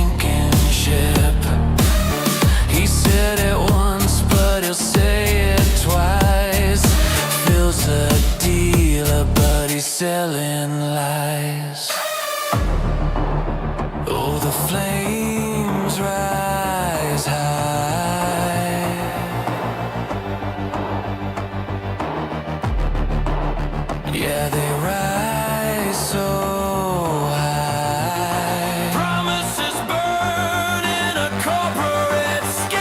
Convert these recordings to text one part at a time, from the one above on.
sinking ship. He said it once, but he'll say it twice. Phil's a dealer, but he's selling lies. Oh, the flames rise high. Yeah, they rise so high. Promises burn in a corporate sky.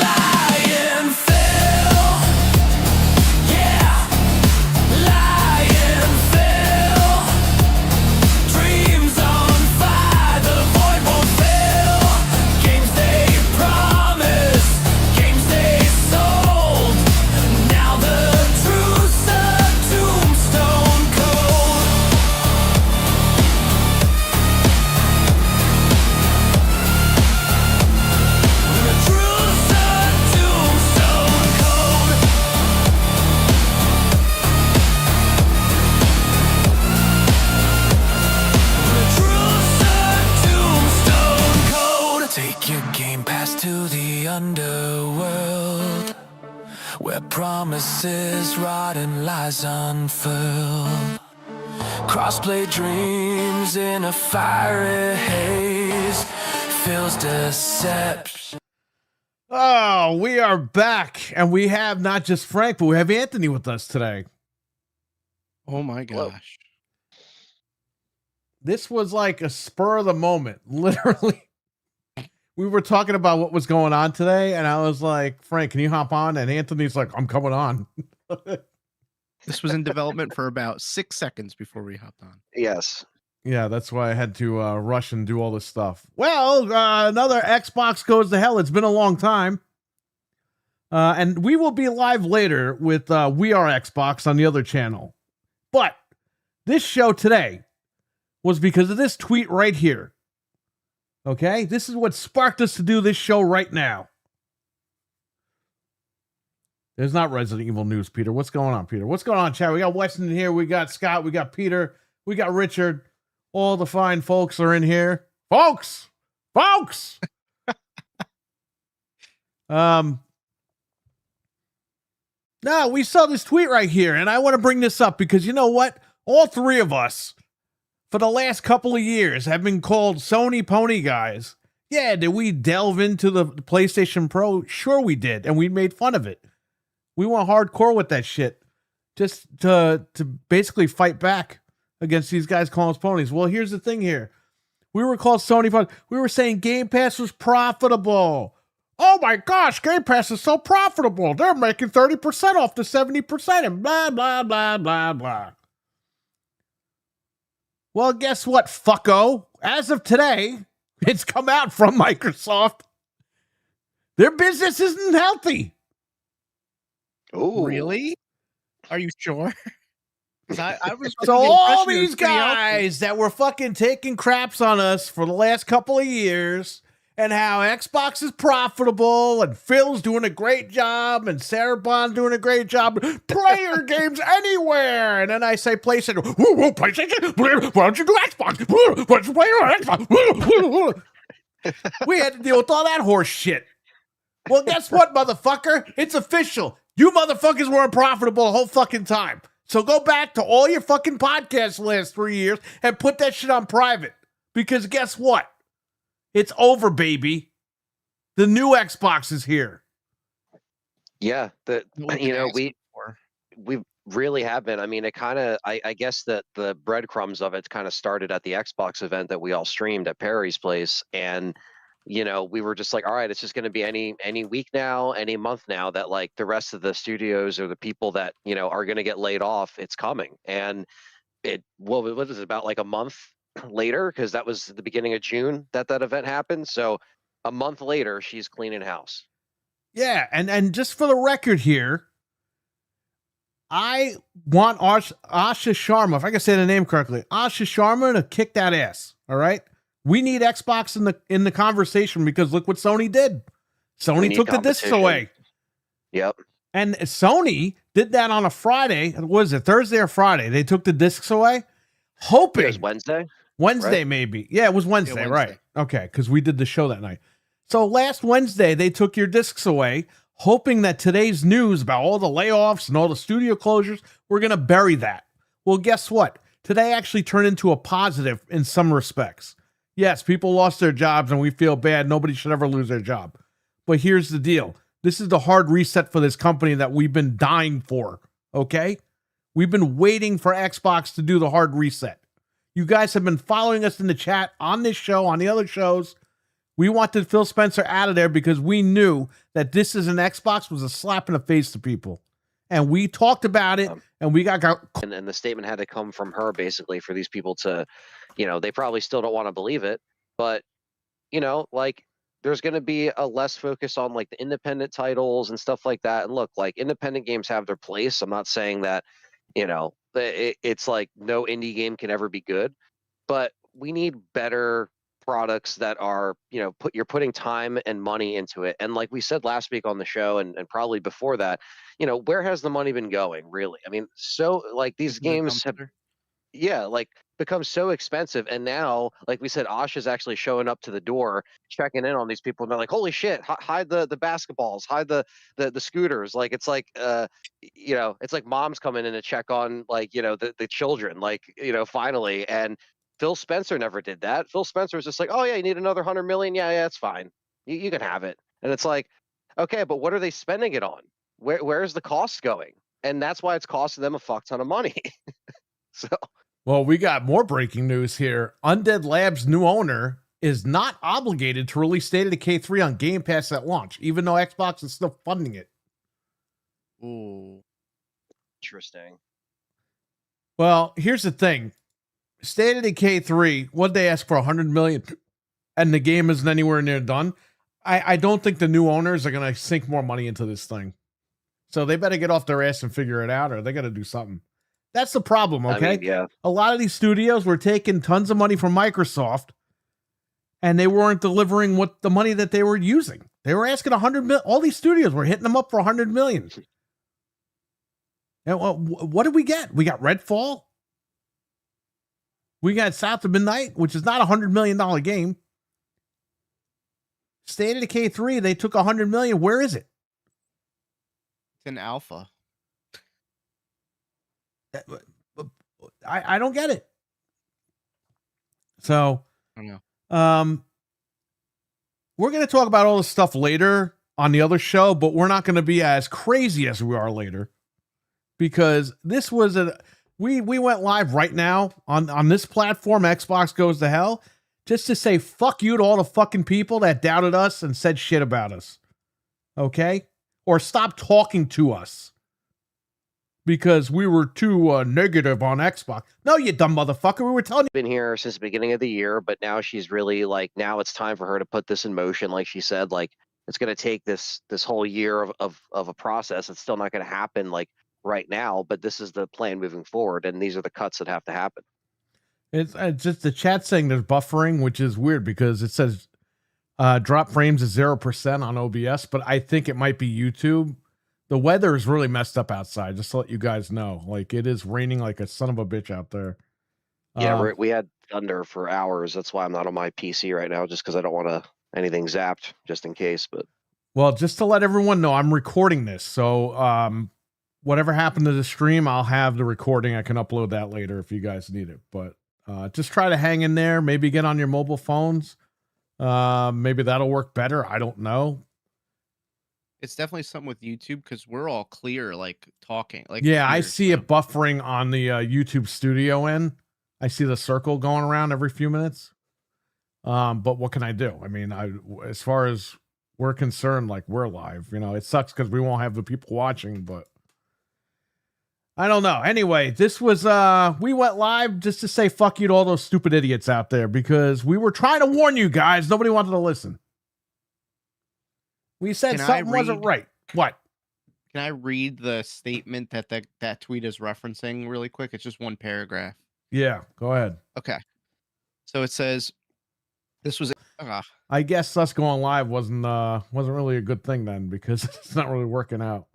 Lion Phil. Yeah. Lion Phil. Dreams on fire, the void won't fill. Games they promised, games they sold. Now the truth's a tombstone code. The truth's a tombstone code. The truth's a tombstone code. Take your game pass to the underworld, where promises rot and lies unfurl. Crossplay dreams in a fiery haze. Phil's deception. Oh, we are back, and we have not just Frank, but we have Anthony with us today. Oh my gosh. This was like a spur of the moment. Literally, we were talking about what was going on today, and I was like, Frank, can you hop on? And Anthony's like, I'm coming on. This was in development for about 6 seconds before we hopped on. Yes. Yeah, that's why I had to rush and do all this stuff. Well, another Xbox goes to hell. It's been a long time. And we will be live later with We Are Xbox on the other channel. But this show today was because of this tweet right here. Okay? This is what sparked us to do this show right now. There's not Resident Evil news, Peter. What's going on, Peter? What's going on, chat? We got Weston in here. We got Scott. We got Peter. We got Richard. All the fine folks are in here. Folks! No, we saw this tweet right here, and I want to bring this up because you know what? All three of us, for the last couple of years, have been called Sony Pony guys. Yeah, did we delve into the PlayStation Pro? Sure we did, and we made fun of it. We went hardcore with that shit just to basically fight back against these guys calling us ponies. Well, here's the thing here. We were called Sony Pony. We were saying Game Pass was profitable. Oh my gosh, Game Pass is so profitable. They're making 30% off the 70% and blah, blah, blah, blah, blah. Well, guess what, fucko? As of today, it's come out from Microsoft. Their business isn't healthy. Ooh. Really? Are you sure? 'Cause I was So under the all impression it was these pretty healthy. guys that were fucking taking craps on us for the last couple of years and how Xbox is profitable and Phil's doing a great job and Sarah Bond's doing a great job. Play your games anywhere. And then I say PlayStation. Whoa, PlayStation? Why don't you do Xbox? Why don't you play on Xbox? We had to deal with all that horse shit. Well, guess what, motherfucker? It's official. You motherfuckers weren't profitable the whole fucking time. So go back to all your fucking podcasts the last 3 years and put that shit on private. Because guess what? It's over, baby. The new Xbox is here. Yeah. What You can I know, ask for? we really have been. I mean, it kind of, I guess that the breadcrumbs of it kind of started at the Xbox event that we all streamed at Perry's place. And, you know, we were just like, all right, it's just going to be any week now, any month now that like the rest of the studios or the people that, you know, are going to get laid off, it's coming. And what is it, about like a month later? Because that was the beginning of June that event happened. So a month later, she's cleaning house. Yeah, and just for the record here, I want Asha Sharma, if I can say the name correctly, Asha Sharma to kick that ass. All right, we need Xbox in the conversation because look what Sony did. Sony took the discs away. Yep. And Sony did that on a Friday. What is it, Thursday or Friday? They took the discs away. It hoping was Wednesday. Wednesday, maybe. Yeah, it was Wednesday, right? Wednesday. Okay, because we did the show that night. So last Wednesday, they took your discs away, hoping that today's news about all the layoffs and all the studio closures, we're going to bury that. Well, guess what? Today actually turned into a positive in some respects. Yes, people lost their jobs and we feel bad. Nobody should ever lose their job. But here's the deal. This is the hard reset for this company that we've been dying for, okay? We've been waiting for Xbox to do the hard reset. You guys have been following us in the chat on this show, on the other shows. We wanted Phil Spencer out of there because we knew that this is an Xbox was a slap in the face to people. And we talked about it and we got And the statement had to come from her basically for these people to, they probably still don't want to believe it, but like there's going to be a less focus on like the independent titles and stuff like that. And look, like independent games have their place. I'm not saying that, it's like no indie game can ever be good, but we need better products that are, you're putting time and money into it. And like we said last week on the show and probably before that, where has the money been going really? I mean, so like these games have, like become so expensive. And now, like we said, Asha's actually showing up to the door, checking in on these people. And they're like, holy shit, hide the basketballs, hide the scooters. Like, it's like, it's like mom's coming in to check on like, the children, like, finally. And Phil Spencer never did that. Phil Spencer was just like, oh yeah, you need another 100 million. Yeah, it's fine. You can have it. And it's like, okay, but what are they spending it on? Where's the cost going? And that's why it's costing them a fuck ton of money. So, well, we got more breaking news here. Undead Labs' new owner is not obligated to release State of Decay 3 on Game Pass at launch, even though Xbox is still funding it. Ooh. interesting. Well, here's the thing. State of Decay 3, what'd they ask for? 100 million, and the game isn't anywhere near done. I don't think the new owners are going to sink more money into this thing. So they better get off their ass and figure it out, or they got to do something. That's the problem, okay? I mean, yeah. A lot of these studios were taking tons of money from Microsoft, and they weren't delivering what the money that they were using. They were asking 100 million. All these studios were hitting them up for 100 million. And what did we get? We got Redfall. We got South of Midnight, which is not $100 million game. State of Decay 3, they took 100 million. Where is it? It's in alpha. I don't get it. So, I don't know. We're going to talk about all this stuff later on the other show, but we're not going to be as crazy as we are later because this was we went live right now on this platform, Xbox Goes to Hell, just to say fuck you to all the fucking people that doubted us and said shit about us. Okay? Or stop talking to us because we were too negative on Xbox. No, you dumb motherfucker. We were telling you. Been here since the beginning of the year, but now she's really like, now it's time for her to put this in motion. Like she said, like it's going to take this whole year of a process. It's still not going to happen like right now, but this is the plan moving forward. And these are the cuts that have to happen. It's just the chat saying there's buffering, which is weird because it says drop frames is 0% on OBS, but I think it might be YouTube. The weather is really messed up outside, just to let you guys know. Like, it is raining like a son of a bitch out there. Yeah, we had thunder for hours. That's why I'm not on my PC right now, just because I don't want anything zapped, just in case. But well, just to let everyone know, I'm recording this. So whatever happened to the stream, I'll have the recording. I can upload that later if you guys need it. But just try to hang in there. Maybe get on your mobile phones. Maybe that'll work better. I don't know. It's definitely something with YouTube because we're all clear, like talking. Like yeah, I clear, see it buffering on the YouTube studio end. I see the circle going around every few minutes. But what can I do? I mean, as far as we're concerned, like we're live. You know, it sucks because we won't have the people watching, but I don't know. Anyway, this was we went live just to say fuck you to all those stupid idiots out there because we were trying to warn you guys. Nobody wanted to listen. We said something wasn't right. What? Can I read the statement that tweet is referencing really quick? It's just one paragraph. Yeah, go ahead. Okay. So it says, this was... I guess us going live wasn't really a good thing then because it's not really working out.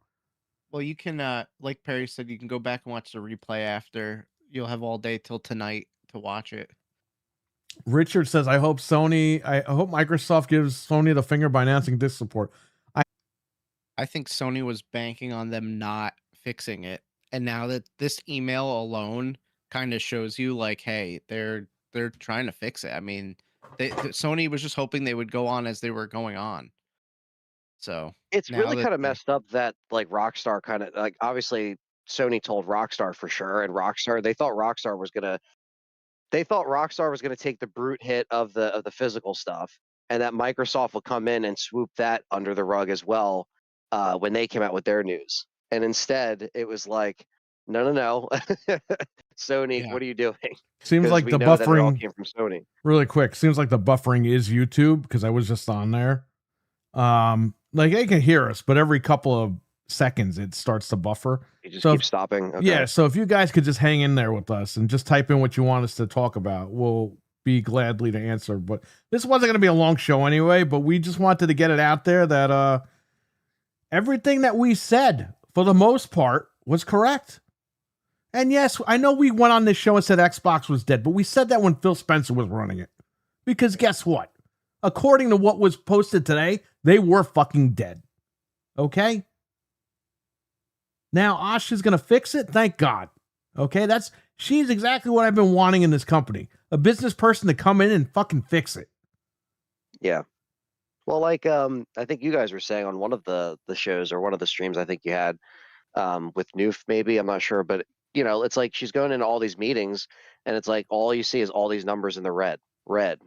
Well, you can, like Perry said, you can go back and watch the replay after. You'll have all day till tonight to watch it. Richard says, I hope Microsoft gives Sony the finger by announcing disc support. I think Sony was banking on them not fixing it. And now that this email alone kind of shows you like, hey, they're trying to fix it. I mean, Sony was just hoping they would go on as they were going on. So It's now really that kind of they're- messed up that like Rockstar kind of like obviously Sony told Rockstar for sure, and Rockstar they thought Rockstar was gonna take the brute hit of the physical stuff, and that Microsoft will come in and swoop that under the rug as well when they came out with their news. And instead, it was like, no, Sony, Yeah. what are you doing? Seems 'Cause like we the know that it all buffering, came from Sony. really quick, seems like the buffering is YouTube because I was just on there. Like they can hear us, but every couple of seconds it starts to buffer. You just So keep if- stopping. Okay. Yeah, so if you guys could just hang in there with us and just type in what you want us to talk about, we'll be gladly to answer. But this wasn't going to be a long show anyway, but we just wanted to get it out there that everything that we said, for the most part, was correct. And yes, I know we went on this show and said Xbox was dead, but we said that when Phil Spencer was running it. Because guess what? According to what was posted today, they were fucking dead. Okay? Now Asha's gonna fix it. Thank God. Okay, she's exactly what I've been wanting in this company. A business person to come in and fucking fix it. Yeah. Well, like I think you guys were saying on one of the shows or one of the streams I think you had with Noof maybe, I'm not sure, but you know, it's like she's going into all these meetings and it's like all you see is all these numbers in the red. You Yep.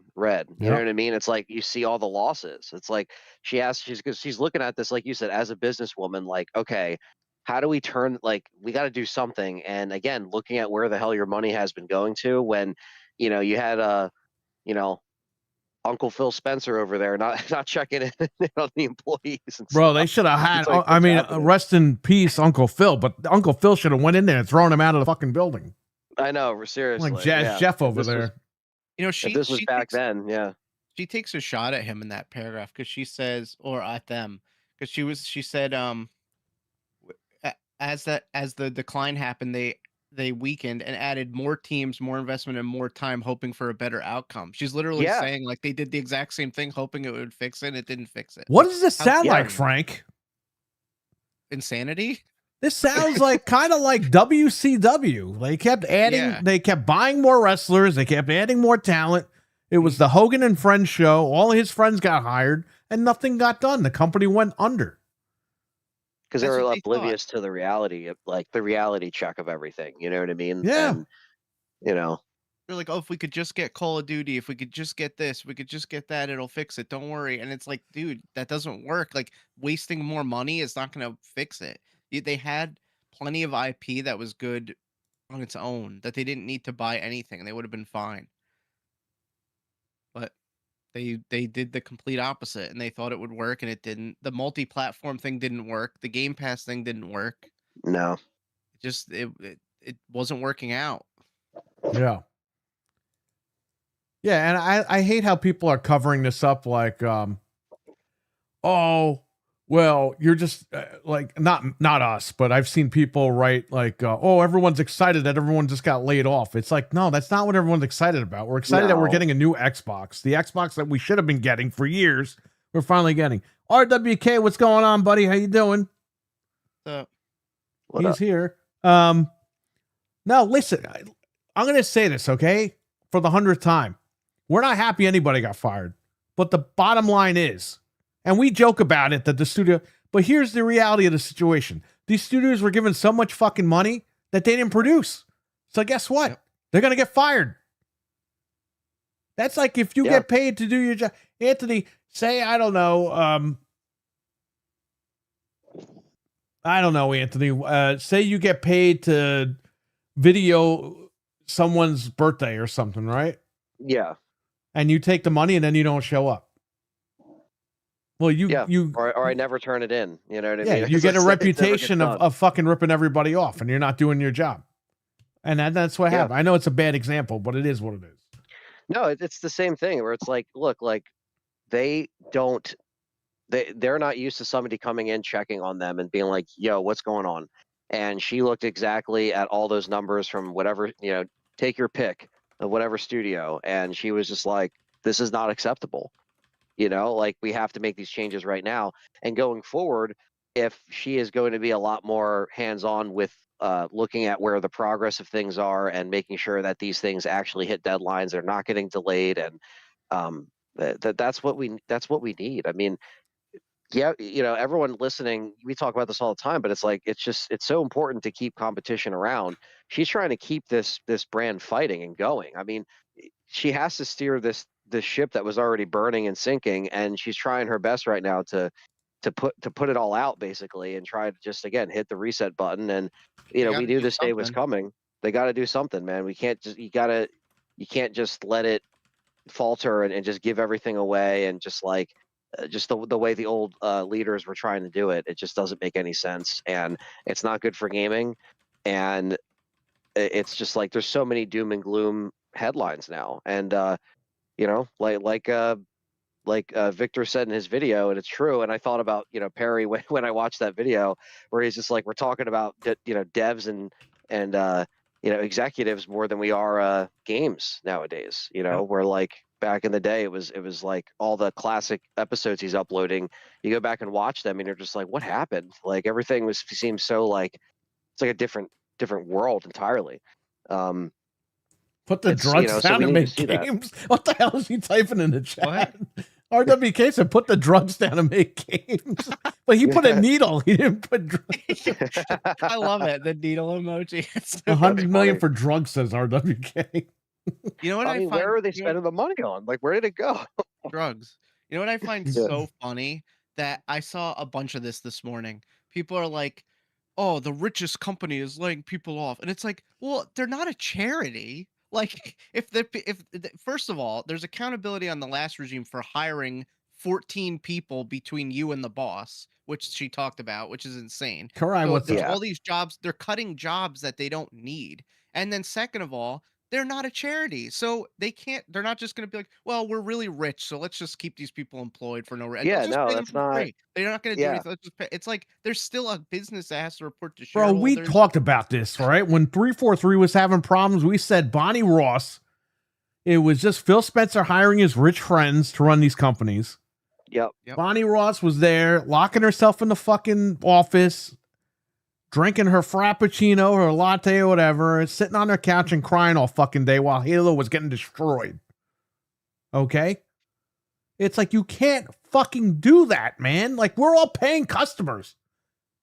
know what I mean? It's like you see all the losses. It's like she's looking at this, like you said, as a businesswoman, like, okay, how do we turn, like, we got to do something. And again, looking at where the hell your money has been going to when, you know, you had Uncle Phil Spencer over there, not checking in on the employees. And Bro, stuff. they should have had. It's like, I what's mean, happening? rest in peace, Uncle Phil. But Uncle Phil should have went in there and thrown him out of the fucking building, I know, seriously. like Jazz yeah. Jeff If over this was- there. you know, If this was back then, yeah. she takes a shot at him in that paragraph because she says, or at them, because she said, as the decline happened, they weakened and added more teams, more investment, and more time, hoping for a better outcome. She's literally Yeah. saying like they did the exact same thing, hoping it would fix it. It didn't fix it. What does this How sound dare like, you. Frank? Insanity. This sounds like kind of like WCW. They kept adding, Yeah. they kept buying more wrestlers, they kept adding more talent. It was the Hogan and Friends show. All his friends got hired, and nothing got done. The company went under. Because they That's were what they thought. oblivious to the reality of, like, the reality check of everything. You know what I mean? Yeah. And, you know, They're like, oh, if we could just get Call of Duty, if we could just get this, we could just get that, it'll fix it. Don't worry. And it's like, dude, that doesn't work. Like wasting more money is not going to fix it. They had plenty of IP that was good on its own, that they didn't need to buy anything. They would have been fine. But they did the complete opposite, and they thought it would work, and it didn't. The multi-platform thing didn't work. The Game Pass thing didn't work. no. It wasn't working out. Yeah. Yeah, and I hate how people are covering this up like, oh, well, you're just like not us, but I've seen people write like, oh, everyone's excited that everyone just got laid off. It's like, no, that's not what everyone's excited about. We're excited that we're No. getting a new Xbox, the Xbox that we should have been getting for years. We're finally getting. RWK, what's going on, buddy? How you doing? So What He's up? here. No, listen, I'm going to say this, okay? For the 100th time. We're not happy anybody got fired. But the bottom line is, and we joke about it, that the studio, but here's the reality of the situation. These studios were given so much fucking money that they didn't produce. So guess what? Yep. They're going to get fired. That's like if you Yeah. get paid to do your job. Anthony, say, I don't know, Anthony. Say you get paid to video someone's birthday or something, right? Yeah. And you take the money and then you don't show up. Well, you Or I never turn it in. You know what I yeah, mean? you get a It's never gets reputation done. of fucking ripping everybody off, and you're not doing your job. And that's what Yeah. happened. I know it's a bad example, but it is what it is. No, it's the same thing where it's like, look, like they're not used to somebody coming in, checking on them and being like, yo, what's going on? And she looked exactly at all those numbers from whatever, take your pick. of whatever studio, and she was just like, "This is not acceptable." You know, like we have to make these changes right now. And going forward, if she is going to be a lot more hands-on with looking at where the progress of things are and making sure that these things actually hit deadlines, they're not getting delayed, and that's what we need. I mean, yeah, you know, everyone listening, we talk about this all the time, but it's like it's so important to keep competition around. She's trying to keep this brand fighting and going. I mean, she has to steer this ship that was already burning and sinking, and she's trying her best right now to put it all out basically, and try to just again hit the reset button. And you They know, gotta we knew do this day was something. coming. They got to do something, man. We can't just you can't just let it falter and just give everything away, and just like just the way the old leaders were trying to do it. It just doesn't make any sense, and it's not good for gaming. And it's just like there's so many doom and gloom headlines now, and you know, like Victor said in his video, and it's true. And I thought about, you know, Perry when I watched that video where he's just like, we're talking about you know, devs and you know, executives more than we are games nowadays. You know, where like back in the day it was like all the classic episodes he's uploading. You go back and watch them, and you're just like, what happened? Like everything seems so like it's like a different world entirely. Put the It's, you drugs know, so down we and need to make see that. games. What the hell is he typing in the chat? What? RWK said, "Put the drugs down and make games." But he put a needle. He didn't put drugs. I love it. The needle emoji. It's so 100 million funny. for drugs, says RWK. You know what I mean, find? where are they you know what- spending the money on? Like, where did it go? drugs. You know what I find Yeah. so funny? That I saw a bunch of this morning. People are like, "Oh, the richest company is laying people off," and it's like, well, they're not a charity. Like, first of all, there's accountability on the last regime for hiring 14 people between you and the boss, which she talked about, which is insane. Karai, So what's there's up? Yeah. all these jobs, they're cutting jobs that they don't need. And then second of all, they're not a charity. So they're not just going to be like, well, we're really rich, so let's just keep these people employed for no reason. Yeah, Let's just no, pay them that's for not. free. They're not going to do Yeah. anything. Let's just pay. It's like there's still a business that has to report to Bro, we shareholders. talked about this, all right? When 343 was having problems, we said Bonnie Ross, it was just Phil Spencer hiring his rich friends to run these companies. Yep. Yep. Bonnie Ross was there, locking herself in the fucking office, drinking her frappuccino, her latte, or whatever, sitting on her couch and crying all fucking day while Halo was getting destroyed. Okay? It's like, you can't fucking do that, man. Like, we're all paying customers.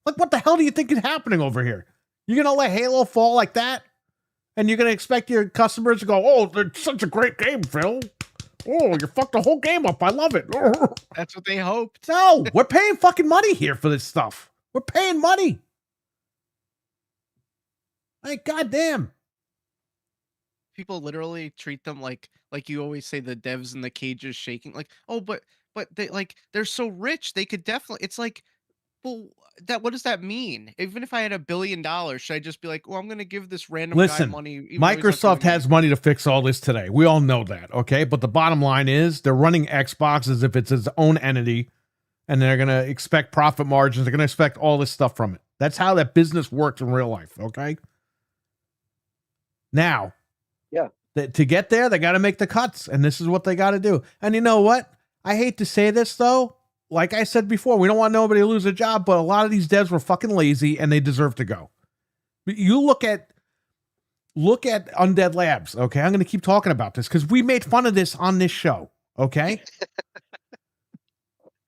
Like, what the hell do you think is happening over here? You're going to let Halo fall like that? And you're going to expect your customers to go, "Oh, it's such a great game, Phil. Oh, you fucked the whole game up. I love it." That's what they hoped. No, we're paying fucking money here for this stuff. We're paying money. Like, goddamn. People literally treat them like you always say, the devs in the cages shaking. Like, oh, but they like they're so rich they could definitely. It's like, well, what does that mean? Even if I had $1 billion, should I just be like, well, I'm going to give this random Listen, guy money? even though he's not Microsoft doing has money to fix all this today. We all know that, okay? But the bottom line is they're running Xbox as if it's its own entity, and they're going to expect profit margins. They're going to expect all this stuff from it. That's how that business works in real life, okay? Now, Yeah. to get there, they got to make the cuts, and this is what they got to do. And you know what? I hate to say this, though. Like I said before, we don't want nobody to lose a job, but a lot of these devs were fucking lazy, and they deserve to go. You look at Undead Labs, okay? I'm going to keep talking about this because we made fun of this on this show, okay?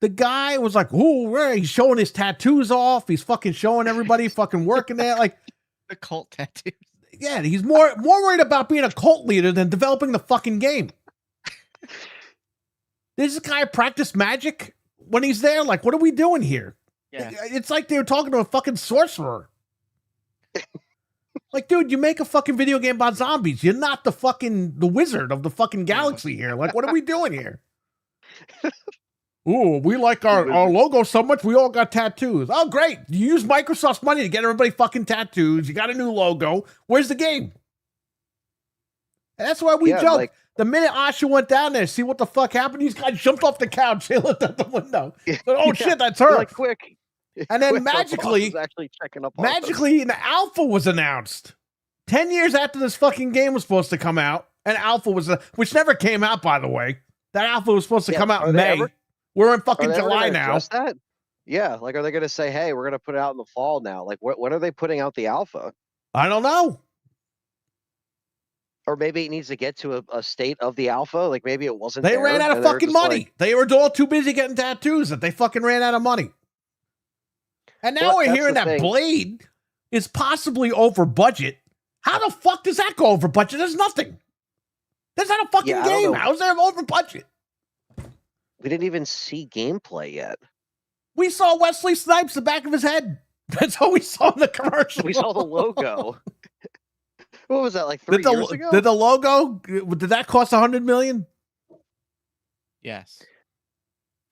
The guy was like, "Oh, he's showing his tattoos off. He's fucking showing everybody fucking working there." Like, the cult tattoos. yeah, he's more worried about being a cult leader than developing the fucking game. Does this guy practice magic when he's there? Like, what are we doing here? Yeah. It's like they were talking to a fucking sorcerer. Like, dude, you make a fucking video game about zombies. You're not the wizard of the fucking galaxy here. Like, what are we doing here? Ooh, we like our logo so much, we all got tattoos. Oh, great. You use Microsoft's money to get everybody fucking tattoos. You got a new logo. Where's the game? And that's why we Yeah, joke. like- The minute Asha went down there, see what the fuck happened? These guys jumped off the couch. They looked out the window. But, oh, Yeah. shit, that's They're her. like, quick. And then quick, our boss magically- is actually checking up on us. Magically, an alpha was announced 10 years after this fucking game was supposed to come out, And alpha was which never came out, by the way. That alpha was supposed to come out are in they May. ever- We're in Are fucking they ever July gonna now. address that? Yeah, like, are they gonna say, "Hey, we're gonna put it out in the fall now"? Like, when are they putting out the alpha? I don't know. Or maybe it needs to get to a state of the alpha. Like, maybe it wasn't. They there, ran out of and they're fucking just money. like- They were all too busy getting tattoos that they fucking ran out of money. And now Well, we're that's hearing the that thing. Blade is possibly over budget. How the fuck does that go over budget? There's nothing. There's not a fucking Yeah, I don't game. know. How's there over budget? We didn't even see gameplay yet. We saw Wesley Snipes, the back of his head. That's all we saw in the commercial. We saw the logo. What was that, like 3 Did years ago? the logo, did that cost $100 million? Yes.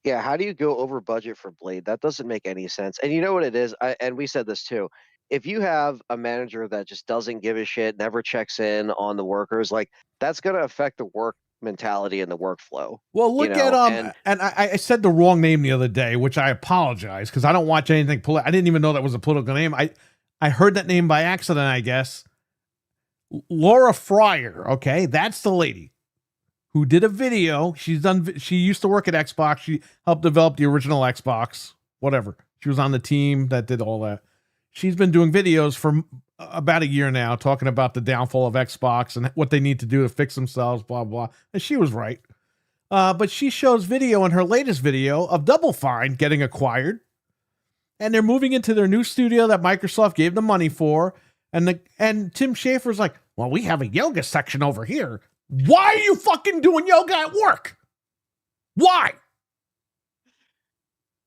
Yeah, how do you go over budget for Blade? That doesn't make any sense. And you know what it is? And we said this too. If you have a manager that just doesn't give a shit, never checks in on the workers, like, that's going to affect the work mentality and the workflow. Well, look know, at and I said the wrong name the other day, which I apologize because I don't watch anything I didn't even know that was a political name. I heard that name by accident, I guess. Laura Fryer, okay, that's the lady who did a video. She used to work at Xbox. She helped develop the original Xbox, whatever. She was on the team that did all that. She's been doing videos for about a year now, talking about the downfall of Xbox and what they need to do to fix themselves, blah, blah. And she was right. But she shows video in her latest video of Double Fine getting acquired. And they're moving into their new studio that Microsoft gave them money for. And Tim Schafer's like, well, we have a yoga section over here. Why are you fucking doing yoga at work? Why?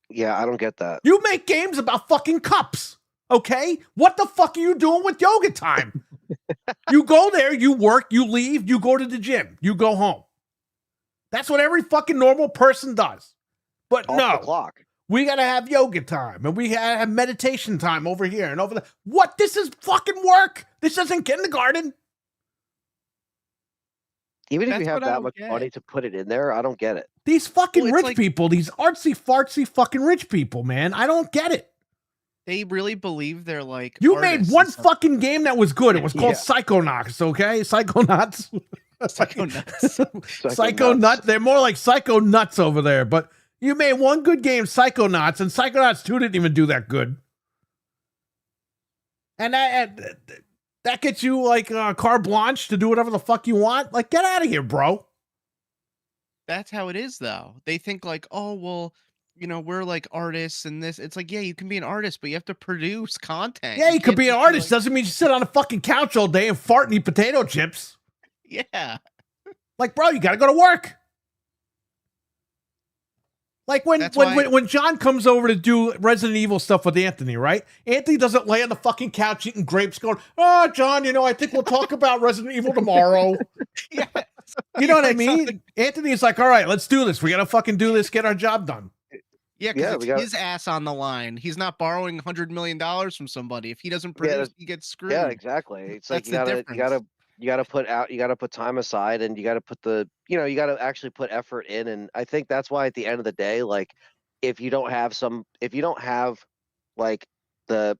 Yeah, I don't get that. You make games about fucking cups. Okay? What the fuck are you doing with yoga time? You go there, you work, you leave, you go to the gym, you go home. That's what every fucking normal person does. But Off the no, clock. we gotta have yoga time and we gotta have meditation time over here and over there. What? This is fucking work. This isn't kindergarten. Even if That's you have what I that don't much get. money to put it in there, I don't get it. These fucking Well, it's rich like- people, these artsy fartsy fucking rich people, man. I don't get it. They really believe they're like You made artists one and stuff. fucking game that was good. It was called Yeah. Psychonauts, okay? Psychonauts. Psychonauts. Psychonauts. They're more like Psycho Nuts over there. But you made one good game, Psychonauts, and Psychonauts 2 didn't even do that good. And that gets you like carte blanche to do whatever the fuck you want. Like, get out of here, bro. That's how it is, though. They think like, oh, well, you know, we're like artists and this. It's like, yeah, you can be an artist, but you have to produce content. Yeah, you could can't be an just artist. like- Doesn't mean you sit on a fucking couch all day and fart and eat potato chips. yeah. Like, bro, you got to go to work. Like when That's why- when John comes over to do Resident Evil stuff with Anthony, right? Anthony doesn't lay on the fucking couch eating grapes going, oh, John, you know, I think we'll talk about Resident Evil tomorrow. Yeah. You know what I Like mean? something- Anthony's like, all right, let's do this. We got to fucking do this, get our job done. Yeah, because Yeah, it's we got- his ass on the line. He's not borrowing $100 million from somebody. If he doesn't Yeah, produce, he gets screwed. Yeah, exactly. It's like That's the difference. you gotta put time aside, and you gotta put you gotta actually put effort in. And I think that's why at the end of the day, like, if you don't have like the,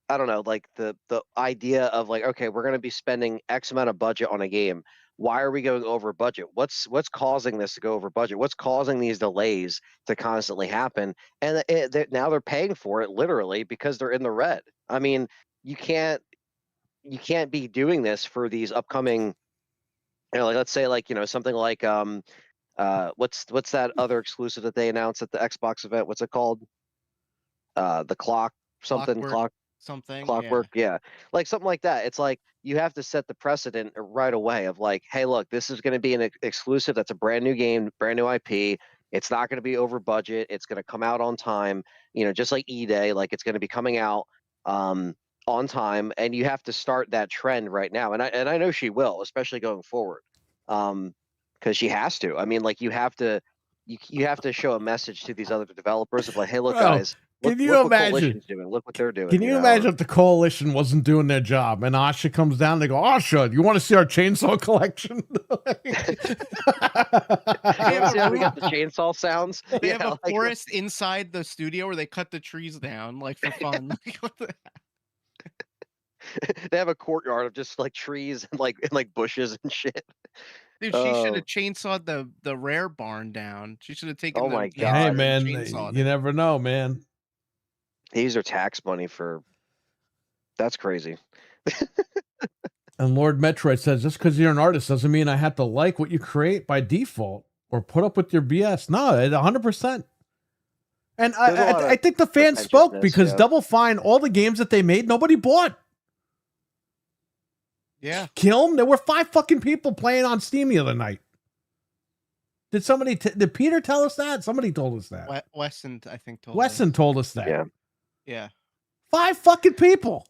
I don't know, like the idea of like, okay, we're gonna be spending X amount of budget on a game. Why are we going over budget? What's causing this to go over budget? What's causing these delays to constantly happen? And now they're paying for it literally because they're in the red. I mean, you can't be doing this for these upcoming, like, let's say, like, something like what's that other exclusive that they announced at the Xbox event? What's it called? The clock something Clockwork. Something. clockwork, yeah, like something like that. It's like you have to set the precedent right away of like, hey, look, this is going to be an exclusive. That's a brand new game, brand new IP. It's not going to be over budget. It's going to come out on time. Just like E-Day, like it's going to be coming out on time, and you have to start that trend right now. And I know she will, especially going forward, because she has to. I mean, like you have to show a message to these other developers of like, hey, look, Bro, guys. can Look you what imagine- Coalition's doing. Look what they're doing. Can you know? imagine if the coalition wasn't doing their job and Asha comes down, they go, Asha, you want to see our chainsaw collection? You see how we got the chainsaw sounds? They Yeah, have a like- forest inside the studio where they cut the trees down, like for fun. Like, what the- They have a courtyard of just like trees and like bushes and shit. Dude, she should Oh, have chainsawed the Rare barn down. She should have taken oh the my the Hey, God. extra and man, chainsawed you it. never know, man. They use their tax money for. That's crazy. And Lord Metroid says, just because you're an artist doesn't mean I have to like what you create by default or put up with your BS. No, 100%. And There's a lot I of think the fans spoke pretentiousness, because yeah. Double Fine, all the games that they made, nobody bought. Yeah. Kilm, there were 5 fucking people playing on Steam the other night. Did somebody, did Peter tell us that? Somebody told us that. Wesson, I think, told Wesson us. told us that. Yeah. Yeah. 5 fucking people.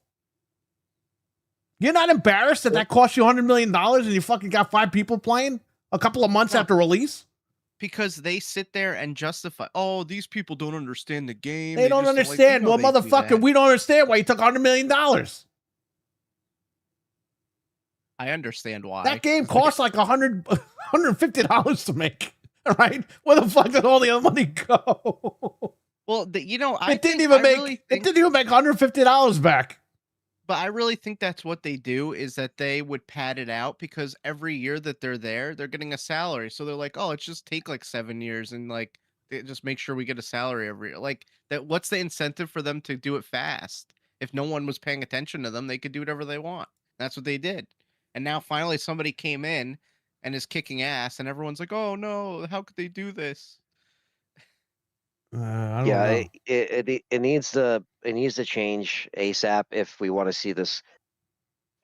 You're not embarrassed that cost you $100 million and you fucking got 5 people playing a couple of months No. after release? Because they sit there and justify, oh, these people don't understand the game. They don't just like-" understand. You know Well, they do motherfucker, that. we don't understand why you took $100 million. I understand why. That game cost like $150 to make. All right, where the fuck did all the other money go? Well, It didn't even make $150 back. But I really think that's what they do, is that they would pad it out, because every year that they're there, they're getting a salary. So they're like, oh, let's just take like 7 years and like just make sure we get a salary every year. Like that, what's the incentive for them to do it fast? If no one was paying attention to them, they could do whatever they want. That's what they did. And now finally somebody came in and is kicking ass, and everyone's like, oh no, how could they do this? I don't Yeah, know. it needs to change ASAP if we want to see this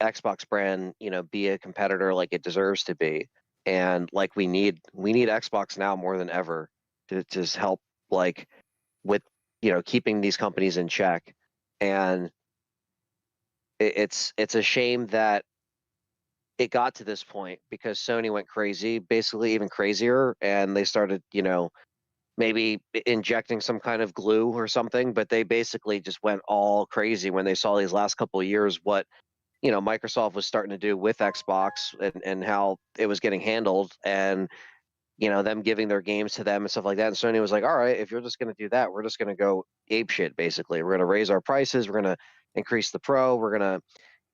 Xbox brand, be a competitor like it deserves to be. And like we need Xbox now more than ever to just help like with keeping these companies in check. And it's a shame that it got to this point because Sony went crazy, basically even crazier, and they started, maybe injecting some kind of glue or something, but they basically just went all crazy when they saw these last couple of years what Microsoft was starting to do with Xbox and how it was getting handled, and them giving their games to them and stuff like that. And Sony was like, all right, if you're just going to do that, we're just going to go ape shit. Basically, we're going to raise our prices, we're going to increase the pro, we're going to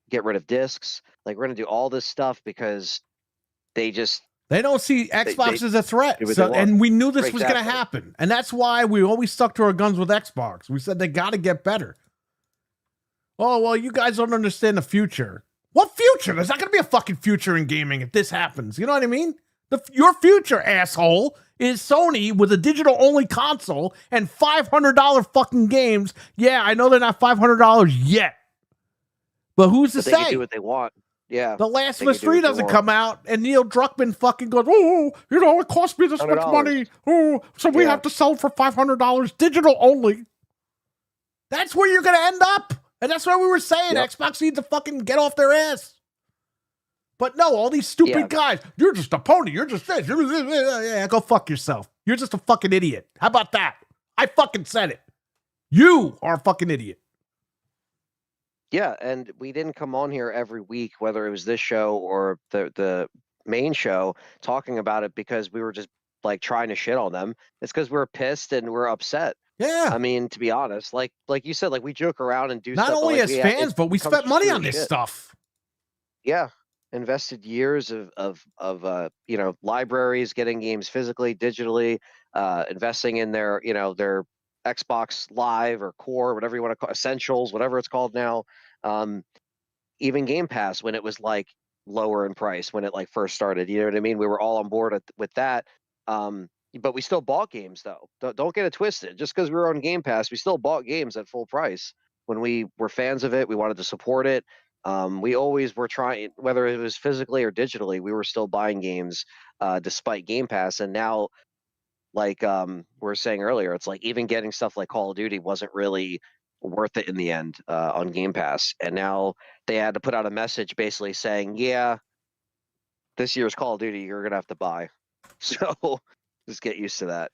get rid of discs, like we're going to do all this stuff because they don't see Xbox as a threat. do what they want. And we knew this was going to Exactly. happen. And that's why we always stuck to our guns with Xbox. We said they got to get better. Oh, well, you guys don't understand the future. What future? There's not going to be a fucking future in gaming if this happens. You know what I mean? Your future, asshole, is Sony with a digital-only console and $500 fucking games. Yeah, I know they're not $500 yet. But who's to But they can say? do what they want. Yeah. The Last They of Us can do what 3 they doesn't want. come out, and Neil Druckmann fucking goes, oh, it cost me this much $100. money. Oh, so we Yeah. have to sell it for $500, digital only. That's where you're going to end up. And that's why we were saying Yep. Xbox needs to fucking get off their ass. But no, all these stupid Yeah. guys, you're just a pony. You're just this. Yeah, go fuck yourself. You're just a fucking idiot. How about that? I fucking said it. You are a fucking idiot. Yeah, and we didn't come on here every week, whether it was this show or the main show, talking about it because we were just like trying to shit on them. It's because we're pissed and we're upset. Yeah. I mean, to be honest, like you said, like we joke around and do Not stuff. but, only like, as we fans, it but we becomes spent just money true on this shit. stuff. Yeah, invested years of libraries, getting games physically, digitally, investing in their their Xbox Live or Core, whatever you want to call Essentials, whatever it's called now. Even Game Pass when it was like lower in price when it like first started. You know what I mean? We were all on board with that. But we still bought games though. Don't get it twisted. Just because we were on Game Pass, we still bought games at full price. When we were fans of it, we wanted to support it. We always were trying, whether it was physically or digitally, we were still buying games despite Game Pass. And now, like we were saying earlier, it's like even getting stuff like Call of Duty wasn't really worth it in the end on Game Pass. And now they had to put out a message basically saying, yeah, this year's Call of Duty you're gonna have to buy. So just get used to that,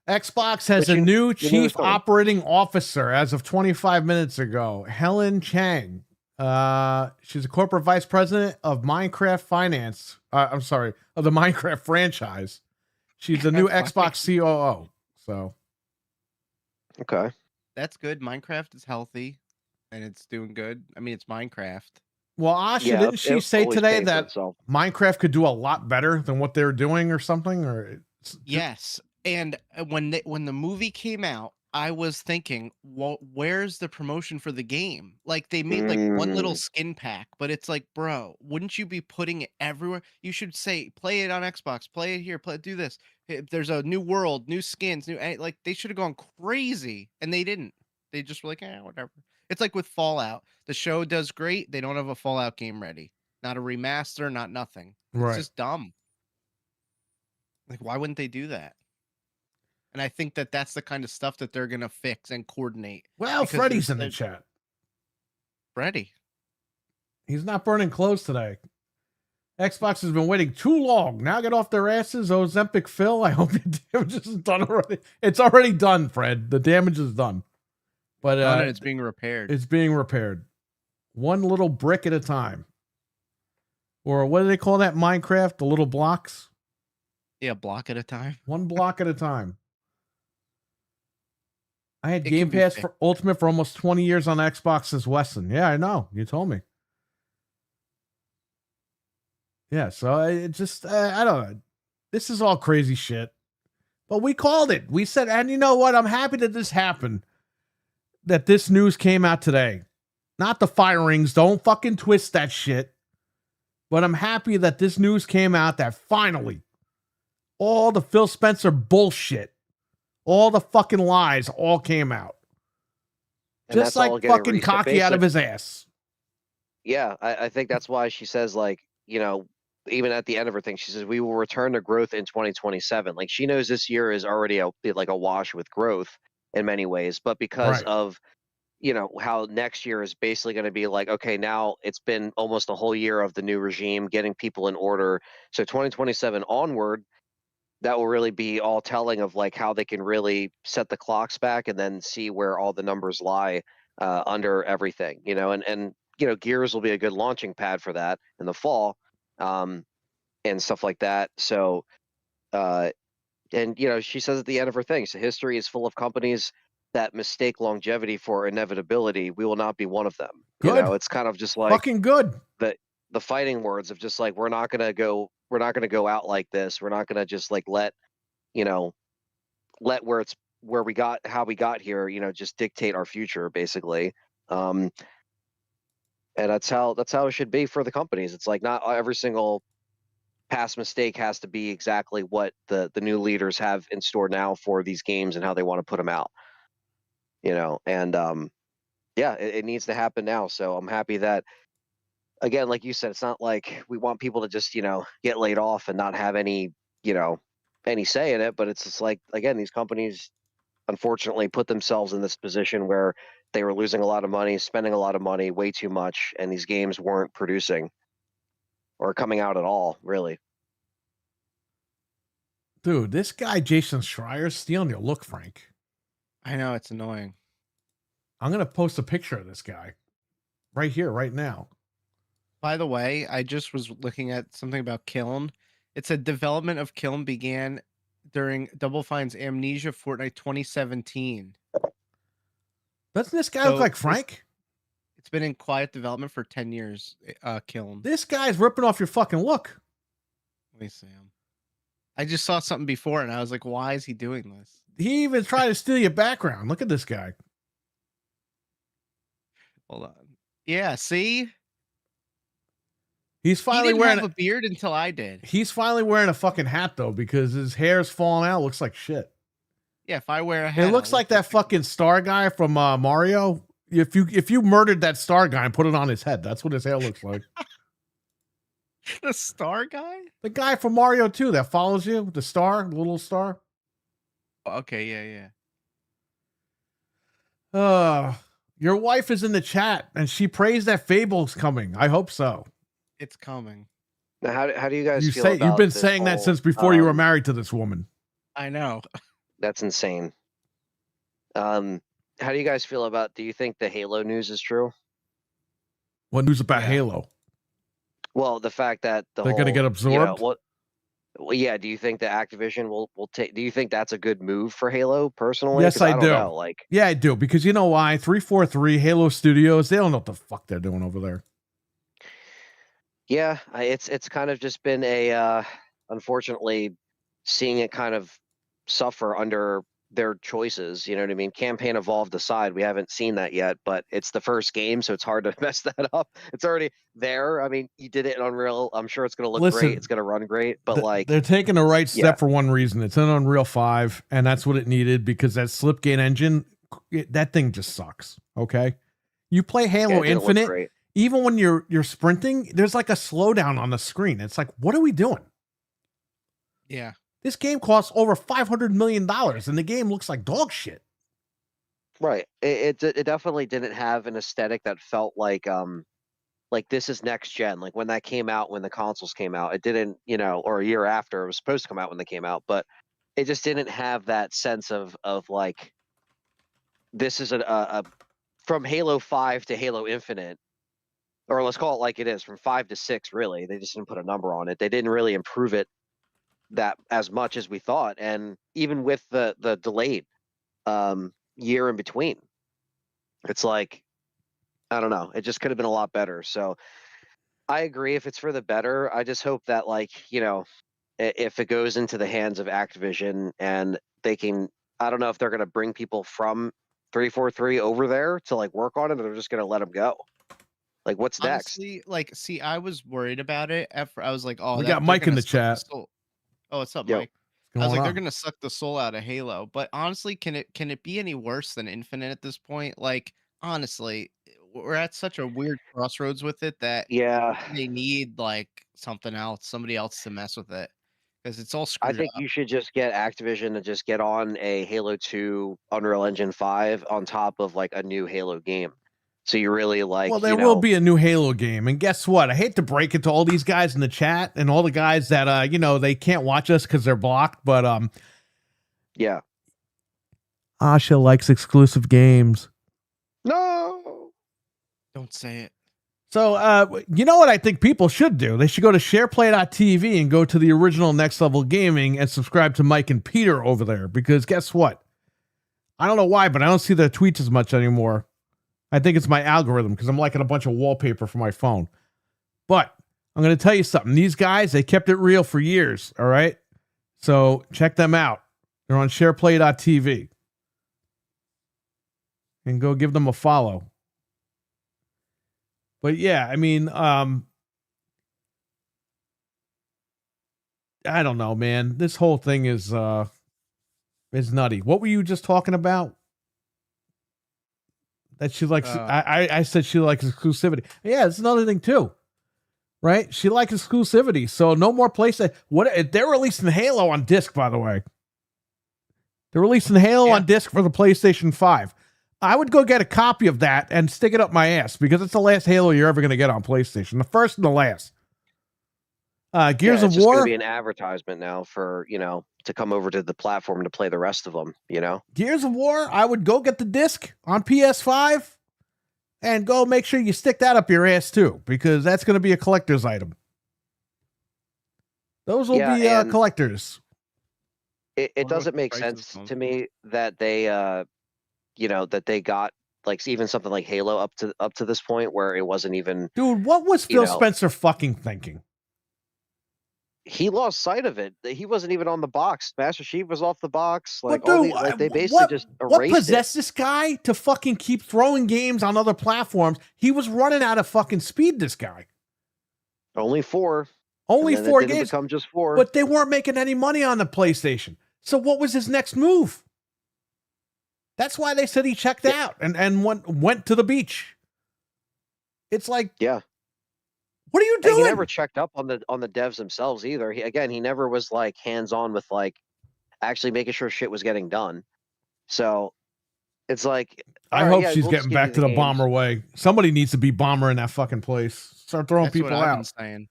Xbox has But a you- new you knew chief it was coming. operating officer as of 25 minutes ago, Helen Chang. She's a corporate vice president of Minecraft Finance. I'm sorry, of the Minecraft franchise. She's the new That's Xbox COO. So Okay. That's good. Minecraft is healthy. and it's doing good. I mean, it's Minecraft. Well, Asha, Yeah, didn't she it say always today pays for that itself. Minecraft could do a lot better than what they're doing or something? Or Yes, and when the movie came out, I was thinking, well, where's the promotion for the game? Like they made like one little Mm, skin pack, but it's like, bro, wouldn't you be putting it everywhere? You should say, play it on Xbox, play it here, do this. If there's a new world, new skins, like they should have gone crazy, and they didn't. They just were like, whatever. It's like with Fallout. The show does great. They don't have a Fallout game ready. Not a remaster, not nothing. It's right. just dumb. Like, why wouldn't they do that? And I think that that's the kind of stuff that they're gonna fix and coordinate. Well, Because Freddy's in the they're chat. Freddy. He's not burning clothes today. Xbox has been waiting too long. Now get off their asses, Ozempic Phil. I hope the damage is done already. It's already done, Fred. The damage is done. But No, it's being repaired. it's being repaired. One little brick at a time. Or what do they call that Minecraft? The little blocks? Yeah, block at a time. One block at a time. I had It Game can be Pass fixed. for Ultimate for almost 20 years on Xbox as Wesson. Yeah, I know. You told me. Yeah, so it just, I don't know. This is all crazy shit. But we called it. We said, and you know what? I'm happy that this happened. That this news came out today. Not the firings. Don't fucking twist that shit. But I'm happy that this news came out that finally all the Phil Spencer bullshit, all the fucking lies all came out. and Just that's all like getting fucking reset. cocky out of his ass. Yeah, I think that's why she says, like, you know, even at the end of her thing, she says we will return to growth in 2027. Like she knows this year is already like a wash with growth in many ways, but because Right. of how next year is basically going to be like, okay, now it's been almost a whole year of the new regime getting people in order. So 2027 onward, that will really be all telling of like how they can really set the clocks back and then see where all the numbers lie under everything, and Gears will be a good launching pad for that in the fall, and stuff like that. So, and she says at the end of her thing, so history is full of companies that mistake longevity for inevitability. We will not be one of them. Good. It's kind of just like Fucking good. the fighting words of just like we're not gonna go out like this. We're not gonna just like let where we got how we got here, just dictate our future basically. And that's how it should be for the companies. It's like not every single past mistake has to be exactly what the new leaders have in store now for these games and how they want to put them out. And yeah, it needs to happen now. So I'm happy that, again, like you said, it's not like we want people to just get laid off and not have any any say in it, but it's just like, again, these companies unfortunately put themselves in this position where they were losing a lot of money, spending a lot of money, way too much, and these games weren't producing or coming out at all, really. Dude, this guy, Jason Schreier's stealing your look, Frank. I know, it's annoying. I'm going to post a picture of this guy right here, right now. By the way, I just was looking at something about Kiln. It said development of Kiln began during Double Fine's Amnesia Fortnite 2017. Doesn't this guy So look like this- Frank? It's been in quiet development for 10 years, Kiln. This guy's ripping off your fucking look. Let me see him. I just saw something before and I was like, why is he doing this? He even tried to steal your background. Look at this guy. Hold on. Yeah, see? He's He finally didn't wearing have a beard until I did. He's finally wearing a fucking hat though, because his hair's falling out. Looks like shit. Yeah, if I wear a hat. It looks like that fucking star guy from Mario. If you murdered that star guy and put it on his head, that's what his hair looks like. The star guy? The guy from Mario 2 that follows you, the star, the little star. Okay, yeah. Your wife is in the chat and she prays that Fable's coming. I hope so. It's coming. Now, how do you guys feel You've about been this saying that whole, since before you were married to this woman. I know. That's insane. How do you guys feel about? Do you think the Halo news is true? What news about Yeah. Halo? Well, the fact that They're gonna get absorbed? Well, yeah. Do you think that Activision will take? Do you think that's a good move for Halo personally? Yes, 'Cause I don't do. know. Like, Yeah, I do, because you know why? 343 Halo Studios, they don't know what the fuck they're doing over there. yeah, it's kind of just been a unfortunately seeing it kind of suffer under their choices. You know what I mean? Campaign evolved aside, we haven't seen that yet, but it's the first game, so it's hard to mess that up. It's already there. I mean, you did it in Unreal. I'm sure it's going to look Listen, great. It's going to run great, but like, they're taking the right step yeah. for one reason. It's an Unreal 5, and that's what it needed, because that Slipgate engine, that thing just sucks. Okay, you play yeah, Halo it didn't look Infinite, great. even when you're sprinting, there's like a slowdown on the screen. It's like, what are we doing? Yeah. This game costs over $500 million, and the game looks like dog shit. Right. It definitely didn't have an aesthetic that felt like this is next gen. Like when that came out, when the consoles came out, it didn't, or a year after it was supposed to come out when they came out, but it just didn't have that sense of like this is a from Halo 5 to Halo Infinite, or let's call it like it is, from 5 to 6. Really, they just didn't put a number on it. They didn't really improve it that as much as we thought, and even with the delayed year in between, it's like, I don't know, it just could have been a lot better. So I agree, if it's for the better, I just hope that, like, if it goes into the hands of Activision and they can, I don't know if they're going to bring people from 343 over there to like work on it, or they're just going to let them go. Like, what's next? Honestly, like, see, I was worried about it. I was like, oh, We that- got they're Mike in gonna the suck chat. soul- Oh, what's up, Yo. Mike? What's I was going like, they're on? gonna suck the soul out of Halo. But honestly, can it be any worse than Infinite at this point? Like, honestly, we're at such a weird crossroads with it that Yeah, they need like something else, somebody else to mess with it, because it's all I screwed think up. you should just get Activision to just get on a Halo 2 Unreal Engine 5 on top of like a new Halo game. So you really like, Well, there will be a new Halo game, and guess what? I hate to break it to all these guys in the chat and all the guys that they can't watch us because they're blocked, but yeah. Asha likes exclusive games. No. Don't say it. So, you know what I think people should do? They should go to shareplay.tv and go to the original Next Level Gaming and subscribe to Mike and Peter over there, because guess what? I don't know why, but I don't see their tweets as much anymore. I think it's my algorithm, because I'm liking a bunch of wallpaper for my phone. But I'm going to tell you something. These guys, they kept it real for years, all right? So check them out. They're on shareplay.tv. And go give them a follow. But yeah, I mean, I don't know, man. This whole thing is nutty. What were you just talking about? That she likes. I said she likes exclusivity. Yeah, it's another thing too, right? She likes exclusivity. So no more PlayStation. What they're releasing Halo on disc, by the way. They're releasing Halo on disc for the PlayStation 5. I would go get a copy of that and stick it up my ass, because it's the last Halo you're ever going to get on PlayStation. The first and the last. Gears of It's just War. going to be an advertisement now for, to come over to the platform to play the rest of them, Gears of War, I would go get the disc on PS5 and go make sure you stick that up your ass too, because that's going to be a collector's item. Those will be collectors. It doesn't make sense to me that they, that they got like even something like Halo up to this point where it wasn't even. Dude, what was Phil Spencer fucking thinking? He lost sight of it. He wasn't even on the box. Master Chief was off the box. Like, dude, they basically just erased what possessed this guy to fucking keep throwing games on other platforms? He was running out of fucking speed, this guy. Only 4. Only 4 games. Become just 4. But they weren't making any money on the PlayStation. So what was his next move? That's why they said he checked out and went to the beach. It's like, yeah. What are you doing? He never checked up on the devs themselves either. He never was like hands on with like actually making sure shit was getting done. So it's like, I hope she's getting back to the bomber way. Somebody needs to be bomber in that fucking place. Start throwing people what I've out. been saying.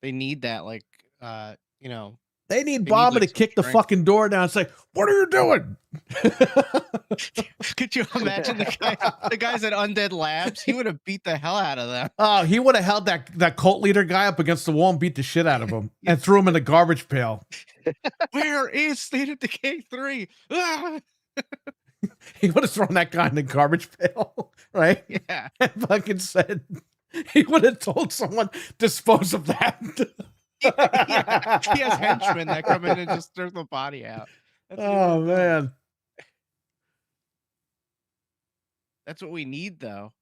They need that, like, They need bomber to kick the fucking door down and say, "What are you doing?" Could you imagine the guys at Undead Labs? He would have beat the hell out of them. Oh, he would have held that cult leader guy up against the wall and beat the shit out of him and threw him in the garbage pail. Where is State of Decay 3? Ah! He would have thrown that guy in the garbage pail, right? Yeah. And fucking said, he would have told someone, dispose of that. Yeah. He has henchmen that come in and just throw the body out. That's what he Oh, would've done. man. That's what we need, though.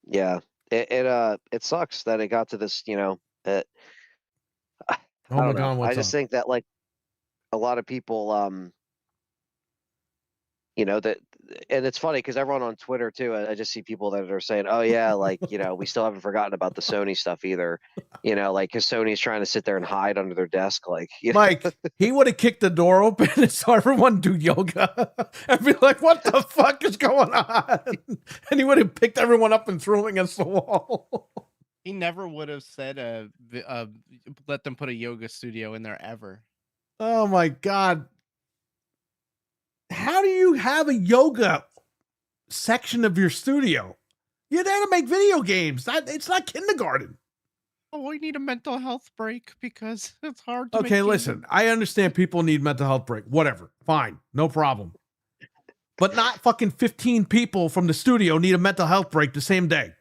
Yeah, it sucks that it got to this. You know, I Oh, my don't know. God, I what's just up? think that like a lot of people, you know, that, and it's funny because everyone on Twitter too, I just see people that are saying, oh yeah, like, you know, we still haven't forgotten about the Sony stuff either, you know, like, because Sony's trying to sit there and hide under their desk, like, you know. Mike, he would have kicked the door open and saw everyone do yoga and be like, what the fuck is going on? And he would have picked everyone up and threw them against the wall. He never would have said let them put a yoga studio in there ever. Oh my God. How do you have a yoga section of your studio? You're there to make video games. It's not kindergarten. Oh, we need a mental health break because it's hard to make Okay, games. listen, I understand people need mental health break. Whatever. Fine. No problem. But not fucking 15 people from the studio need a mental health break the same day.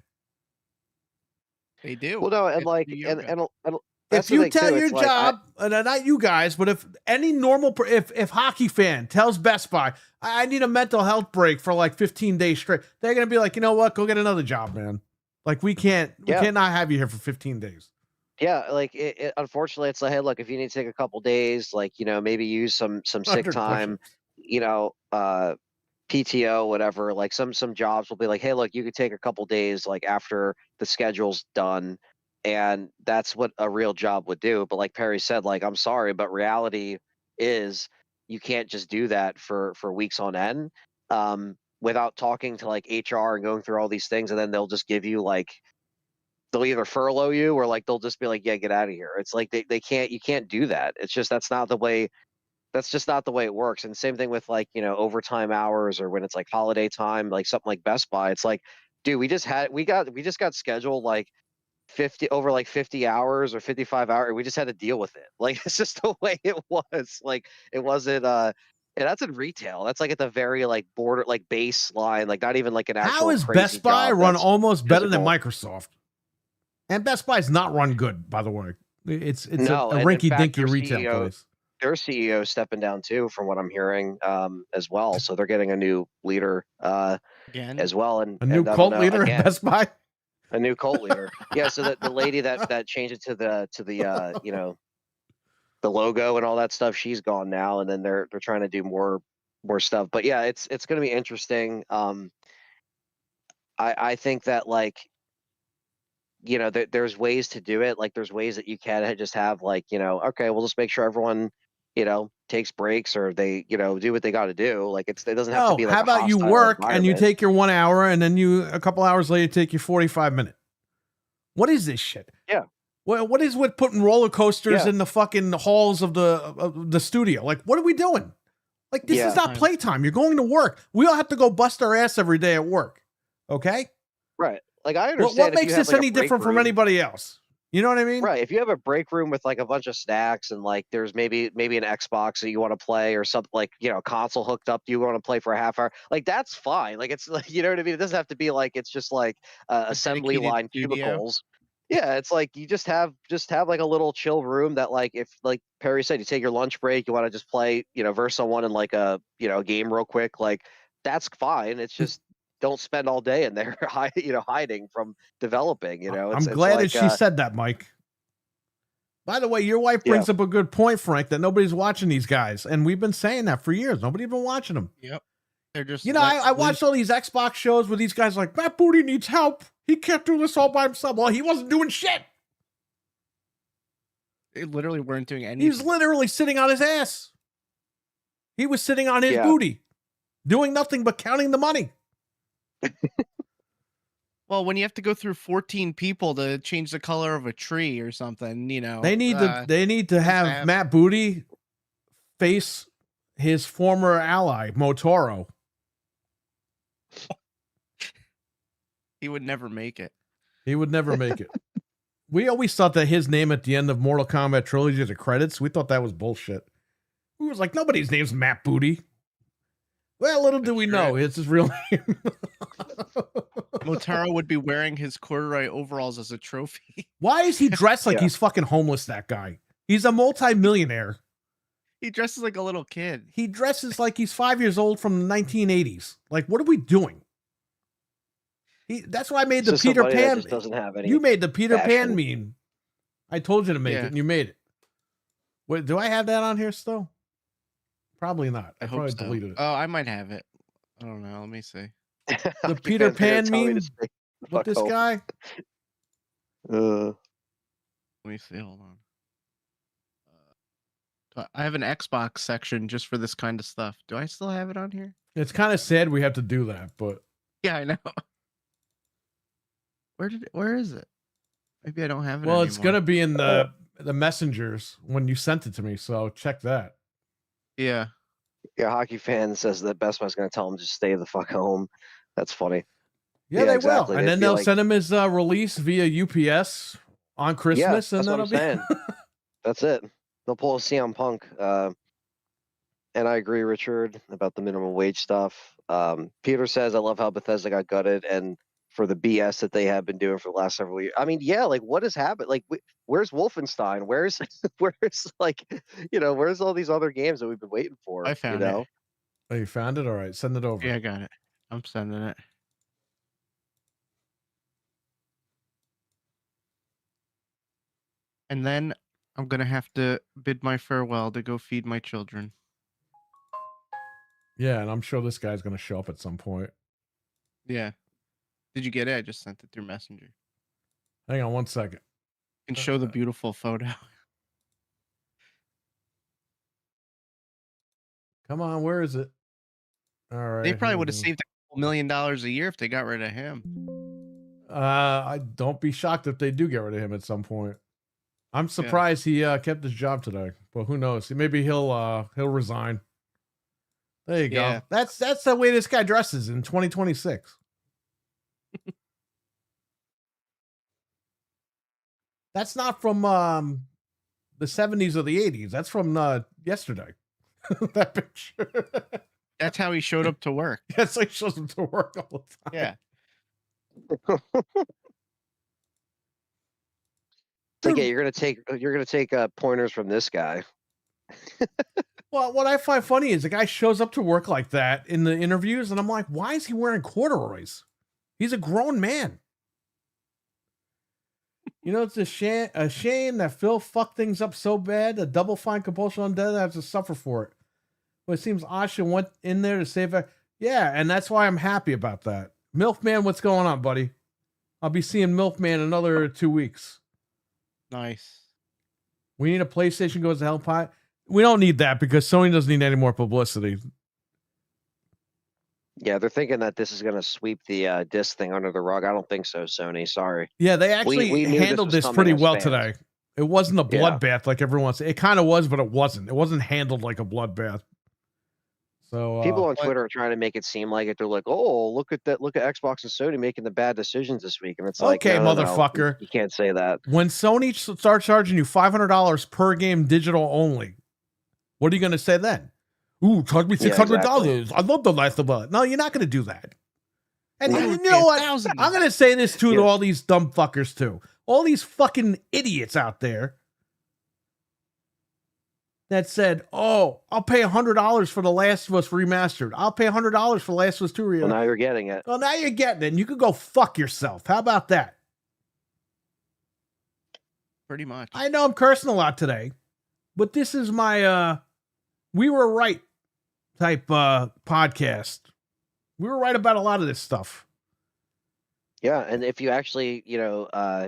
They do. Well, no, and It's like, the and, yoga. and that's If the you thing, tell too, your it's like, job, and not you guys, but if any normal, if hockey fan tells Best Buy, I need a mental health break for like 15 days straight, they're gonna be like, you know what, go get another job, man. Like we can't not have you here for 15 days. yeah, like unfortunately, it's like, hey, look, if you need to take a couple days, like, you know, maybe use some sick Under time, you know, PTO, whatever. Like some jobs will be like, hey, look, you could take a couple days, like after the schedule's done, and that's what a real job would do. But like Perry said, like, I'm sorry, but reality is you can't just do that for weeks on end, without talking to like HR and going through all these things, and then they'll just give you like, they'll either furlough you or like they'll just be like, yeah, get out of here. It's like they can't, you can't do that. It's just that's just not the way it works. And same thing with like, you know, overtime hours or when it's like holiday time, like something like Best Buy. It's like, dude, we just got scheduled like 50 hours or 55 hours. We just had to deal with it. Like it's just the way it was. Like it wasn't and that's in retail. That's like at the very like border, like baseline, like not even like an actual How is crazy Best Buy job run that's almost better than physical. Microsoft? And Best Buy's not run good, by the way. It's No, a and in rinky fact, dinky their retail CEO place. Their CEO is stepping down too, from what I'm hearing, as well. So they're getting a new leader Again. as well, and A new and I don't cult know, leader again, at Best Buy. a new cult leader. Yeah, so the lady that changed it to the you know, the logo and all that stuff, she's gone now, and then they're trying to do more stuff. But yeah, it's going to be interesting. I think that like, you know, there's ways to do it. Like there's ways that you can just have like, you know, okay, we'll just make sure everyone, you know, takes breaks or they, you know, do what they got to do. Like it doesn't have to Oh, be like how a about you hostile work and you environment. take your 1 hour and then you a couple hours later take your 45 minute? What is this shit? Yeah. What is with putting roller coasters Yeah. in the fucking halls of the studio? Like, what are we doing? Like, this Yeah. is not playtime. You're going to work. We all have to go bust our ass every day at work. Okay. Right. Like I What, understand. what if you makes have, this like, a any break different from room. anybody else? You know what I mean? Right. If you have a break room with like a bunch of snacks and like there's maybe an Xbox that you want to play or something, like, you know, console hooked up, you want to play for a half hour, like that's fine. Like it's like, you know what I mean? It doesn't have to be like it's just like assembly dedicated line studio. cubicles. Yeah, it's like you just have like a little chill room that like if like Perry said, you take your lunch break, you want to just play, you know, Versa 1 and like a, you know, game real quick, like that's fine. It's just don't spend all day in there hiding from developing, you know. I'm It's glad like, that she said that, Mike. By the way, your wife brings up a good point, Frank, that nobody's watching these guys. And we've been saying that for years. Nobody's been watching them. Yep. They're just You know, I watched all these Xbox shows where these guys are like, Matt Booty needs help. He can't do this all by himself. Well, he wasn't doing shit. They literally weren't doing anything. He was literally sitting on his ass. He was sitting on his Yeah. booty, doing nothing but counting the money. Well, when you have to go through 14 people to change the color of a tree or something, you know, They need to have fast. Matt Booty face his former ally, Motaro. He would never make it. He would never make it. We always thought that his name at the end of Mortal Kombat Trilogy as the credits, we thought that was bullshit. We was like, nobody's name's Matt Booty. Well, little do we know, it's his real name. Motaro would be wearing his corduroy overalls as a trophy. Why is he dressed like Yeah. he's fucking homeless, that guy? He's a multi-millionaire. He dresses like a little kid. He dresses like he's 5 years old from the 1980s. Like, what are we doing? That's why I made It's the just Peter somebody that Pan. just doesn't have any. You made the Peter Pan fashion. meme. I told you to make Yeah. it, and you made it. Wait, do I have that on here still? Probably not. I probably hope so. deleted it. Oh, I might have it. I don't know. Let me see. The Peter Pan meme with Fuck this home. guy. Let me see. Hold on. I have an Xbox section just for this kind of stuff. Do I still have it on here? It's kind of sad we have to do that, but Yeah, I know. Where is it? Maybe I don't have it well, anymore. it's gonna be in the messengers when you sent it to me. So check that. Yeah. Yeah, hockey fan says that Best Buy's going to tell him to stay the fuck home. That's funny. Yeah, Yeah, they exactly. will, and They'd then be they'll like- send him his release via UPS on Christmas, and that's what that'll I'm be. saying. That's it. They'll pull a CM Punk. And I agree, Richard, about the minimum wage stuff. Peter says, I love how Bethesda got gutted and for the BS that they have been doing for the last several years. I mean, yeah, like what has happened? Like, where's Wolfenstein? Where's, like, where's all these other games that we've been waiting for? I found you it. know? Oh, you found it? All right, send it over. Yeah, I got it. I'm sending it. And then I'm gonna have to bid my farewell to go feed my children. Yeah, and I'm sure this guy's gonna show up at some point. Yeah. Did you get it? I just sent it through Messenger. Hang on one second. And show the beautiful photo. Come on, where is it? All right. They probably here would we have go. saved $1 million a year if they got rid of him. I don't be shocked if they do get rid of him at some point. I'm surprised he kept his job today, but who knows? Maybe he'll resign. There you Yeah. go. That's the way this guy dresses in 2026. That's not from the 70s or the 80s. That's from yesterday. That picture. That's how he showed up to work. That's like shows him to work all the time. Yeah. Like, yeah, you're gonna take pointers from this guy. Well, what I find funny is the guy shows up to work like that in the interviews, and I'm like, why is he wearing corduroys? He's a grown man. It's a shame that Phil fucked things up so bad that Double Fine Compulsion Undead has to suffer for it. But it seems Asha went in there to save her. Yeah, and that's why I'm happy about that. Milfman, what's going on, buddy? I'll be seeing Milfman another 2 weeks. Nice. We need a PlayStation Goes to Hell pot. We don't need that because Sony doesn't need any more publicity. Yeah, they're thinking that this is gonna sweep the disc thing under the rug. I don't think so, Sony. Sorry. Yeah, they actually we knew this handled was this coming pretty as well fans. today. It wasn't a Yeah. bloodbath like everyone said. It kind of was, but it wasn't. It wasn't handled like a bloodbath. So People on But- Twitter are trying to make it seem like it. They're like, "Oh, look at that! Look at Xbox and Sony making the bad decisions this week." And it's like, Okay, no, motherfucker. you can't say that. when Sony starts charging you $500 per game digital only, what are you going to say then? Ooh, charge me Yeah, $600. I love The Last of Us. No, you're not going to do that. And Ooh, you know what? 1,000. I'm going to say this too Yeah. to all these dumb fuckers too. All these fucking idiots out there that said, "Oh, I'll pay $100 for The Last of Us remastered. I'll pay $100 for Last of Us 2 Well, remastered." now you're getting it. Well, now you're getting it, and you could go fuck yourself. How about that? Pretty much. I know I'm cursing a lot today, but this is my we were right type podcast. We were right about a lot of this stuff. Yeah, and if you actually,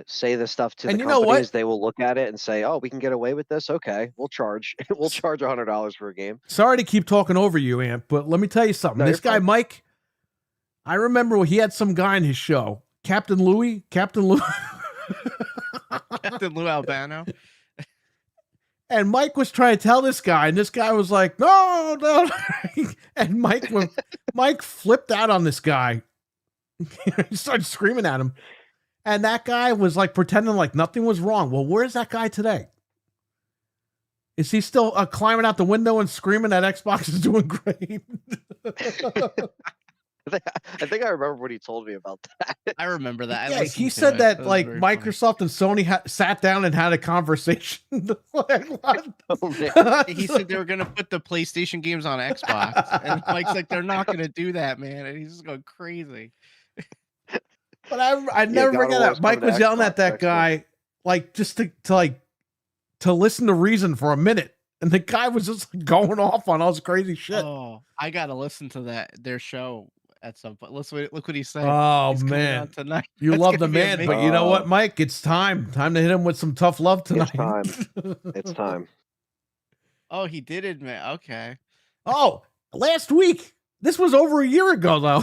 say this stuff to And the you know what? companies, they will look at it and say, "Oh, we can get away with this. Okay, we'll charge. We'll charge $100 for a game." Sorry to keep talking over you, Ant, but let me tell you something. No, This you're guy, fine. Mike, I remember he had some guy in his show, Captain Louis. Captain Lou Albano. And Mike was trying to tell this guy, and this guy was like, no, no. And Mike flipped out on this guy. He started screaming at him. And that guy was like pretending like nothing was wrong. Well, where's that guy today? Is he still climbing out the window and screaming that Xbox is doing great? I think I remember what he told me about that. I remember that. I Yeah, listened he to said it. that was like very funny. Microsoft and Sony sat down and had a conversation. Like, what? Oh, man. He said they were gonna put the PlayStation games on Xbox, and Mike's like, "They're not gonna do that, man," and he's just going crazy. But I never God of forget War's that Mike coming to was yelling Xbox at that next month. guy, like just to listen to reason for a minute, and the guy was just going off on all this crazy shit. Oh, I gotta listen to their show at some point. Look what he said. Oh, He's coming man, on tonight. you That's love gonna the be man, amazing. but you know what, Oh. Mike? It's time to hit him with some tough love tonight. time. It's time. Oh, he did admit. Okay. Oh, last week. This was over a year ago, though.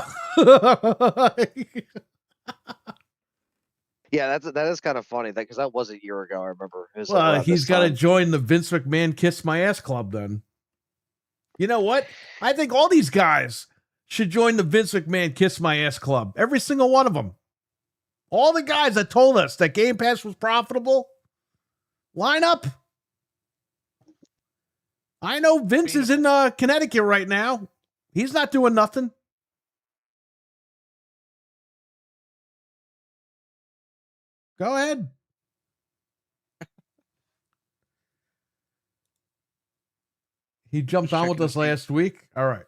Yeah, that is kind of funny because that was a year ago. I remember. It was like Well, around he's this got to time. join the Vince McMahon Kiss My Ass Club then. You know what? I think all these guys should join the Vince McMahon Kiss My Ass Club. Every single one of them. All the guys that told us that Game Pass was profitable, line up. I know Vince is in Connecticut right now. He's not doing nothing. Go ahead. He jumped Just on with checking us to see. last week. All right.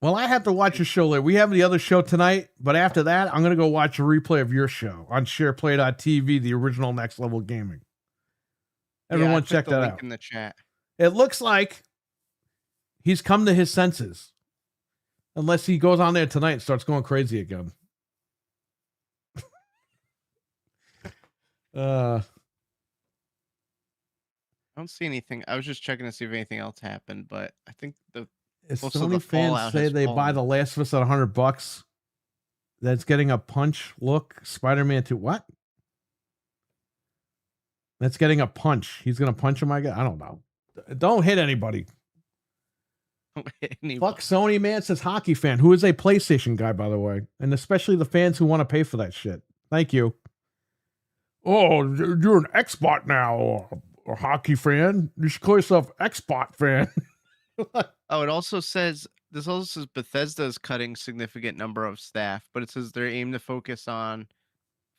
Well, I have to watch a show later. We have the other show tonight, but after that, I'm going to go watch a replay of your show on SharePlay.tv, the original Next Level Gaming. Everyone Yeah, I put check the that link out. in the chat. It looks like he's come to his senses. Unless he goes on there tonight and starts going crazy again. I don't see anything. I was just checking to see if anything else happened, but I think If Most of the Sony fans fallout say has they buy fallen. The Last of Us at $100, that's getting a punch look. Spider-Man 2. What? That's getting a punch. He's gonna punch him, I guess. I don't know. Don't hit anybody. Fuck Sony, man. Says hockey fan, who is a PlayStation guy, by the way, and especially the fans who want to pay for that shit. Thank you. Oh, you're an Xbot now, or a hockey fan. You should call yourself Xbot fan. Oh, it also says Bethesda is cutting significant number of staff, but it says they're aimed to focus on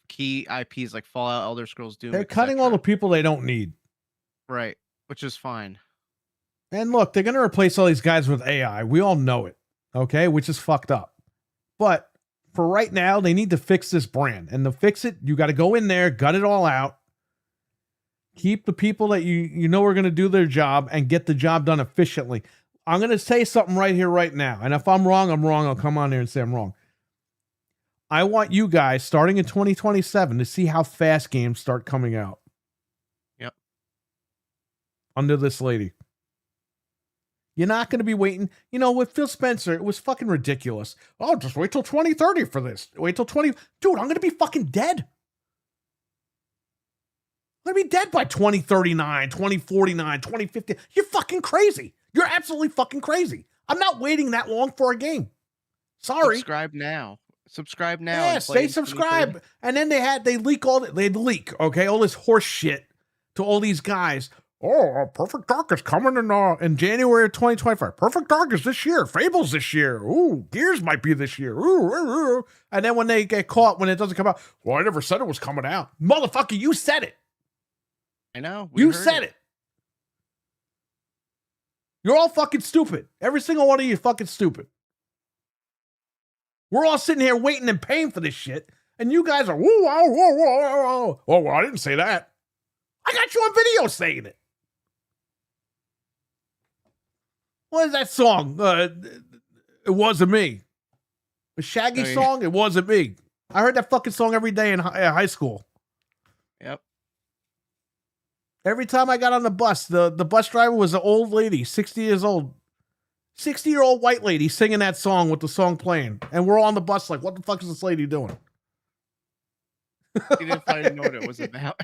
key IPs like Fallout, Elder Scrolls, Doom. They're cutting all the etc. people they don't need. right, which is fine. And look, they're going to replace all these guys with AI. We all know it, okay? Which is fucked up. But for right now, they need to fix this brand. And to fix it, you got to go in there, gut it all out, keep the people that you know are going to do their job, and get the job done efficiently. I'm going to say something right here, right now. And if I'm wrong, I'm wrong. I'll come on there and say I'm wrong. I want you guys, starting in 2027, to see how fast games start coming out. Yep. Under this lady. You're not going to be waiting. You know, with Phil Spencer, it was fucking ridiculous. Oh, just wait till 2030 for this. Wait till 20. Dude, I'm going to be fucking dead. I'm going to be dead by 2039, 2049, 2050. You're fucking crazy. You're absolutely fucking crazy. I'm not waiting that long for a game. Sorry. Subscribe now. Subscribe now. Yeah, and play say in 2030. subscribe. And then they leak all this horse shit to all these guys. Oh, Perfect Dark is coming in January of 2025. Perfect Dark is this year. Fable's this year. Ooh, Gears might be this year. Ooh. And then when they get caught, when it doesn't come out, well, I never said it was coming out. Motherfucker, you said it. I know. You said it. You're all fucking stupid. Every single one of you is fucking stupid. We're all sitting here waiting and paying for this shit. And you guys are, whoa, whoa, whoa, whoa, whoa. Oh, well, I didn't say that. I got you on video saying it. What is that song? It wasn't me. The Shaggy Oh, yeah. song? It wasn't me. I heard that fucking song every day in high school. Yep. Every time I got on the bus, the bus driver was an old lady, 60 years old. 60-year-old white lady singing that song with the song playing. And we're all on the bus like, what the fuck is this lady doing? You didn't probably know what it was about.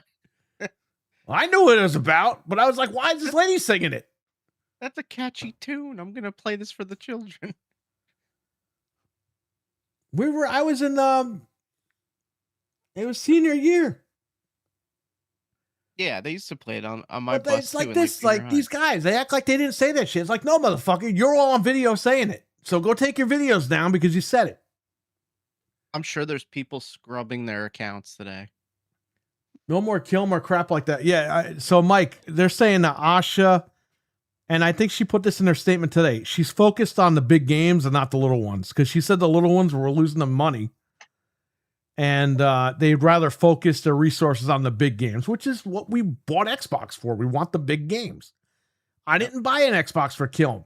I knew what it was about, but I was like, why is this lady singing it? That's a catchy tune. I'm gonna play this for the children. I was in it was senior year. Yeah, they used to play it on my But bus it's too. like in, this, junior like high. these guys, they act like they didn't say that shit. It's like, no, motherfucker, you're all on video saying it. So go take your videos down because you said it. I'm sure there's people scrubbing their accounts today. No more kill more crap like that. Yeah. So Mike, they're saying that Asha, and I think she put this in her statement today. She's focused on the big games and not the little ones because she said the little ones were losing them money, and they'd rather focus their resources on the big games, which is what we bought Xbox for. We want the big games. I didn't buy an Xbox for Kiln.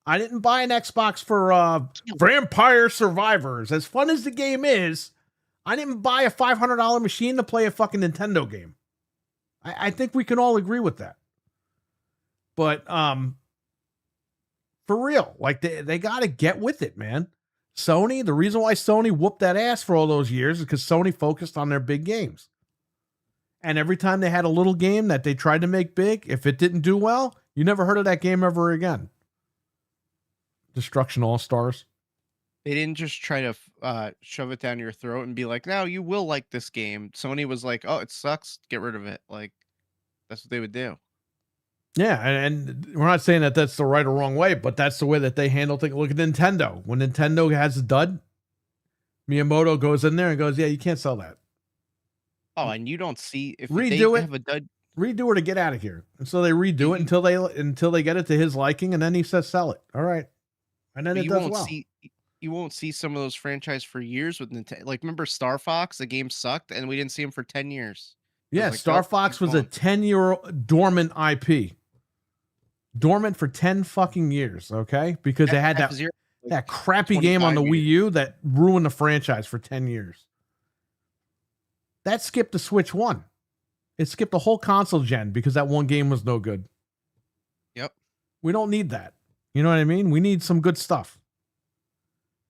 I didn't buy an Xbox for Vampire Survivors. As fun as the game is, I didn't buy a $500 machine to play a fucking Nintendo game. I think we can all agree with that. But for real, like they got to get with it, man. Sony, the reason why Sony whooped that ass for all those years is because Sony focused on their big games. And every time they had a little game that they tried to make big, if it didn't do well, you never heard of that game ever again. Destruction All-Stars. They didn't just try to shove it down your throat and be like, "No, you will like this game." Sony was like, "Oh, it sucks. Get rid of it." Like, that's what they would do. Yeah, and we're not saying that that's the right or wrong way, but that's the way that they handle things. Look at Nintendo. When Nintendo has a dud, Miyamoto goes in there and goes, "Yeah, you can't sell that. Oh, and you don't see if Redo they it. have a dud. Redo it to get out of here." And so they redo it until they get it to his liking, and then he says, "Sell it." All right, and then But it you does won't well. you won't see some of those franchise for years with Nintendo. Like, remember Star Fox? The game sucked, and we didn't see him for 10 years. It Yeah, was like, Star "Oh, Fox he's was a gone." 10-year dormant IP. Dormant for 10 fucking years, okay? Because they had F-Zero, like, that crappy game on the 25 Wii U that ruined the franchise for 10 years. That skipped the Switch 1. It skipped the whole console gen because that one game was no good. Yep. We don't need that. You know what I mean? We need some good stuff.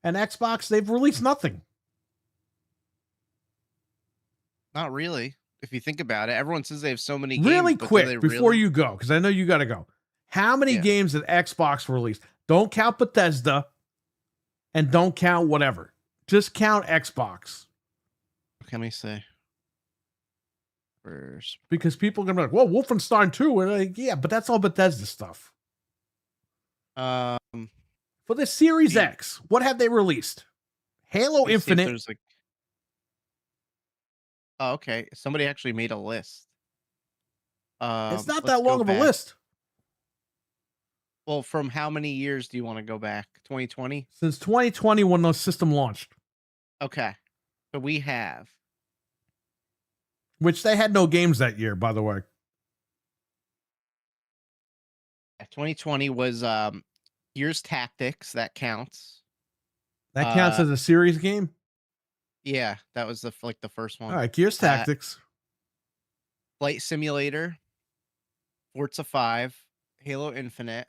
And Xbox, they've released nothing. Not really. If you think about it, everyone says they have so many games. Really but do quick they before really? you go, because I know you got to go. How many Yeah. games did Xbox release? Don't count Bethesda and don't count whatever. Just count Xbox. Let me say. First, Because people are going to be like, well, Wolfenstein 2. We're like, yeah, but that's all Bethesda stuff. For the Series Yeah. X, what have they released? Halo let me see if Infinite. there's like. Oh, okay. Somebody actually made a list. It's not let's that go long of a back. list. Well, from how many years do you want to go back? 2020? Since 2020 when the system launched, Okay. So we have. which they had no games that year, by the way. 2020 was Gears Tactics. That counts. That counts as a series game? Yeah, that was the first one. All right, Gears Tactics. Flight Simulator, Forza 5, Halo Infinite.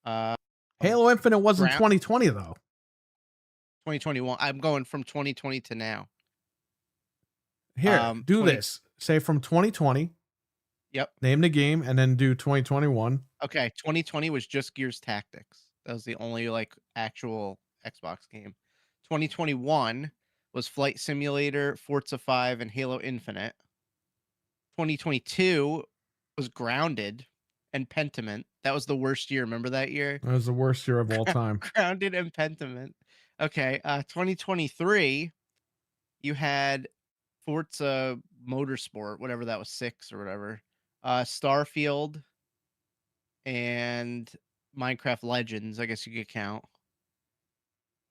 Halo Infinite wasn't Ground- 2020, though. 2021. I'm going from 2020 to now. Here, do 20 this. Say from 2020, Yep. name the game, and then do 2021. Okay, 2020 was just Gears Tactics. That was the only actual Xbox game. 2021 was Flight Simulator, Forza 5, and Halo Infinite. 2022 was Grounded and Pentiment. That was the worst year. Remember that year? That was the worst year of all time. Grounded and Pentiment. Okay, 2023, you had Forza Motorsport, whatever that was, 6 or whatever. Starfield and Minecraft Legends, I guess you could count.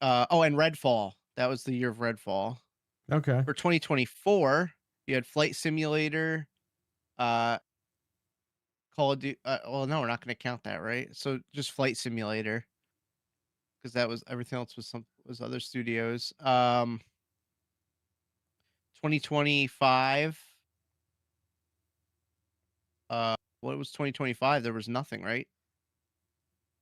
And Redfall. That was the year of Redfall. Okay. For 2024, you had Flight Simulator, Call of Duty. Well, no, we're not going to count that, right? So just Flight Simulator, because that was everything else was other studios. 2025. What was 2025? There was nothing, right?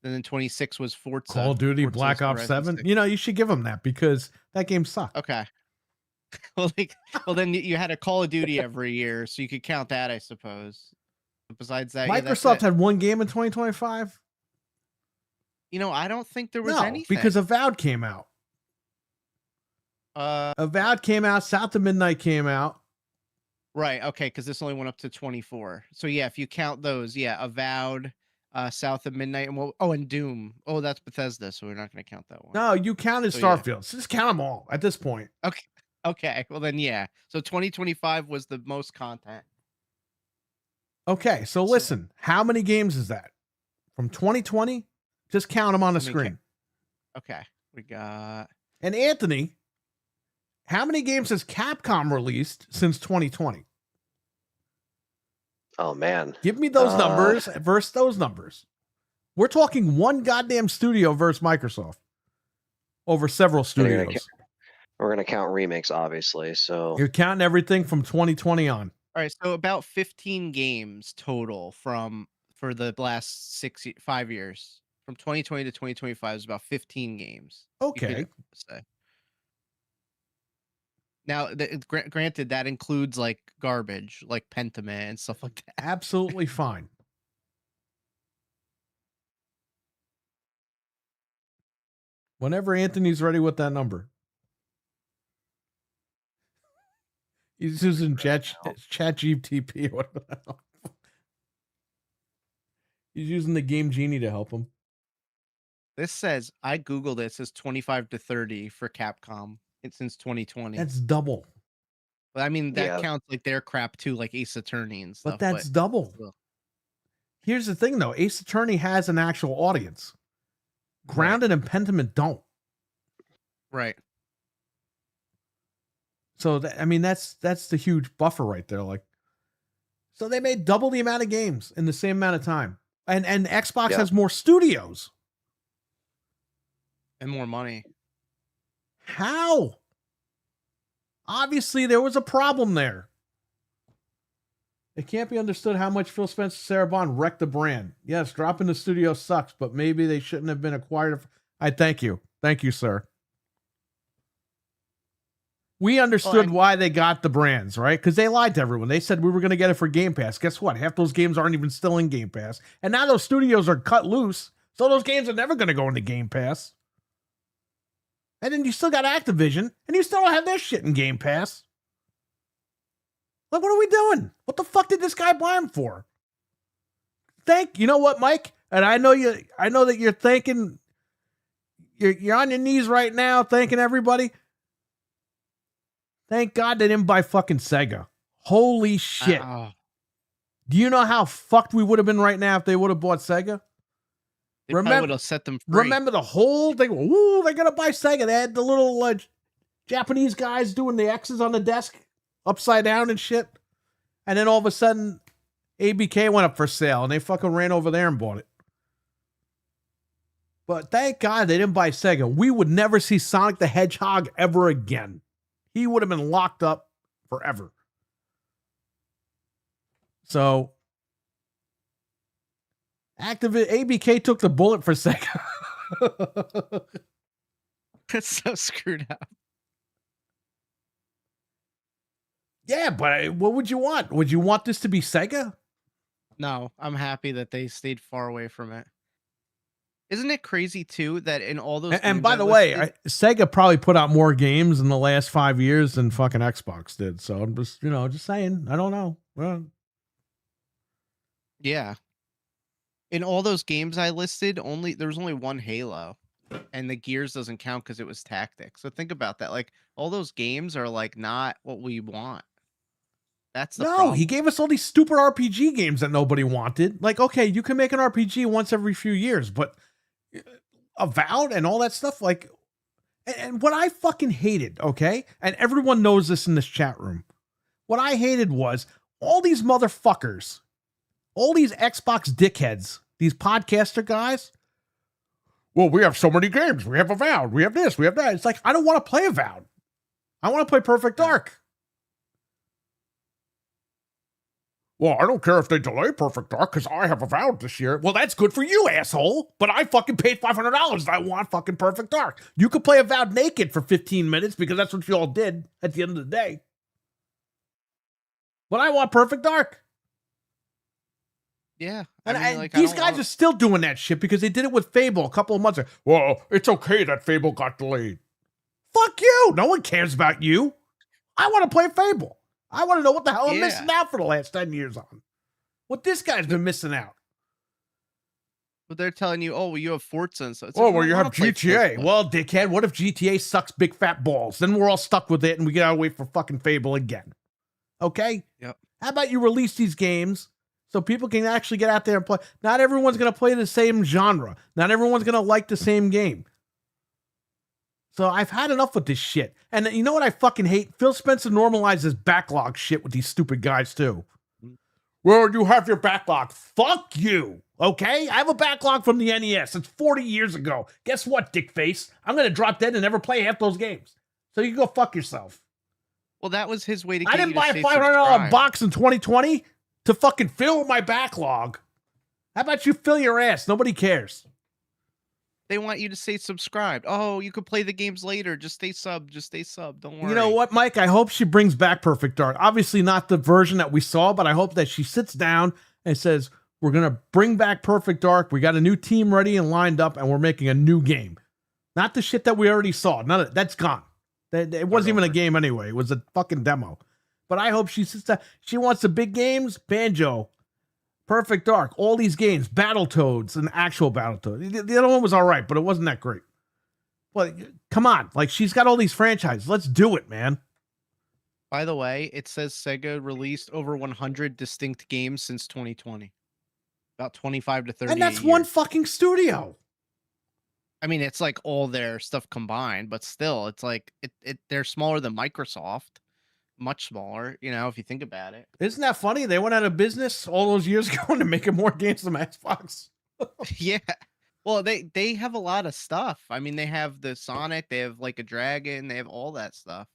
And then 26 was Forza. Call of Duty Forza Black Ops Horizon 7. 6. You know, you should give them that because that game sucked. Okay. Well, well, then you had a Call of Duty every year, so you could count that, I suppose. But besides that, yeah, that's Microsoft it. had one game in 2025. I don't think there was No, anything because Avowed came out. Avowed came out. South of Midnight came out. Right. Okay. Because this only went up to 24. So yeah, if you count those, yeah, Avowed, South of Midnight, and and Doom. Oh, that's Bethesda, so we're not going to count that one. No, you counted So, yeah. Starfield. So just count them all at this point. Okay. Okay. Well then, yeah. So 2025 was the most content. Okay, so listen, how many games is that from 2020? Just count them on the Let me screen. Okay. We got. And Anthony, how many games has Capcom released since 2020? Oh man. Give me those numbers versus those numbers. We're talking one goddamn studio versus Microsoft over several studios. We're gonna count remakes, obviously. So You're counting everything from 2020 on. All right. So about 15 games total for the last 5 years. From 2020 to 2025 is about 15 games. you could Okay. say. Now, granted, that includes like garbage, like Pentiment and stuff like that. Absolutely fine. Whenever Anthony's ready with that number. He's using chat GTP or whatever the hell. He's using the Game Genie to help him. This says, I Googled it, it says 25 to 30 for Capcom since 2020. That's double. But I mean, that Yeah. counts like their crap too, like Ace Attorney and stuff. But that's double. still. Here's the thing, though. Ace Attorney has an actual audience. Grounded and Pentiment don't. Right. So, that's the huge buffer right there. Like, so they made double the amount of games in the same amount of time. And Xbox Yeah. has more studios. And more money. How? Obviously, there was a problem there. It can't be understood how much Phil Spencer Sarah Bond wrecked the brand. Yes, dropping the studio sucks, but maybe they shouldn't have been acquired. I thank you. Thank you, sir. We understood why they got the brands, right? Because they lied to everyone. They said we were going to get it for Game Pass. Guess what? Half those games aren't even still in Game Pass. And now those studios are cut loose. So those games are never going to go into Game Pass. And then you still got Activision, and you still don't have their shit in Game Pass. Like, what are we doing? What the fuck did this guy buy them for? You know what, Mike? And I know that you're thanking, you're on your knees right now, thanking everybody. Thank God they didn't buy fucking Sega. Holy shit. Do you know how fucked we would have been right now if they would have bought Sega? They probably would have set them free. Remember the whole thing? Ooh, they're going to buy Sega. They had the little Japanese guys doing the X's on the desk upside down and shit. And then all of a sudden, ABK went up for sale and they fucking ran over there and bought it. But thank God they didn't buy Sega. We would never see Sonic the Hedgehog ever again. He would have been locked up forever. So, ABK took the bullet for Sega. That's so screwed up. Yeah, but what would you want? Would you want this to be Sega? No, I'm happy that they stayed far away from it. Isn't it crazy too that in all those And by the way, Sega probably put out more games in the last 5 years than fucking Xbox did. So I'm just, just saying. I don't know. Well, yeah. In all those games I listed, there was only one Halo, and the Gears doesn't count because it was Tactics. So think about that. Like all those games are like not what we want. That's the problem. He gave us all these stupid RPG games that nobody wanted. Like, okay, you can make an RPG once every few years, but Avowed and all that stuff, like, and what I fucking hated, okay, and everyone knows this in this chat room, what I hated was all these motherfuckers, all these Xbox dickheads, these podcaster guys. Well, we have so many games. We have Avowed. We have this. We have that. It's like, I don't want to play Avowed. I want to play Perfect Dark. Well, I don't care if they delay Perfect Dark because I have Avowed this year. Well, that's good for you, asshole. But I fucking paid $500. I want fucking Perfect Dark. You could play Avowed naked for 15 minutes because that's what you all did at the end of the day. But I want Perfect Dark. Yeah. And I mean, like, these guys are still doing that shit because they did it with Fable a couple of months ago. Well, it's okay that Fable got delayed. Fuck you. No one cares about you. I want to play Fable. I want to know what the hell I'm missing out for the last 10 years on. What this guy's been missing out. But they're telling you, oh, well, you have Forza and so. It's Oh, like, well, I you don't have wanna play GTA. Forza. Well, dickhead, what if GTA sucks big fat balls? Then we're all stuck with it and we gotta wait for fucking Fable again. Okay? Yep. How about you release these games so people can actually get out there and play? Not everyone's gonna play the same genre. Not everyone's gonna like the same game. So I've had enough with this shit. And you know what I fucking hate? Phil Spencer normalizes backlog shit with these stupid guys too. Well, you have your backlog. Fuck you. Okay? I have a backlog from the NES. It's 40 years ago. Guess what, dickface? I'm going to drop dead and never play half those games. So you can go fuck yourself. Well, that was his way to I get didn't you to buy a stay $500 subscribed. box in 2020 to fucking fill my backlog. How about you fill your ass? Nobody cares. They want you to stay subscribed. Oh, you could play the games later. Just stay sub. Don't worry. You know what, Mike? I hope she brings back Perfect Dark. Obviously not the version that we saw, but I hope that she sits down and says, we're going to bring back Perfect Dark. We got a new team ready and lined up, and we're making a new game. Not the shit that we already saw. None of that's gone. It wasn't even a game anyway. It was a fucking demo. But I hope she sits down. She wants the big games, Banjo, Perfect Dark, all these games, Battletoads, and actual Battletoads. The other one was all right, but it wasn't that great. Well, come on. Like, she's got all these franchises. Let's do it, man. By the way, it says Sega released over 100 distinct games since 2020. About 25 to 30 And that's a year. one fucking studio. I mean, it's like all their stuff combined, but still, it's like they're smaller than Microsoft. Much smaller, you know, if you think about it. Isn't that funny? They went out of business all those years ago and they're making more games than Xbox. Yeah. Well, they have a lot of stuff. I mean, they have the Sonic, they have like a dragon, they have all that stuff.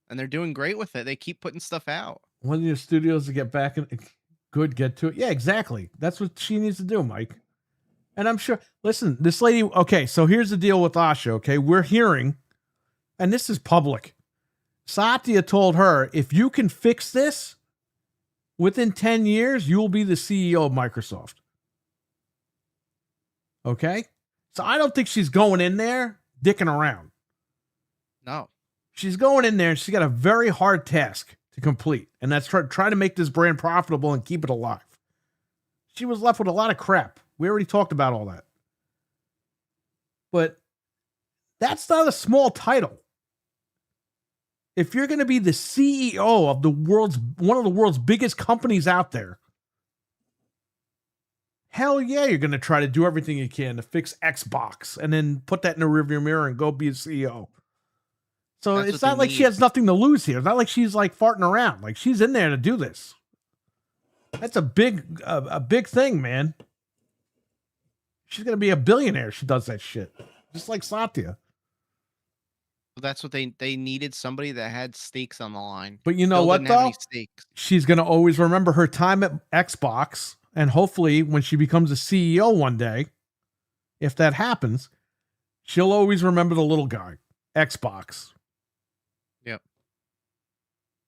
And they're doing great with it. They keep putting stuff out. One of your studios to get back and get to it. Yeah, exactly. That's what she needs to do, Mike. And I'm sure, listen, this lady, okay, so here's the deal with Asha, okay? We're hearing, and this is public. Satya told her, if you can fix this within 10 years, you will be the CEO of Microsoft. Okay? So I don't think she's going in there dicking around. No. She's going in there and she's got a very hard task to complete. And that's try to make this brand profitable and keep it alive. She was left with a lot of crap. We already talked about all that. But that's not a small title. If you're going to be the CEO of one of the world's biggest companies out there, hell yeah, you're going to try to do everything you can to fix Xbox and then put that in the rearview mirror and go be a CEO. So That's it's what not they like she need. has nothing to lose here. It's not like she's like farting around. Like she's in there to do this. That's a big thing, man. She's going to be a billionaire if she does that shit. Just like Satya. That's what they needed, somebody that had stakes on the line. But you know Bill what, didn't have though? any stakes. She's going to always remember her time at Xbox. And hopefully when she becomes a CEO one day, if that happens, she'll always remember the little guy, Xbox. Yep.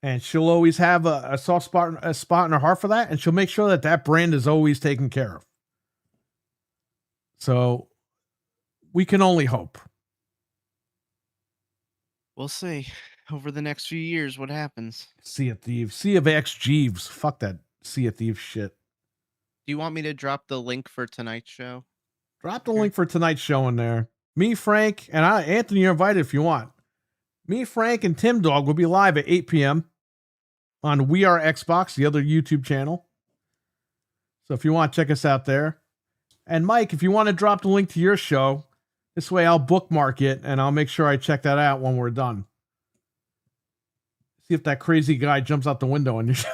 And she'll always have a soft spot in her heart for that. And she'll make sure that that brand is always taken care of. So we can only hope. We'll see over the next few years what happens. Sea of Thieves. Sea of X Jeeves. Fuck that Sea of Thieves shit. Do you want me to drop the link for tonight's show? Drop the link for tonight's show in there. Me, Frank, and Anthony, you're invited if you want. Me, Frank, and Tim Dog will be live at 8 p.m. on We Are Xbox, the other YouTube channel. So if you want, check us out there. And Mike, if you want to drop the link to your show, this way I'll bookmark it and I'll make sure I check that out when we're done. See if that crazy guy jumps out the window on your show.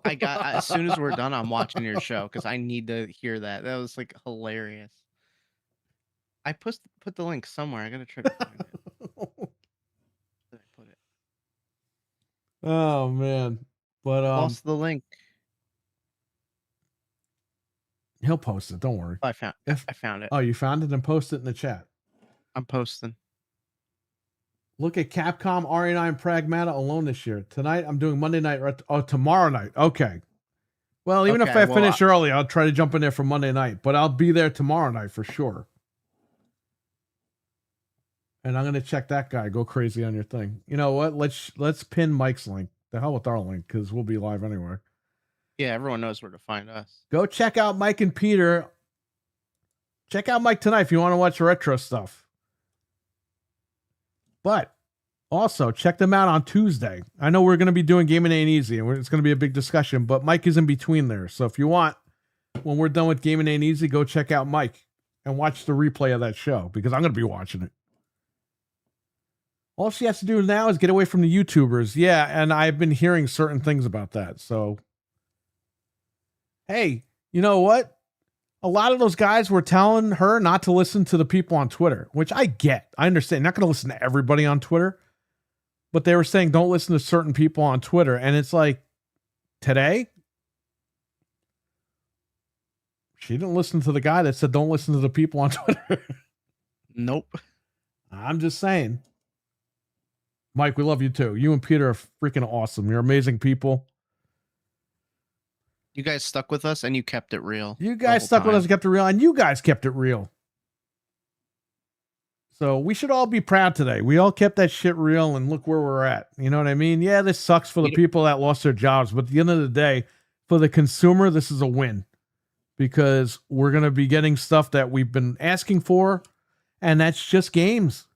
As soon as we're done, I'm watching your show because I need to hear that. That was like hilarious. I put the link somewhere. I gotta try to find it. Where did I put it? Oh man. But Lost the link. He'll post it. Don't worry. I found it. Oh, you found it? Then post it in the chat. I'm posting. Look at Capcom RE9 Pragmata alone this year. Tonight, I'm doing Monday night. Tomorrow night. Okay. Well, even if Okay, I well, finish early, I'll try to jump in there for Monday night. But I'll be there tomorrow night for sure. And I'm gonna check that guy. Go crazy on your thing. You know what? Let's pin Mike's link. The hell with our link, because we'll be live anyway. Yeah, everyone knows where to find us. Go check out Mike and Peter. Check out Mike tonight if you want to watch retro stuff. But also check them out on Tuesday. I know we're going to be doing Gaming Ain't Easy, and it's going to be a big discussion, but Mike is in between there. So if you want, when we're done with Gaming Ain't Easy, go check out Mike and watch the replay of that show, because I'm going to be watching it. All she has to do now is get away from the YouTubers. Yeah, and I've been hearing certain things about that. So, hey, you know what? A lot of those guys were telling her not to listen to the people on Twitter, which I get. I understand. Not going to listen to everybody on Twitter. But they were saying don't listen to certain people on Twitter. And it's like, today, she didn't listen to the guy that said don't listen to the people on Twitter. Nope. I'm just saying. Mike, we love you too. You and Peter are freaking awesome. You're amazing people. You guys stuck with us and you kept it real. You guys stuck with us and kept it real, and you guys kept it real. So we should all be proud today. We all kept that shit real, and look where we're at. You know what I mean? Yeah, this sucks for the people that lost their jobs, but at the end of the day, for the consumer, this is a win, because we're going to be getting stuff that we've been asking for, and that's just games.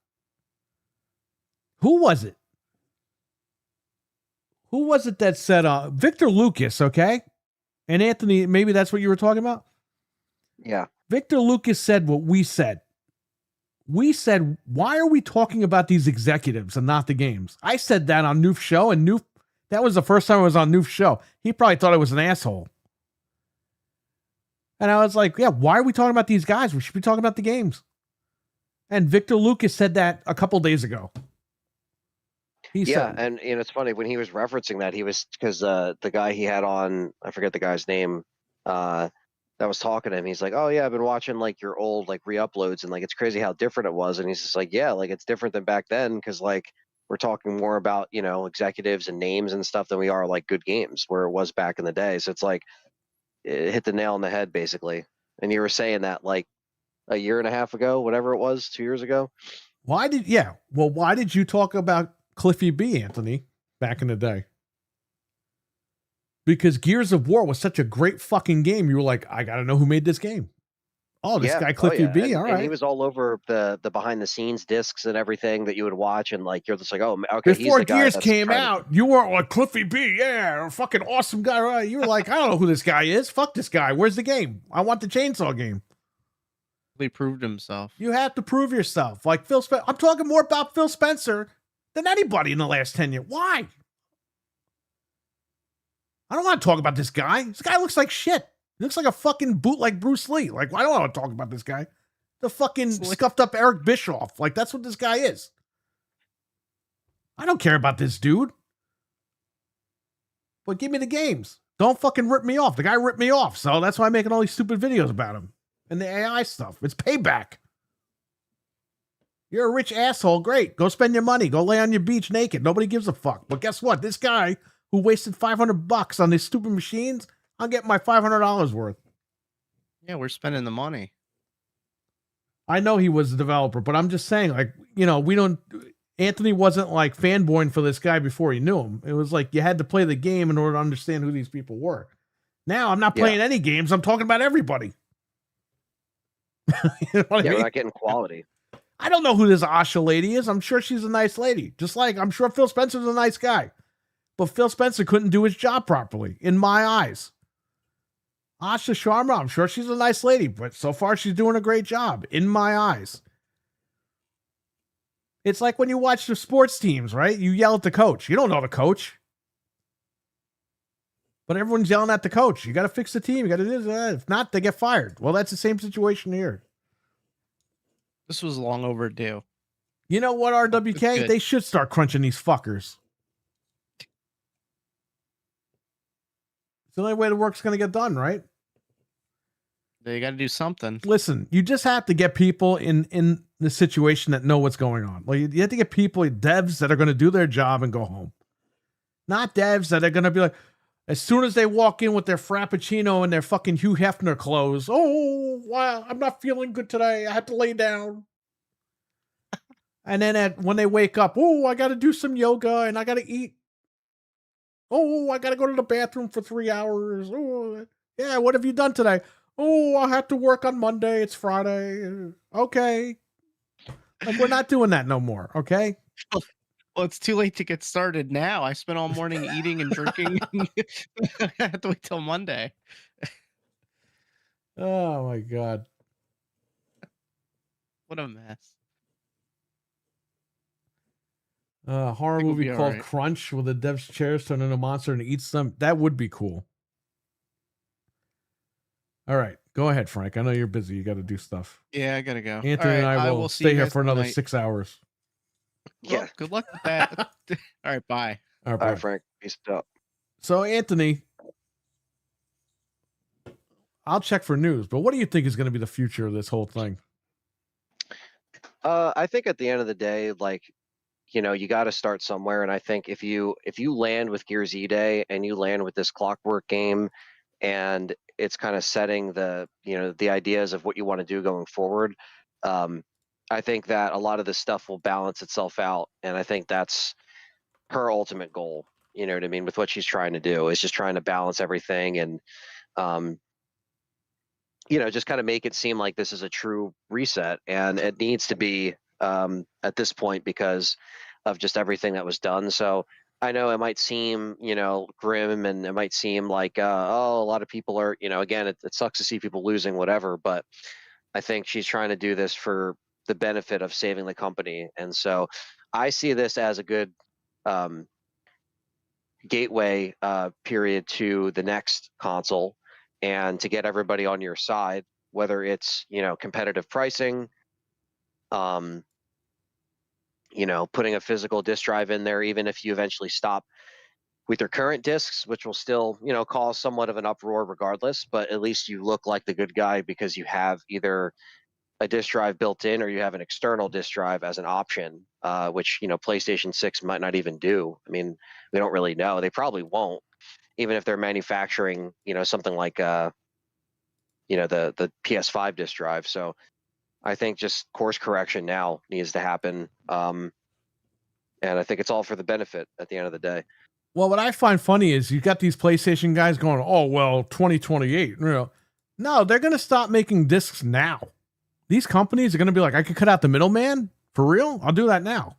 Who was it? Who was it that said, Victor Lucas, okay? And Anthony, maybe that's what you were talking about? Yeah. Victor Lucas said what we said. We said, why are we talking about these executives and not the games? I said that on Noof's show, and Noof, that was the first time I was on Noof's show. He probably thought I was an asshole. And I was like, yeah, why are we talking about these guys? We should be talking about the games. And Victor Lucas said that a couple days ago. And it's funny when he was referencing that, he was, because the guy he had on, I forget the guy's name, that was talking to him. He's like, oh yeah, I've been watching like your old like re-uploads, and like it's crazy how different it was. And he's just like, yeah, like it's different than back then, because like we're talking more about, you know, executives and names and stuff than we are like good games, where it was back in the day. So it's like it hit the nail on the head basically. And you were saying that like a year and a half ago, whatever it was, 2 years ago. Why did you talk about Cliffy B, Anthony, back in the day? Because Gears of War was such a great fucking game. You were like, I gotta know who made this game. Oh, this guy Cliffy B. All right. And he was all over the behind the scenes discs and everything that you would watch, and like you're just like, oh, okay. Before Gears came out, you weren't like Cliffy B. Yeah, a fucking awesome guy. Right? You were like, I don't know who this guy is. Fuck this guy. Where's the game? I want the chainsaw game. He proved himself. You have to prove yourself. Like Phil Spencer. I'm talking more about Phil Spencer than anybody in the last 10 years. Why? I don't want to talk about this guy. This guy looks like shit. He looks like a fucking bootleg Bruce Lee. Like, I don't want to talk about this guy. The fucking scuffed up Eric Bischoff. Like, that's what this guy is. I don't care about this dude. But give me the games. Don't fucking rip me off. The guy ripped me off. So that's why I'm making all these stupid videos about him. And the AI stuff. It's payback. You're a rich asshole. Great. Go spend your money. Go lay on your beach naked. Nobody gives a fuck. But guess what? This guy who wasted $500 on these stupid machines, I'll get my $500 worth. Yeah, we're spending the money. I know he was a developer, but I'm just saying, like, you know, Anthony wasn't like fanboying for this guy before he knew him. It was like you had to play the game in order to understand who these people were. Now I'm not playing any games. I'm talking about everybody. You know what I mean? We're not getting quality. I don't know who this Asha lady is. I'm sure she's a nice lady. Just like I'm sure Phil Spencer's a nice guy. But Phil Spencer couldn't do his job properly, in my eyes. Asha Sharma, I'm sure she's a nice lady, but so far she's doing a great job, in my eyes. It's like when you watch the sports teams, right? You yell at the coach. You don't know the coach. But everyone's yelling at the coach. You got to fix the team. You got to do this. If not, they get fired. Well, that's the same situation here. This was long overdue. You know what, RWK? They should start crunching these fuckers. It's the only way the work's going to get done, right? They got to do something. Listen, you just have to get people in the situation that know what's going on. Like you have to get people, devs that are going to do their job and go home. Not devs that are going to be like, as soon as they walk in with their Frappuccino and their fucking Hugh Hefner clothes, oh, wow, I'm not feeling good today. I had to lay down. And then when they wake up, oh, I got to do some yoga and I got to eat. Oh, I got to go to the bathroom for 3 hours. Oh, yeah, what have you done today? Oh, I have to work on Monday. It's Friday. Okay. Like, we're not doing that no more, okay? Well, it's too late to get started now. I spent all morning eating and drinking. I have to wait till Monday. Oh, my God. What a mess. Horror think we'll movie be called alright. Crunch, where the dev's chairs turn into a monster and eats them. That would be cool. All right, go ahead, Frank. I know you're busy. You got to do stuff. Yeah, I gotta go. Anthony and I will see stay you here guys for another tonight. 6 hours. Well, Yeah. good luck with that. All right, bye. All right, All bye. right, Frank. Peace out. So, Anthony, I'll check for news, but what do you think is going to be the future of this whole thing? I think at the end of the day, like, you know, you got to start somewhere. And I think if you land with Gears E-Day and you land with this Clockwork game, and it's kind of setting the, you know, the ideas of what you want to do going forward, I think that a lot of this stuff will balance itself out. And I think that's her ultimate goal. You know what I mean? With what she's trying to do is just trying to balance everything and, you know, just kind of make it seem like this is a true reset. And it needs to be at this point because of just everything that was done. So I know it might seem, you know, grim, and it might seem like, oh, a lot of people are, you know, again, it sucks to see people losing, whatever. But I think she's trying to do this for the benefit of saving the company. And so I see this as a good gateway period to the next console, and to get everybody on your side, whether it's, you know, competitive pricing, you know, putting a physical disk drive in there, even if you eventually stop with your current discs, which will still, you know, cause somewhat of an uproar regardless, but at least you look like the good guy because you have either a disk drive built in or you have an external disk drive as an option, which, you know, PlayStation 6 might not even do. I mean, we don't really know. They probably won't, even if they're manufacturing, you know, something like, you know, the PS5 disk drive. So I think just course correction now needs to happen. And I think it's all for the benefit at the end of the day. Well, what I find funny is you got these PlayStation guys going, oh, well, 2028. You know, no, they're going to stop making discs now. These companies are going to be like, I could cut out the middleman. For real? I'll do that now.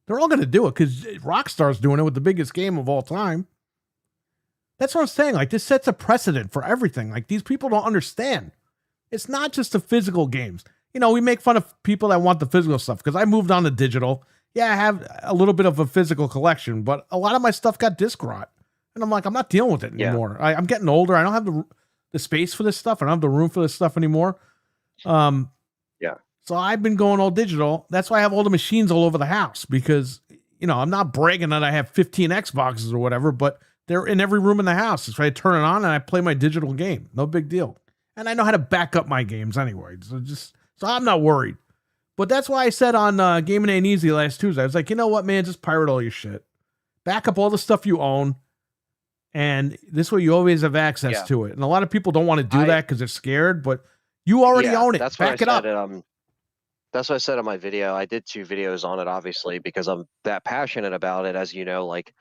They're all going to do it because Rockstar's doing it with the biggest game of all time. That's what I'm saying. Like, this sets a precedent for everything. Like, these people don't understand. It's not just the physical games. You know, we make fun of people that want the physical stuff because I moved on to digital. Yeah, I have a little bit of a physical collection, but a lot of my stuff got disc rot. And I'm like, I'm not dealing with it anymore. I'm getting older. I don't have the space for this stuff. I don't have the room for this stuff anymore. So I've been going all digital. That's why I have all the machines all over the house because, you know, I'm not bragging that I have 15 Xboxes or whatever, but they're in every room in the house. So I turn it on and I play my digital game. No big deal. And I know how to back up my games anyway. So I'm not worried. But that's why I said on Gaming Ain't Easy last Tuesday, I was like, you know what, man, just pirate all your shit. Back up all the stuff you own. And this way you always have access to it. And a lot of people don't want to do that because they're scared, but you already own it. That's Back what it I up. said. That's what I said on my video. I did 2 videos on it, obviously, because I'm that passionate about it, as you know, like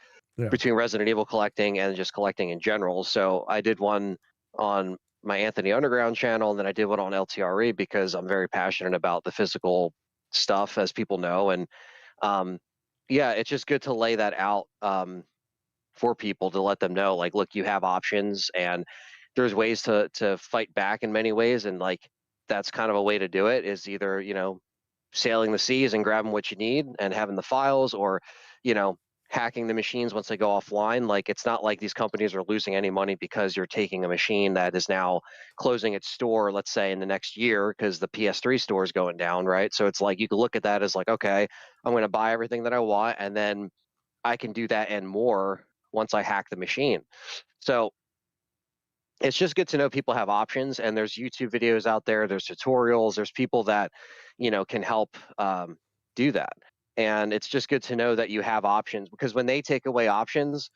between Resident Evil collecting and just collecting in general. So I did one on my Anthony Underground channel, and then I did one on LTRE because I'm very passionate about the physical stuff, as people know. And yeah, it's just good to lay that out for people, to let them know, like, look, you have options, and there's ways to fight back in many ways. And like, that's kind of a way to do it, is either, you know, sailing the seas and grabbing what you need and having the files, or, you know, hacking the machines once they go offline. Like, it's not like these companies are losing any money because you're taking a machine that is now closing its store, let's say in the next year, because the PS3 store is going down, right? So it's like, you can look at that as like, okay, I'm going to buy everything that I want, and then I can do that and more once I hack the machine. So it's just good to know people have options, and there's YouTube videos out there, there's tutorials, there's people that, can help do that. And it's just good to know that you have options, because when they take away options,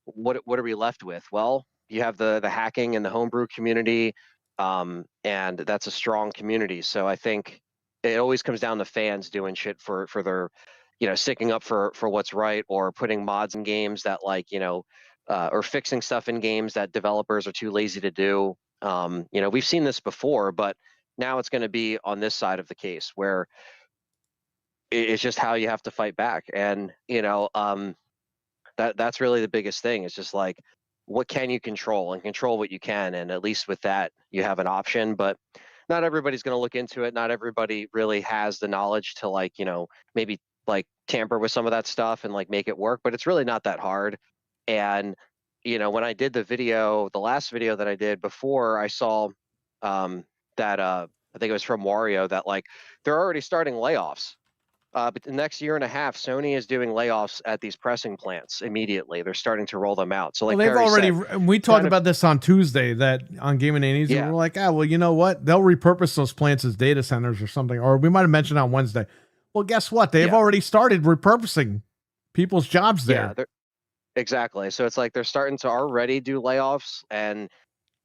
what are we left with? Well, you have the hacking and the homebrew community, and that's a strong community. So I think it always comes down to fans doing shit for their, sticking up for what's right, or putting mods in games that, like, or fixing stuff in games that developers are too lazy to do. We've seen this before, but now it's going to be on this side of the case where it's just how you have to fight back. And that's really the biggest thing. It's just like, what can you control, and control what you can, and at least with that you have an option. But not everybody's going to look into it. Not everybody really has the knowledge to, like, maybe like tamper with some of that stuff and like make it work, but it's really not that hard. And when I did the last video that I did before, I saw that I think it was from Wario, that like they're already starting layoffs. But the next year and a half, Sony is doing layoffs at these pressing plants immediately. They're starting to roll them out. So, like, well, they've Perry already. said, We talked kind of- about this on Tuesday, that on Game and News, Yeah. and we're like, well, you know what? They'll repurpose those plants as data centers or something. Or we might have mentioned on Wednesday. Well, guess what? They've Yeah. already started repurposing people's jobs there. yeah, exactly. So it's like they're starting to already do layoffs, and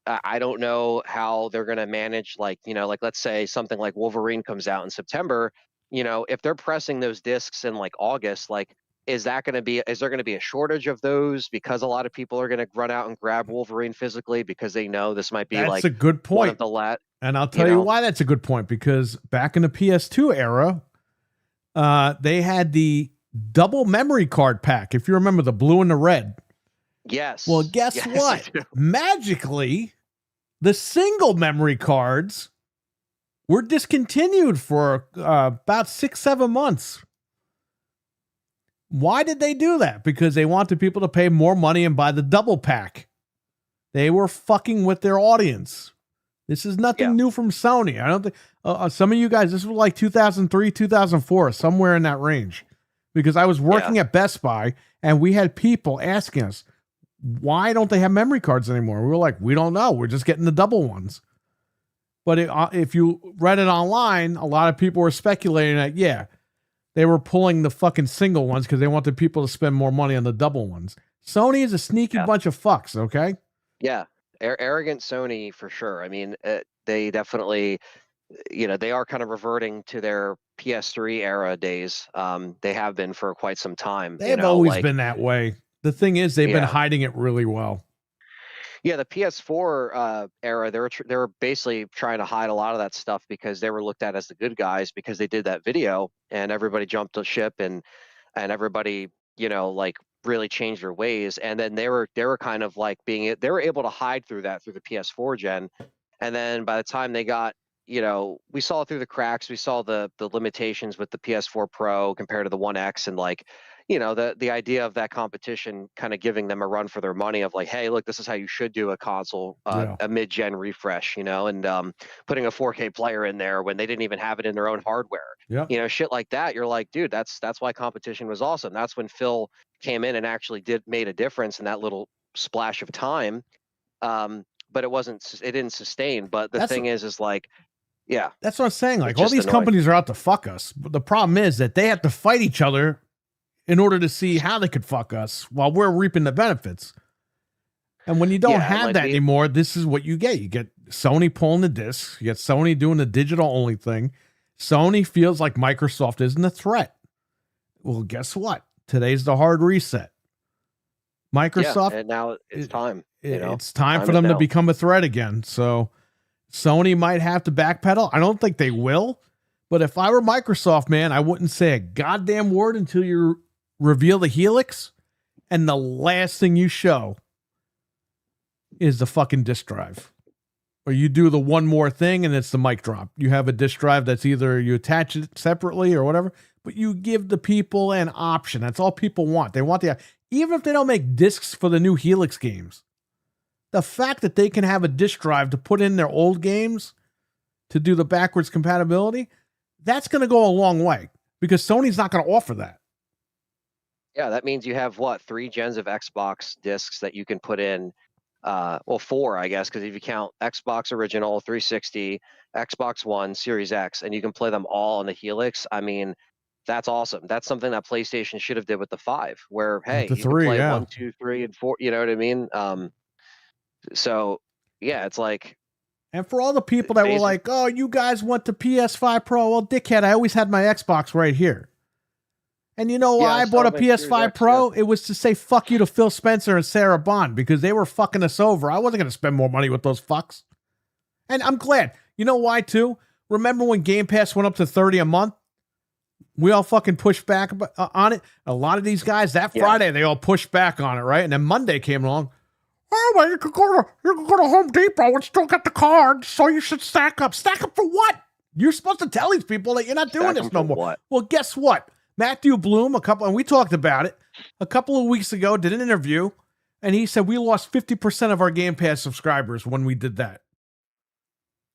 I don't know how they're going to manage, like, like, let's say something like Wolverine comes out in September. If they're pressing those discs in like August, like, is there going to be a shortage of those, because a lot of people are going to run out and grab Wolverine physically because they know this might be That's like a good one of point. the And I'll tell you why that's a good point, because back in the PS2 era, they had the double memory card pack, if you remember, the blue and the red. Yes. Well, guess Yes, I what? do. Magically, the single memory cards were discontinued for about 6-7 months. Why did they do that? Because they wanted people to pay more money and buy the double pack. They were fucking with their audience. This is nothing Yeah. new from Sony. I don't think some of you guys, this was like 2003, 2004, somewhere in that range. Because I was working at Best Buy, and we had people asking us, why don't they have memory cards anymore? We were like, we don't know. We're just getting the double ones. But if you read it online, a lot of people were speculating that, yeah, they were pulling the fucking single ones because they wanted people to spend more money on the double ones. Sony is a sneaky bunch of fucks, okay? Yeah. Arrogant Sony for sure. I mean, they definitely, they are kind of reverting to their PS3 era days. They have been for quite some time. They have always been that way. The thing is, they've been hiding it really well. Yeah, the PS4 era, they were basically trying to hide a lot of that stuff because they were looked at as the good guys because they did that video, and everybody jumped the ship, and everybody, like, really changed their ways. And then they were kind of like they were able to hide through the PS4 gen. And then by the time they got, we saw it through the cracks. We saw the limitations with the PS4 Pro compared to the One X, and like, the idea of that competition kind of giving them a run for their money of like, hey, look, this is how you should do a console, a mid-gen refresh, and putting a 4K player in there when they didn't even have it in their own hardware. Yeah. Shit like that. You're like, dude, that's why competition was awesome. That's when Phil came in and actually made a difference in that little splash of time. But it didn't sustain. But the thing is like, yeah. That's what I'm saying. Like, It's all just these annoying. companies are out to fuck us. But the problem is that they have to fight each other in order to see how they could fuck us while we're reaping the benefits. And when you don't have that anymore, this is what you get. You get Sony pulling the discs. You get Sony doing the digital only thing. Sony feels like Microsoft isn't a threat. Well, guess what? Today's the hard reset. Microsoft, and now it's time. It's time for them to become a threat again. So Sony might have to backpedal. I don't think they will. But if I were Microsoft, man, I wouldn't say a goddamn word until you reveal the Helix, and the last thing you show is the fucking disk drive. Or you do the one more thing and it's the mic drop. You have a disk drive that's either you attach it separately or whatever, but you give the people an option. That's all people want. They want even if they don't make discs for the new Helix games, the fact that they can have a disk drive to put in their old games to do the backwards compatibility, that's going to go a long way, because Sony's not going to offer that. Yeah, that means you have 3 gens of Xbox discs that you can put in well, 4, I guess, because if you count Xbox Original, 360, Xbox One, Series X, and you can play them all on the Helix. I mean, that's awesome. That's something that PlayStation should have did with the 5, where With hey, the you can 3, play yeah. 1, 2, 3, and 4. You know what I mean? So yeah, it's like And for all the people that were basic. like, "Oh, you guys want the PS5 Pro?" Well, dickhead, I always had my Xbox right here. And you know Yeah, why I I bought a still have my Series PS5 X, Pro? It was to say fuck you to Phil Spencer and Sarah Bond because they were fucking us over. I wasn't going to spend more money with those fucks. And I'm glad. You know why, too? Remember when Game Pass went up to $30 a month? We all fucking pushed back on it. A lot of these guys, that Yeah. Friday, they all pushed back on it, right? And then Monday came along. Oh, well, you could go to Home Depot and still get the card, so you should stack up. Stack up for what? You're supposed to tell these people that you're not doing Stack this 'em no for more. what? Well, guess what? Matthew Bloom, and we talked about it a couple of weeks ago, did an interview, and he said we lost 50% of our Game Pass subscribers when we did that.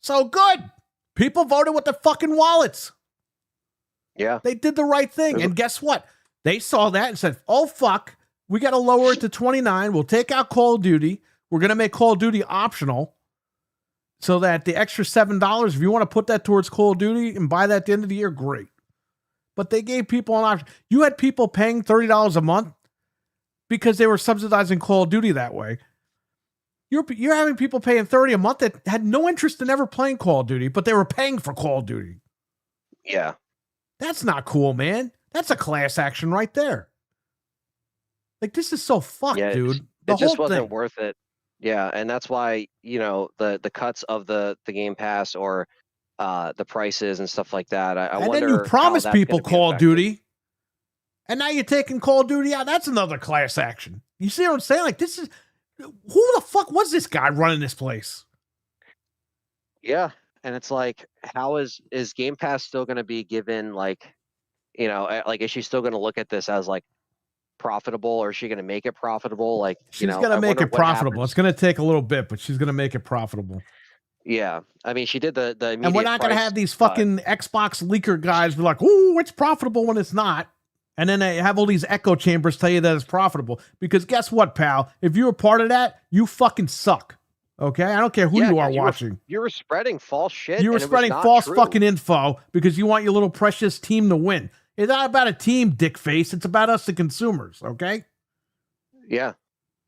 So good. People voted with their fucking wallets. Yeah. They did the right thing. And guess what? They saw that and said, oh, fuck, we got to lower it to 29. We'll take out Call of Duty. We're going to make Call of Duty optional so that the extra $7, if you want to put that towards Call of Duty and buy that at the end of the year, great. But they gave people an option. You had people paying $30 a month because they were subsidizing Call of Duty that way. You're having people paying $30 a month that had no interest in ever playing Call of Duty, but they were paying for Call of Duty. Yeah. That's not cool, man. That's a class action right there. Like, this is so fucked, Yeah, dude. It just wasn't worth it. Yeah, and that's why, the cuts of the Game Pass or the prices and stuff like that. I And wonder then you how promise that's people gonna be Call of affected. Duty, and now you're taking Call of Duty out. That's another class action. You see what I'm saying? Like, this is who the fuck was this guy running this place? Yeah, and it's like, how is Game Pass still going to be given like, like is she still going to look at this as like profitable, or is she going to make it profitable? Like, She's I gonna make wonder it what profitable. happens. It's gonna take a little bit, but she's gonna make it profitable. Yeah, I mean, she did the immediate. And we're not gonna price have these cut. fucking Xbox leaker guys be like, "Ooh, it's profitable," when it's not. And then they have all these echo chambers tell you that it's profitable. Because guess what, pal? If you're a part of that, you fucking suck. Okay? I don't care who Yeah, you are 'cause watching. You were spreading false shit. You were and it was spreading not false true. fucking info because you want your little precious team to win. It's not about a team, dick face. It's about us, the consumers. Okay? Yeah,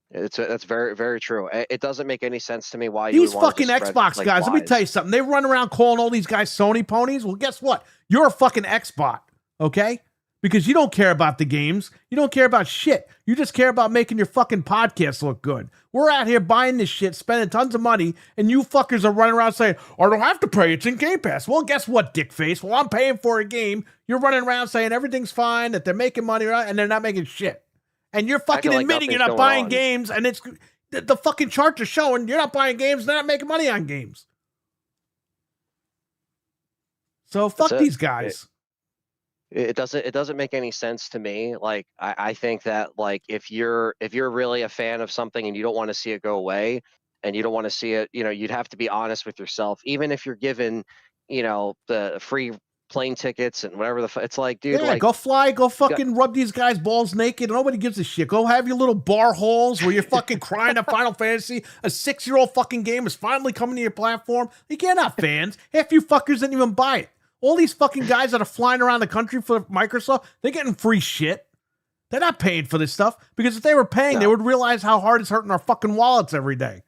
that's very, very true. It doesn't make any sense to me why you These would want fucking to spread, Xbox like, guys, let me lies. tell you something. They run around calling all these guys Sony ponies. Well, guess what? You're a fucking Xbot, okay? Because you don't care about the games. You don't care about shit. You just care about making your fucking podcast look good. We're out here buying this shit, spending tons of money, and you fuckers are running around saying, I don't have to pay, it's in Game Pass. Well, guess what, dickface? Well, I'm paying for a game. You're running around saying everything's fine, that they're making money, right? And they're not making shit. And you're fucking like admitting you're nothing's not going buying on. games, and it's the fucking charts are showing you're not buying games, they're not making money on games. So fuck it. these guys. It doesn't make any sense to me. Like, I think that, like, if you're really a fan of something and you don't want to see it go away, and you don't want to see it, you'd have to be honest with yourself. Even if you're given, the free plane tickets and whatever it's like, dude, Yeah, like, go fly, go fucking rub these guys' balls naked. Nobody gives a shit. Go have your little bar holes where you're fucking crying at Final Fantasy. A 6-year-old fucking game is finally coming to your platform. You can't have fans. Half you fuckers didn't even buy it. All these fucking guys that are flying around the country for Microsoft, they're getting free shit. They're not paying for this stuff because if they were paying, they No. would realize how hard it's hurting our fucking wallets every day.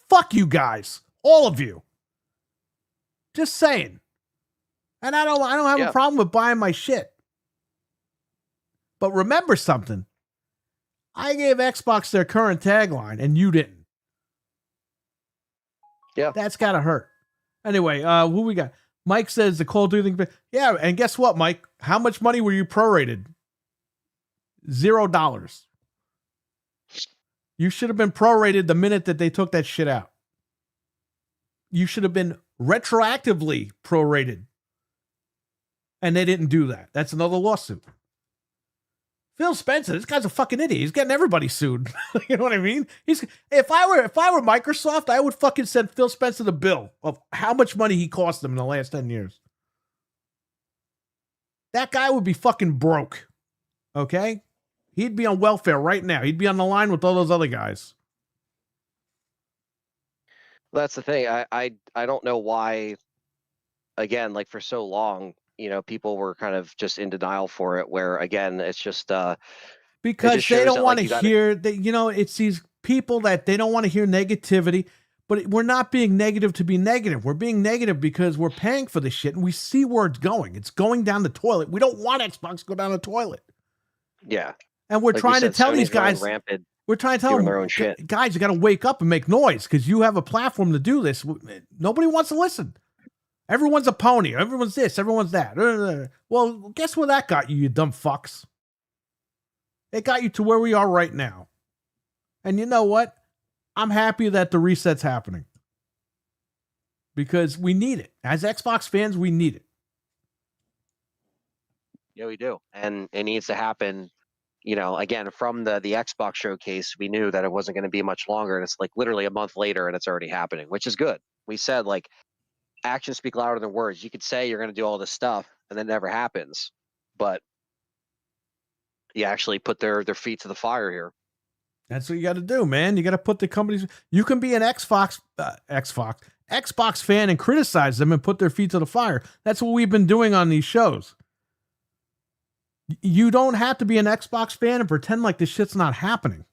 Fuck you guys, all of you. Just saying. And I don't have Yeah. a problem with buying my shit. But remember something. I gave Xbox their current tagline and you didn't. Yeah. That's gotta hurt. Anyway, who we got? Mike says the Call of Duty thing. Yeah, and guess what, Mike? How much money were you prorated? $0. You should have been prorated the minute that they took that shit out. You should have been retroactively prorated. And they didn't do that. That's another lawsuit. Phil Spencer, this guy's a fucking idiot. He's getting everybody sued. You know what I mean? If I were Microsoft, I would fucking send Phil Spencer the bill of how much money he cost them in the last 10 years. That guy would be fucking broke. Okay? He'd be on welfare right now. He'd be on the line with all those other guys. That's the thing. I don't know why. Again, like for so long, people were kind of just in denial for it. Where again, it's just it Because just they shows don't that want like to you got to. hear that, it's these people that they don't want to hear negativity. But we're not being negative to be negative. We're being negative because we're paying for this shit and we see where it's going. It's going down the toilet. We don't want Xbox to go down the toilet. Yeah, And we're like we trying to said, tell these Sony's running guys, rampant, we're trying to tell doing them, their own shit. guys, you got to wake up and make noise because you have a platform to do this. Nobody wants to listen. Everyone's a pony. Everyone's this. Everyone's that. Well, guess where that got you, you dumb fucks? It got you to where we are right now. And you know what? I'm happy that the reset's happening. Because we need it. As Xbox fans, we need it. Yeah, we do, and it needs to happen. Again, from the Xbox showcase, we knew that it wasn't going to be much longer, and it's like literally a month later, and it's already happening, which is good. We said like actions speak louder than words. You could say you're going to do all this stuff, and then it never happens, but you actually put their feet to the fire here. That's what you got to do, man. You got to put the companies. You can be an Xbox fan and criticize them and put their feet to the fire. That's what we've been doing on these shows. You don't have to be an Xbox fan and pretend like this shit's not happening.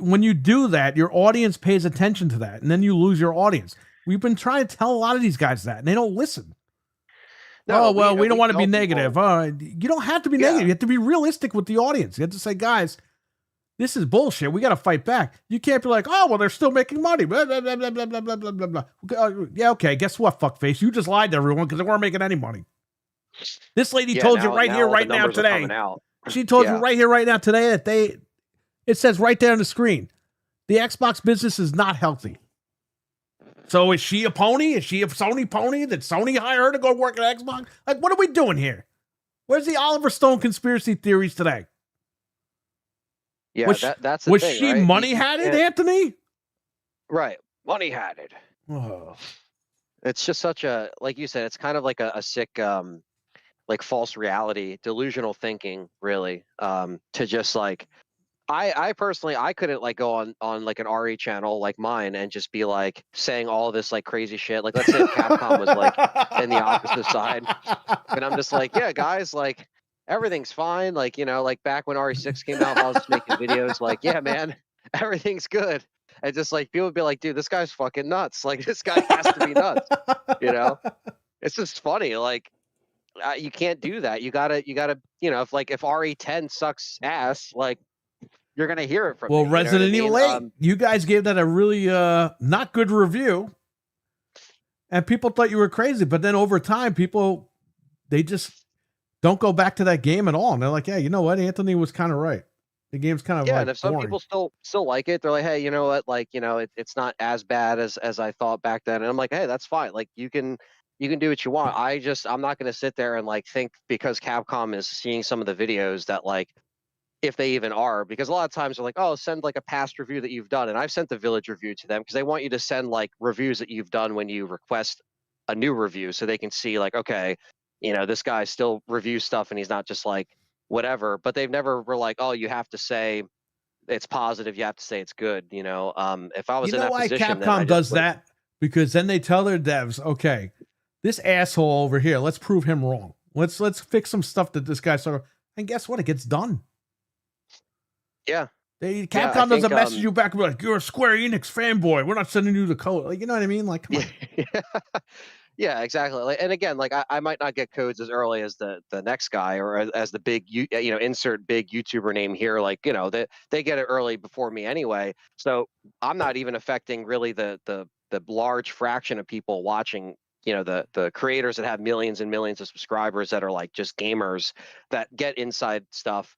When you do that, your audience pays attention to that, and then you lose your audience. We've been trying to tell a lot of these guys that, and they don't listen. No, we don't want to be tell negative. people- You don't have to be negative. You have to be realistic with the audience. You have to say, guys, this is bullshit. We got to fight back. You can't be like, oh, well, they're still making money. Blah, blah, blah, blah, blah, blah, blah, blah, blah. Yeah, okay. Guess what, fuckface? You just lied to everyone because they weren't making any money. This lady told you right here, right now, today. She told you right here, right now, today that it says right there on the screen, the Xbox business is not healthy. So is she a pony? Is she a Sony pony? Did Sony hire her to go work at Xbox? Like, what are we doing here? Where's the Oliver Stone conspiracy theories today? Yeah, that's the was thing, she right? money had it, Anthony? Right, money had it. Oh. It's just such a, like you said, it's kind of like a sick, like false reality, delusional thinking, really. To just like, I personally, I couldn't like go on like an RE channel like mine and just be like saying all this like crazy shit. Like, let's say if Capcom was like in the opposite side, and I'm just like, yeah, guys, like everything's fine. Like, like back when RE6 came out, I was just making videos like, yeah, man, everything's good. And just like people would be like, dude, this guy's fucking nuts. Like, this guy has to be nuts. It's just funny. Like, you can't do that. You gotta, if RE10 sucks ass, like you're gonna hear it from me. Resident Evil 8, you guys gave that a really not good review, and people thought you were crazy. But then over time, they just don't go back to that game at all, and they're like, yeah, you know what, Anthony was kind of right. The game's kind of and if some people still like it, they're like, hey, you know what, like it's not as bad as I thought back then, and I'm like, hey, that's fine. Like you can do what you want. I'm not gonna sit there and like think because Capcom is seeing some of the videos that like, if they even are, because a lot of times they're like, oh, send like a past review that you've done, and I've sent the Village review to them because they want you to send like reviews that you've done when you request a new review, so they can see like, okay, this guy still reviews stuff and he's not just like whatever. But they've never were like, oh, you have to say it's positive, you have to say it's good. If I was in that position, Capcom does that, because then they tell their devs, okay, this asshole over here, let's prove him wrong. Let's fix some stuff that this guy started, and guess what? It gets done. Yeah. Capcom doesn't message you back and be like, you're a Square Enix fanboy. We're not sending you the code. Like, you know what I mean? Like, come on. Yeah, exactly. Like, and again, like I might not get codes as early as the next guy, or as the big insert big YouTuber name here. Like, they get it early before me anyway. So I'm not even affecting really the large fraction of people watching. The creators that have millions and millions of subscribers that are like just gamers that get inside stuff.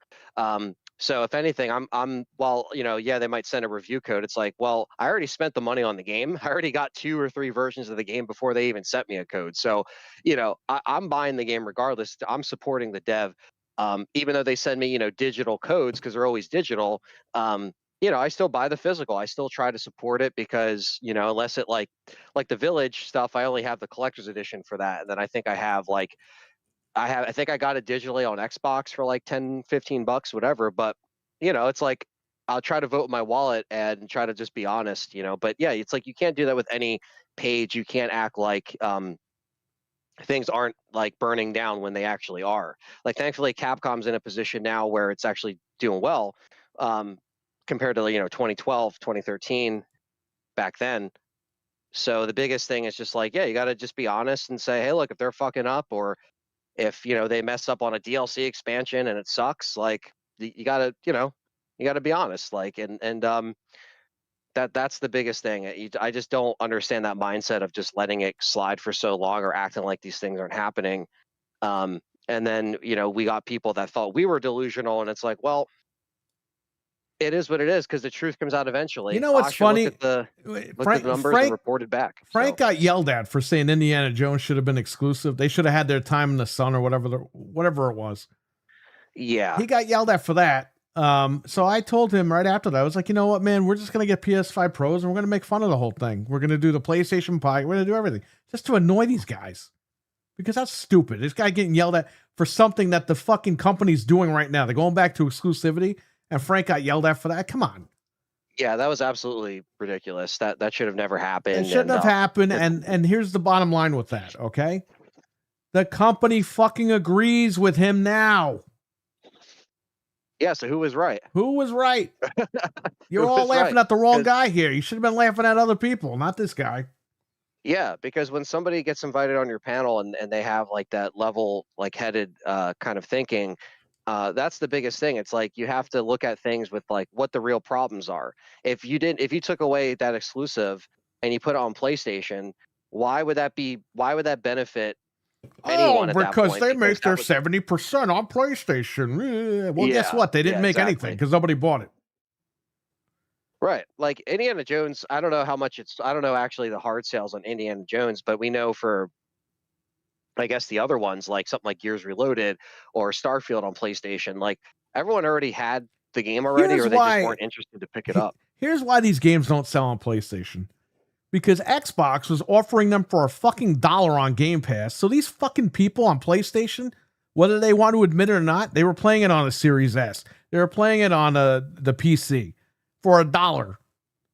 So if anything, they might send a review code. It's like, well, I already spent the money on the game. I already got 2 or 3 versions of the game before they even sent me a code. So, I'm buying the game regardless. I'm supporting the dev, even though they send me, digital codes because they're always digital. I still buy the physical. I still try to support it because, unless it like the Village stuff, I only have the collector's edition for that. And then I think I have I think I got it digitally on Xbox for like $10-15, whatever. But, it's like, I'll try to vote with my wallet and try to just be honest, you know. But yeah, it's like you can't do that with any page. You can't act like things aren't like burning down when they actually are. Like thankfully, Capcom's in a position now where it's actually doing well compared to 2012, 2013 back then. So the biggest thing is just like, yeah, you got to just be honest and say, hey, look, if they're fucking up or if they mess up on a DLC expansion and it sucks, like you got to you got to be honest, like and that's the biggest thing. I just don't understand that mindset of just letting it slide for so long or acting like these things aren't happening. And then we got people that thought we were delusional, and it's like, well, it is what it is because the truth comes out eventually. You know what's funny? Looked at the numbers and reported back. Frank so. got yelled at for saying Indiana Jones should have been exclusive. They should have had their time in the sun or whatever it was. Yeah. He got yelled at for that. So I told him right after that, I was like, you know what, man, we're just going to get PS5 Pros and we're going to make fun of the whole thing. We're going to do the PlayStation Pi. We're going to do everything just to annoy these guys because that's stupid. This guy getting yelled at for something that the fucking company's doing right now. They're going back to exclusivity and Frank got yelled at for that. Come on. Yeah, that was absolutely ridiculous. That should have never happened. It shouldn't have happened. And here's the bottom line with that. Okay. The company fucking agrees with him now. Yeah, so who was right? Who was right? You're all laughing at the wrong guy here. You should have been laughing at other people, not this guy. Yeah, because when somebody gets invited on your panel and they have like that level, like headed kind of thinking, that's the biggest thing. It's like you have to look at things with like what the real problems are. If you took away that exclusive and you put it on PlayStation, why would that benefit anyone because they make their 70% on PlayStation. Well, guess what? They didn't make anything because nobody bought it. Right. Like Indiana Jones, I don't know how much I don't know actually the hard sales on Indiana Jones, but we know for, I guess, the other ones, like something like Gears Reloaded or Starfield on PlayStation, like everyone already had the game already, or they just weren't interested to pick it up. Here's why these games don't sell on PlayStation. Because Xbox was offering them for $1 on Game Pass. So these fucking people on PlayStation, whether they want to admit it or not, they were playing it on a Series S. They were playing it on the PC for $1.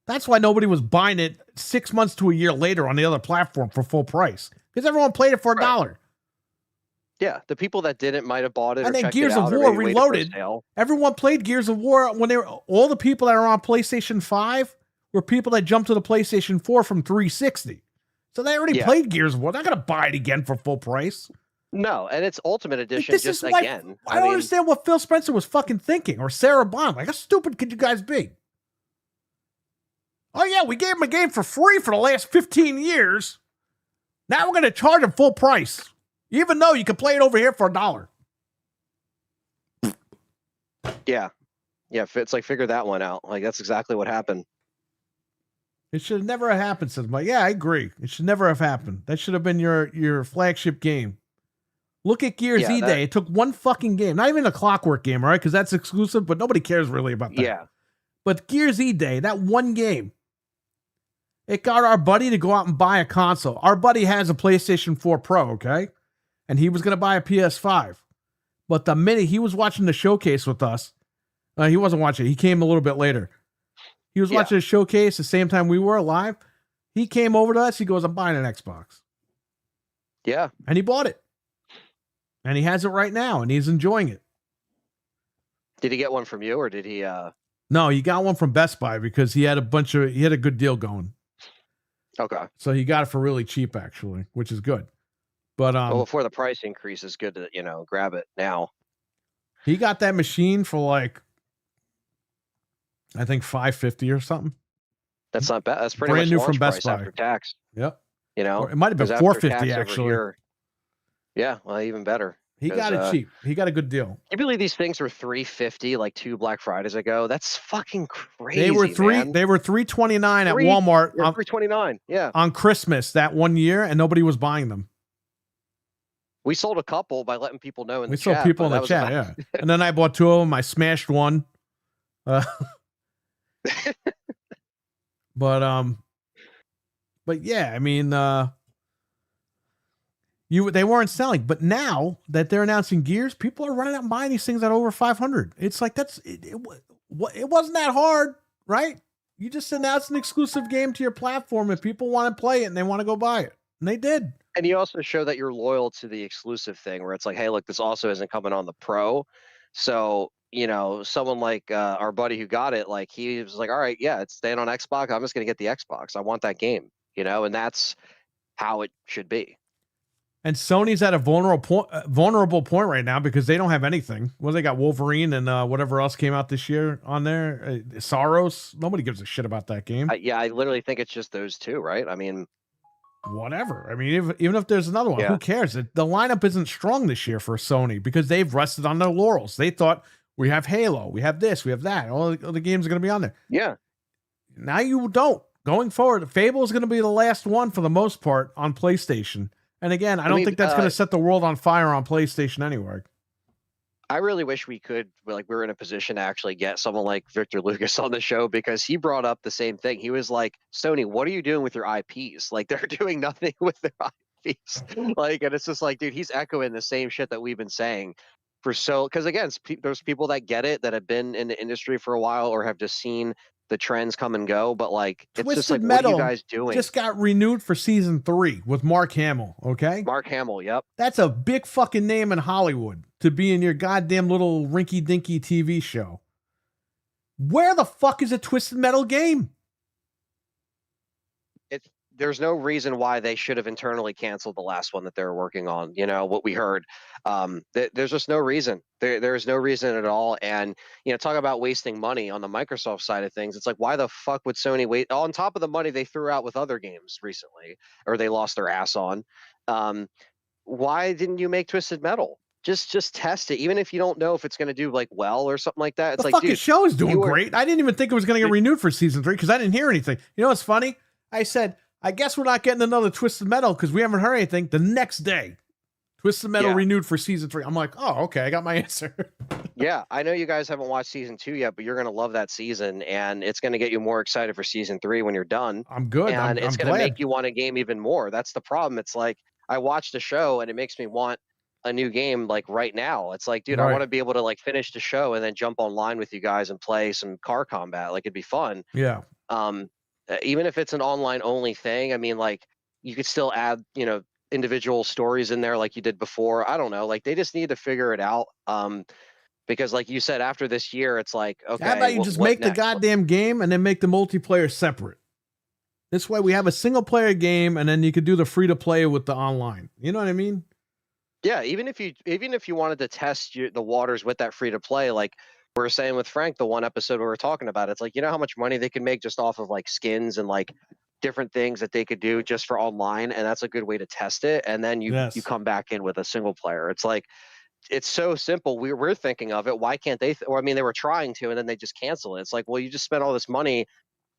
That's why nobody was buying it 6 months to a year later on the other platform for full price. Because everyone played it for $1. Yeah, the people that didn't might have bought it. And or then checked it Gears out of or War maybe waited for a Reloaded. sale. Everyone played Gears of War when they were all the people that are on PlayStation 5 were people that jumped to the PlayStation 4 from 360. So they already played Gears of War. They're not going to buy it again for full price. No, and it's Ultimate Edition This just is why, again. I don't understand what Phil Spencer was fucking thinking, or Sarah Bond. Like, how stupid could you guys be? Oh, yeah, we gave him a game for free for the last 15 years. Now we're going to charge him full price, even though you can play it over here for $1. Yeah. Yeah, it's like, figure that one out. Like, that's exactly what happened. It should have never have happened, says Mike. Yeah, I agree. It should never have happened. That should have been your flagship game. Look at Gears E-Day. It took one fucking game. Not even a Clockwork game, all right? Because that's exclusive, but nobody cares really about that. Yeah. But Gears E-Day, that one game, it got our buddy to go out and buy a console. Our buddy has a PlayStation 4 Pro, okay? And he was going to buy a PS5. But the minute he was watching the showcase with us, he wasn't watching. He came a little bit later. He was watching a showcase the same time we were live. He came over to us. He goes, I'm buying an Xbox. Yeah. And he bought it. And he has it right now, and he's enjoying it. Did he get one from you, or did he... No, he got one from Best Buy because he had a good deal going. Okay. So he got it for really cheap, actually, which is good. But well, before the price increase, it's good to, grab it now. He got that machine for like, I think $550 or something. That's not bad. That's pretty brand much new from Best Buy after tax. Yep. Or it might have been $450 actually. Yeah, well, even better. He got it cheap. He got a good deal. You believe these things were $350 like 2 Black Fridays ago? That's fucking crazy. They were man. They were $329 at Walmart. Yeah, $329. Yeah. On Christmas that one year, and nobody was buying them. We sold a couple by letting people know in the chat. We sold people in the chat, yeah. And then I bought 2 of them. I smashed one. But yeah, I mean, they weren't selling, but now that they're announcing Gears, people are running out and buying these things at over 500. It's like it wasn't that hard, right? You just announced an exclusive game to your platform if people want to play it and they want to go buy it. And they did. And you also show that you're loyal to the exclusive thing where it's like, hey, look, this also isn't coming on the pro. So, someone like our buddy who got it, like he was like, all right, yeah, it's staying on Xbox. I'm just going to get the Xbox. I want that game, and that's how it should be. And Sony's at a vulnerable point right now because they don't have anything. Well, they got Wolverine and whatever else came out this year on there. Soros. Nobody gives a shit about that game. I literally think it's just those two, right? I mean, whatever. I mean, even if there's another one, Yeah. who cares? The lineup isn't strong this year for Sony because they've rested on their laurels. They thought we have Halo, we have this, we have that. All the games are going to be on there. yeah. Now you don't. Going forward, Fable is going to be the last one for the most part on PlayStation. And again, I don't think that's going to set the world on fire on PlayStation anyway. I really wish we were in a position to actually get someone like Victor Lucas on the show because he brought up the same thing. He was like, Sony, what are you doing with your IPs? Like, they're doing nothing with their IPs. And it's just like, dude, he's echoing the same shit that we've been saying because again, there's people that get it that have been in the industry for a while or have just seen the trends come and go. But like, it's just like, Metal what are you guys doing? Just got renewed for season 3 with Mark Hamill. Okay. Mark Hamill. Yep. That's a big fucking name in Hollywood to be in your goddamn little rinky dinky TV show. Where the fuck is a Twisted Metal game? There's no reason why they should have internally canceled the last one that they were working on. What we heard. There's just no reason. There's no reason at all. And talk about wasting money on the Microsoft side of things. It's like, why the fuck would Sony wait on top of the money they threw out with other games recently, or they lost their ass on? Why didn't you make Twisted Metal? Just test it, even if you don't know if it's going to do well or something like that. It's the like, fucking dude, show is doing great. I didn't even think it was going to get renewed for season 3 because I didn't hear anything. You know what's funny? I said, I guess we're not getting another Twisted Metal because we haven't heard anything. The next day, Twisted Metal renewed for season 3. I'm like, oh, okay, I got my answer. Yeah, I know you guys haven't watched season 2 yet, but you're going to love that season, and it's going to get you more excited for season 3 when you're done. I'm good. And it's I'm going to glad. make you want a game even more. That's the problem. It's like, I watched the show, and it makes me want a new game right now. It's like, dude, I want to be able to finish the show and then jump online with you guys and play some car combat. It'd be fun. Yeah. Even if it's an online only thing, I mean, you could still add, individual stories in there like you did before. I don't know. They just need to figure it out. Because like you said, after this year, it's like, okay. How about you just make the goddamn game and then make the multiplayer separate? This way we have a single player game and then you could do the free to play with the online. You know what I mean? Yeah. Even if you wanted to test the waters with that free to play, like we were saying with Frank, the one episode we were talking about, it's like, how much money they can make just off of skins and different things that they could do just for online. And that's a good way to test it. And then you come back in with a single player. It's like, it's so simple. We're thinking of it. Why can't they? Or I mean, they were trying to, and then they just cancel it. It's like, well, you just spent all this money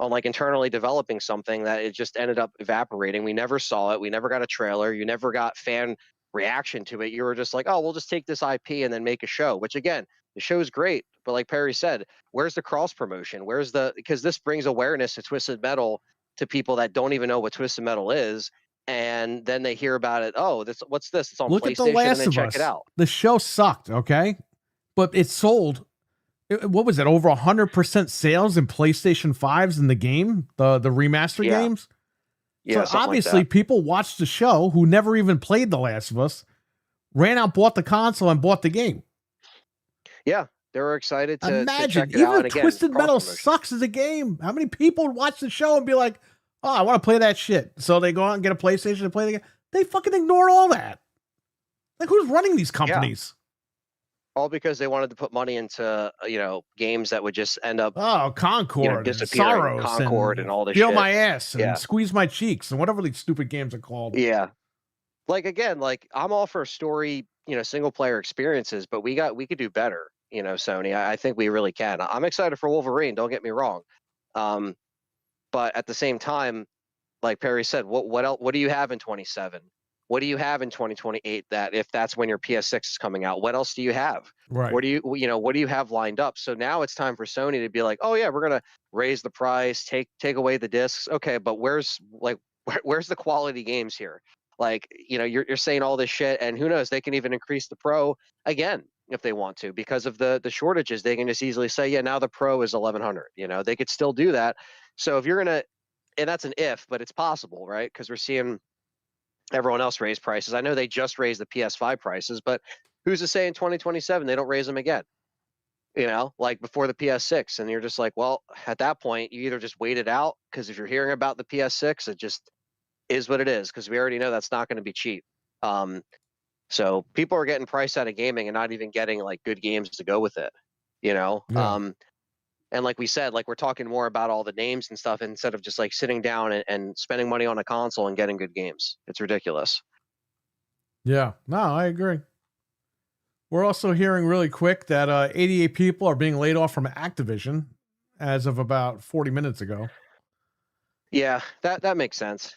on internally developing something that it just ended up evaporating. We never saw it. We never got a trailer. You never got fan reaction to it. You were just like, oh, we'll just take this IP and then make a show, which again, the show's great. But like Perry said, where's the cross promotion? Because this brings awareness to Twisted Metal to people that don't even know what Twisted Metal is. And then they hear about it. Oh, what's this? It's on Look PlayStation, at The Last and then of check Us. it out. The show sucked, okay? But it sold. What was it? Over 100% sales in PlayStation 5s in the game, the remaster games. Yeah, so obviously people watched the show who never even played The Last of Us, ran out, bought the console, and bought the game. Yeah, they were excited to Imagine, check it out. even And again, Twisted Metal cross-promotion. sucks as a game. How many people would watch the show and be like, oh, I want to play that shit. So they go out and get a PlayStation and play the game. They fucking ignore all that. Who's running these companies? All because they wanted to put money into, games that would just end up Concord, and disappearing. Soros, Concord and all this Feel shit. My Ass, and Yeah. Squeeze My Cheeks, and whatever these stupid games are called. Yeah. Again, I'm all for story, single player experiences, but we could do better, Sony. I think we really can. I'm excited for Wolverine, don't get me wrong. But at the same time, like Perry said, what else, what do you have in 27? What do you have in 2028 that if that's when your PS6 is coming out, what else do you have? Right. What do you have lined up? So now it's time for Sony to be like, oh yeah, we're going to raise the price, take away the discs. Okay. But where's the quality games here? You're saying all this shit, and who knows, they can even increase the pro again. if they want to. Because of the shortages, they can just easily say, yeah, now the Pro is 1100. You know, they could still do that. So if you're gonna, and that's an if, but it's possible, right? Because we're seeing everyone else raise prices. I know they just raised the PS5 prices, but who's to say in 2027 they don't raise them again? You know, like before the PS6, and you're just like, well, at that point, you either just wait it out, because if you're hearing about the PS6, it just is what it is, because we already know that's not going to be cheap. So people are getting priced out of gaming and not even getting like good games to go with it, you know. Yeah. And like we said, like we're talking more about all the names and stuff instead of just like sitting down and spending money on a console and getting good games. It's ridiculous. Yeah. No, I agree. We're also hearing really quick that 88 people are being laid off from Activision as of about 40 minutes ago, Yeah, that makes sense.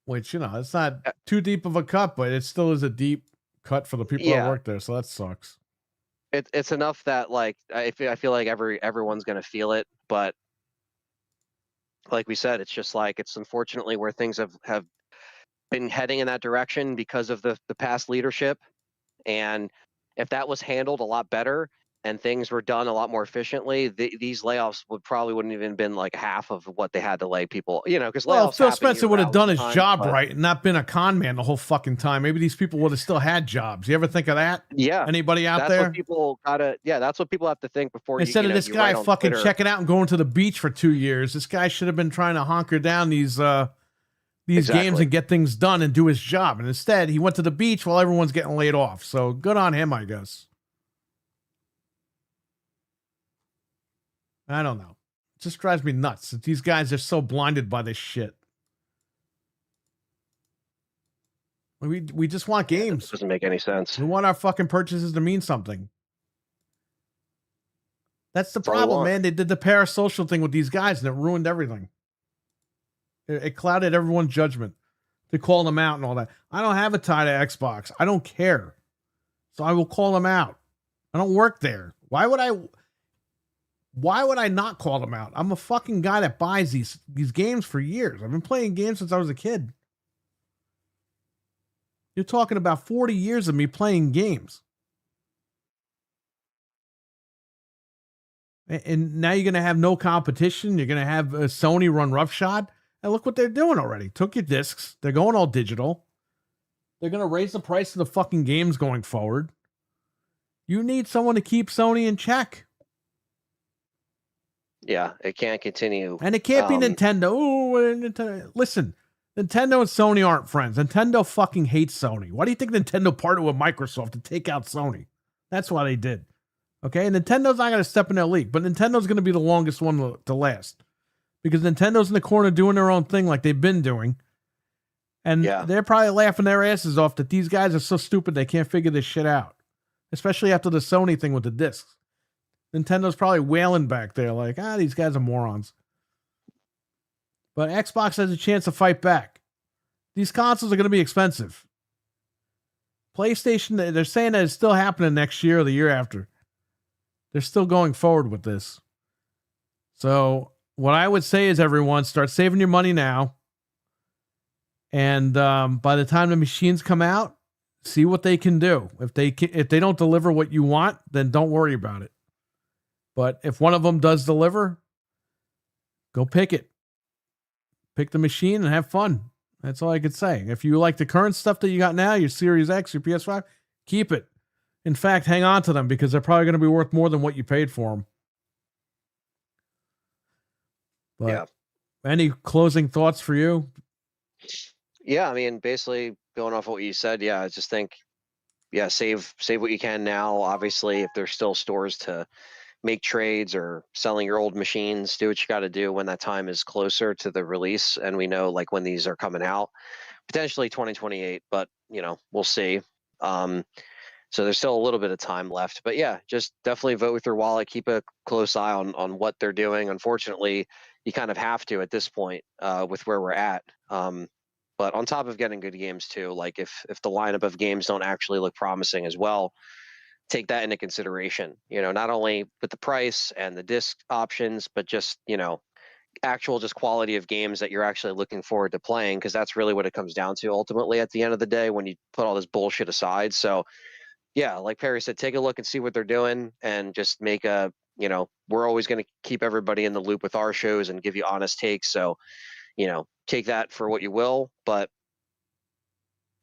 which, you know, it's not too deep of a cut, but it still is a deep cut for the people that Yeah. work there. So that sucks. It's enough that like I feel like everyone's gonna feel it, but like we said, it's just like it's unfortunately where things have been heading in that direction because of the past leadership. And if that was handled a lot better and things were done a lot more efficiently, these layoffs wouldn't even been like half of what they had to lay people. You know, because Well, if layoffs. Phil happen Spencer would have year-round done his sometimes, job but right and not been a con man the whole fucking time, maybe these people would have still had jobs. You ever think of that? yeah, Anybody out that's there? what people gotta. Yeah, that's what people have to think before Instead you of know, this you guy write on fucking Twitter. checking out and going to the beach for 2 years, this guy should have been trying to honker down these games Exactly. and get things done and do his job. And instead, he went to the beach while everyone's getting laid off. So good on him, I guess. I don't know. It just drives me nuts that these guys are so blinded by this shit. We just want It games. doesn't make any sense. We want our fucking purchases to mean something. That's the That's all we problem, want. man. They did the parasocial thing with these guys and it ruined everything. It clouded everyone's judgment. They called them out and all that. I don't have a tie to Xbox. I don't care. So I will call them out. I don't work there. Why would I not call them out? I'm a fucking guy that buys these games for years. I've been playing games since I was a kid. You're talking about 40 years of me playing games. And now you're going to have no competition. You're going to have Sony run roughshod. And look what they're doing already. Took your discs. They're going all digital. They're going to raise the price of the fucking games going forward. You need someone to keep Sony in check. Yeah, it can't continue. And it can't be Nintendo. Ooh, Nintendo. Listen, Nintendo and Sony aren't friends. Nintendo fucking hates Sony. Why do you think Nintendo partnered with Microsoft to take out Sony? That's why they did. Okay, Nintendo's not going to step in their league, but Nintendo's going to be the longest one to last. Because Nintendo's in the corner doing their own thing like they've been doing. And they're probably laughing their asses off that these guys are so stupid they can't figure this shit out. Especially after the Sony thing with the discs. Nintendo's probably wailing back there like, these guys are morons. But Xbox has a chance to fight back. These consoles are going to be expensive. PlayStation, they're saying that it's still happening next year or the year after. They're still going forward with this. So what I would say is, everyone, start saving your money now. And by the time the machines come out, see what they can do. If they don't deliver what you want, then don't worry about it. But if one of them does deliver, go pick it. Pick the machine and have fun. That's all I could say. If you like the current stuff that you got now, your Series X, your PS5, keep it. In fact, hang on to them because they're probably going to be worth more than what you paid for them. But any closing thoughts for you? Yeah, I mean, basically going off what you said, I just think, save what you can now. Obviously, if there's still stores to make trades or selling your old machines, do what you got to do when that time is closer to the release. And we know like when these are coming out, potentially 2028, but we'll see. So there's still a little bit of time left, but just definitely vote with your wallet. Keep a close eye on what they're doing. Unfortunately, you kind of have to at this point with where we're at. But on top of getting good games too, like if the lineup of games don't actually look promising as well, take that into consideration, not only with the price and the disc options, but just, actual just quality of games that you're actually looking forward to playing. Cause that's really what it comes down to ultimately at the end of the day, when you put all this bullshit aside. So yeah, like Perry said, take a look and see what they're doing, and just make a, we're always going to keep everybody in the loop with our shows and give you honest takes. So, take that for what you will, but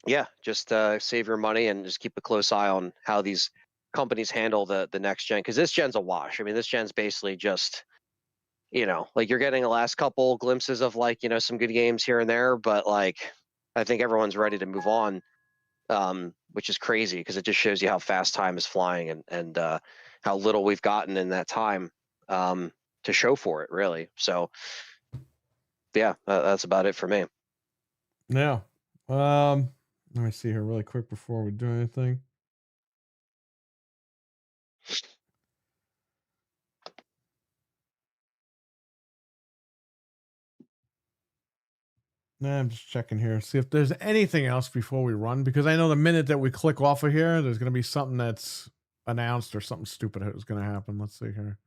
yeah, just save your money and just keep a close eye on how these companies handle the next gen, because this gen's a wash. I mean, this gen's basically just, like you're getting the last couple glimpses of like, some good games here and there, but like I think everyone's ready to move on, which is crazy because it just shows you how fast time is flying, and how little we've gotten in that time to show for it, really. So yeah, that's about it for me. Yeah. Let me see here really quick before we do anything. Nah, I'm just checking here, see if there's anything else before we run, because I know the minute that we click off of here, there's going to be something that's announced or something stupid is going to happen. Let's see here.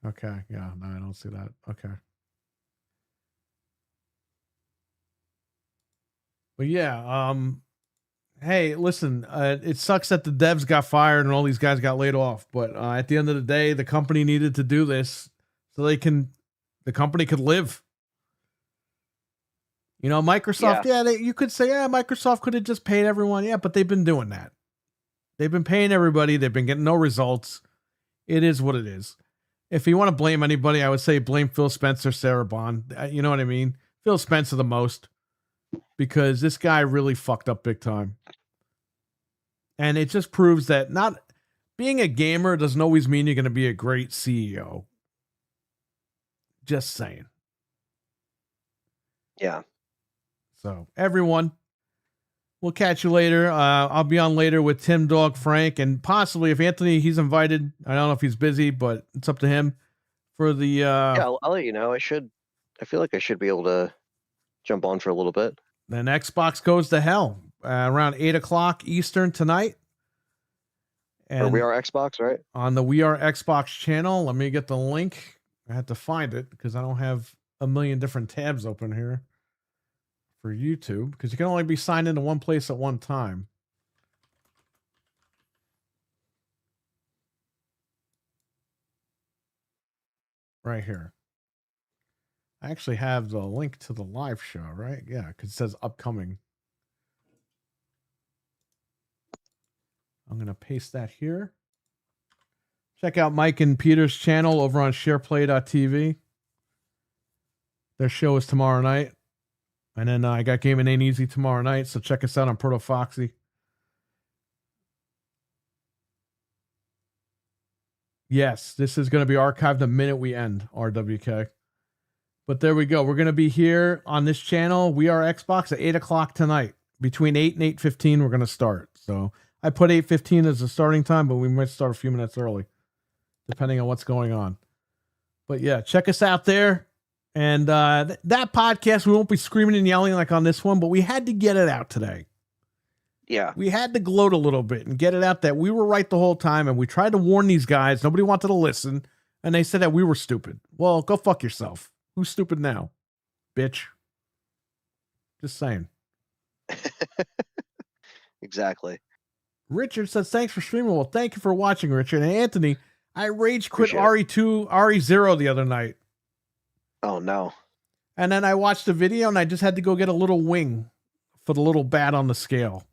Okay. Yeah. No, I don't see that. Okay. But yeah, hey, listen, it sucks that the devs got fired and all these guys got laid off, but at the end of the day, the company needed to do this so the company could live. Microsoft, you could say, Microsoft could have just paid everyone. Yeah, but they've been doing that. They've been paying everybody. They've been getting no results. It is what it is. If you want to blame anybody, I would say blame Phil Spencer, Sarah Bond. You know what I mean? Phil Spencer the most, because this guy really fucked up big time. And it just proves that not being a gamer doesn't always mean you're going to be a great CEO. Just saying. Yeah. So everyone, we'll catch you later. I'll be on later with Tim, Dog, Frank, and possibly if Anthony, he's invited. I don't know if he's busy, but it's up to him for the. Yeah, I'll let you know. I feel like I should be able to jump on for a little bit. Then Xbox Goes to Hell around 8:00 Eastern tonight. And or We Are Xbox, right? On the We Are Xbox channel. Let me get the link. I had to find it because I don't have a million different tabs open here for YouTube, because you can only be signed into one place at one time. Right here. I actually have the link to the live show, right? Yeah, because it says upcoming. I'm going to paste that here. Check out Mike and Peter's channel over on shareplay.tv. Their show is tomorrow night. And then I got Gaming Ain't Easy tomorrow night, so check us out on Proto Foxy. Yes, this is going to be archived the minute we end RWK. But there we go. We're going to be here on this channel. We Are Xbox at 8:00 tonight. Between 8 and 8:15, we're going to start. So I put 8:15 as the starting time, but we might start a few minutes early, depending on what's going on. But yeah, check us out there. And that podcast, we won't be screaming and yelling like on this one, but we had to get it out today. Yeah. We had to gloat a little bit and get it out that we were right the whole time, and we tried to warn these guys. Nobody wanted to listen, and they said that we were stupid. Well, go fuck yourself. Who's stupid now? Bitch. Just saying. Exactly. Richard says, thanks for streaming. Well, thank you for watching, Richard. And Anthony, I rage quit Appreciate RE0 the other night. Oh, no. And then I watched the video, and I just had to go get a little wing for the little bat on the scale.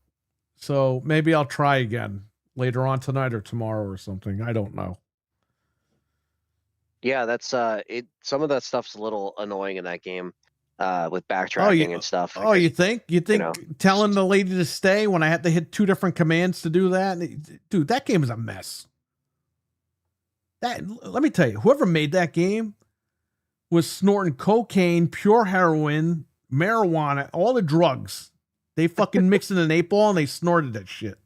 So maybe I'll try again later on tonight or tomorrow or something. I don't know. Yeah, that's some of that stuff's a little annoying in that game, with backtracking and stuff. Oh, you think telling the lady to stay when I had to hit 2 different commands to do that? Dude, that game is a mess. Let me tell you, whoever made that game was snorting cocaine, pure heroin, marijuana, all the drugs. They fucking mixed in an 8-ball and they snorted that shit.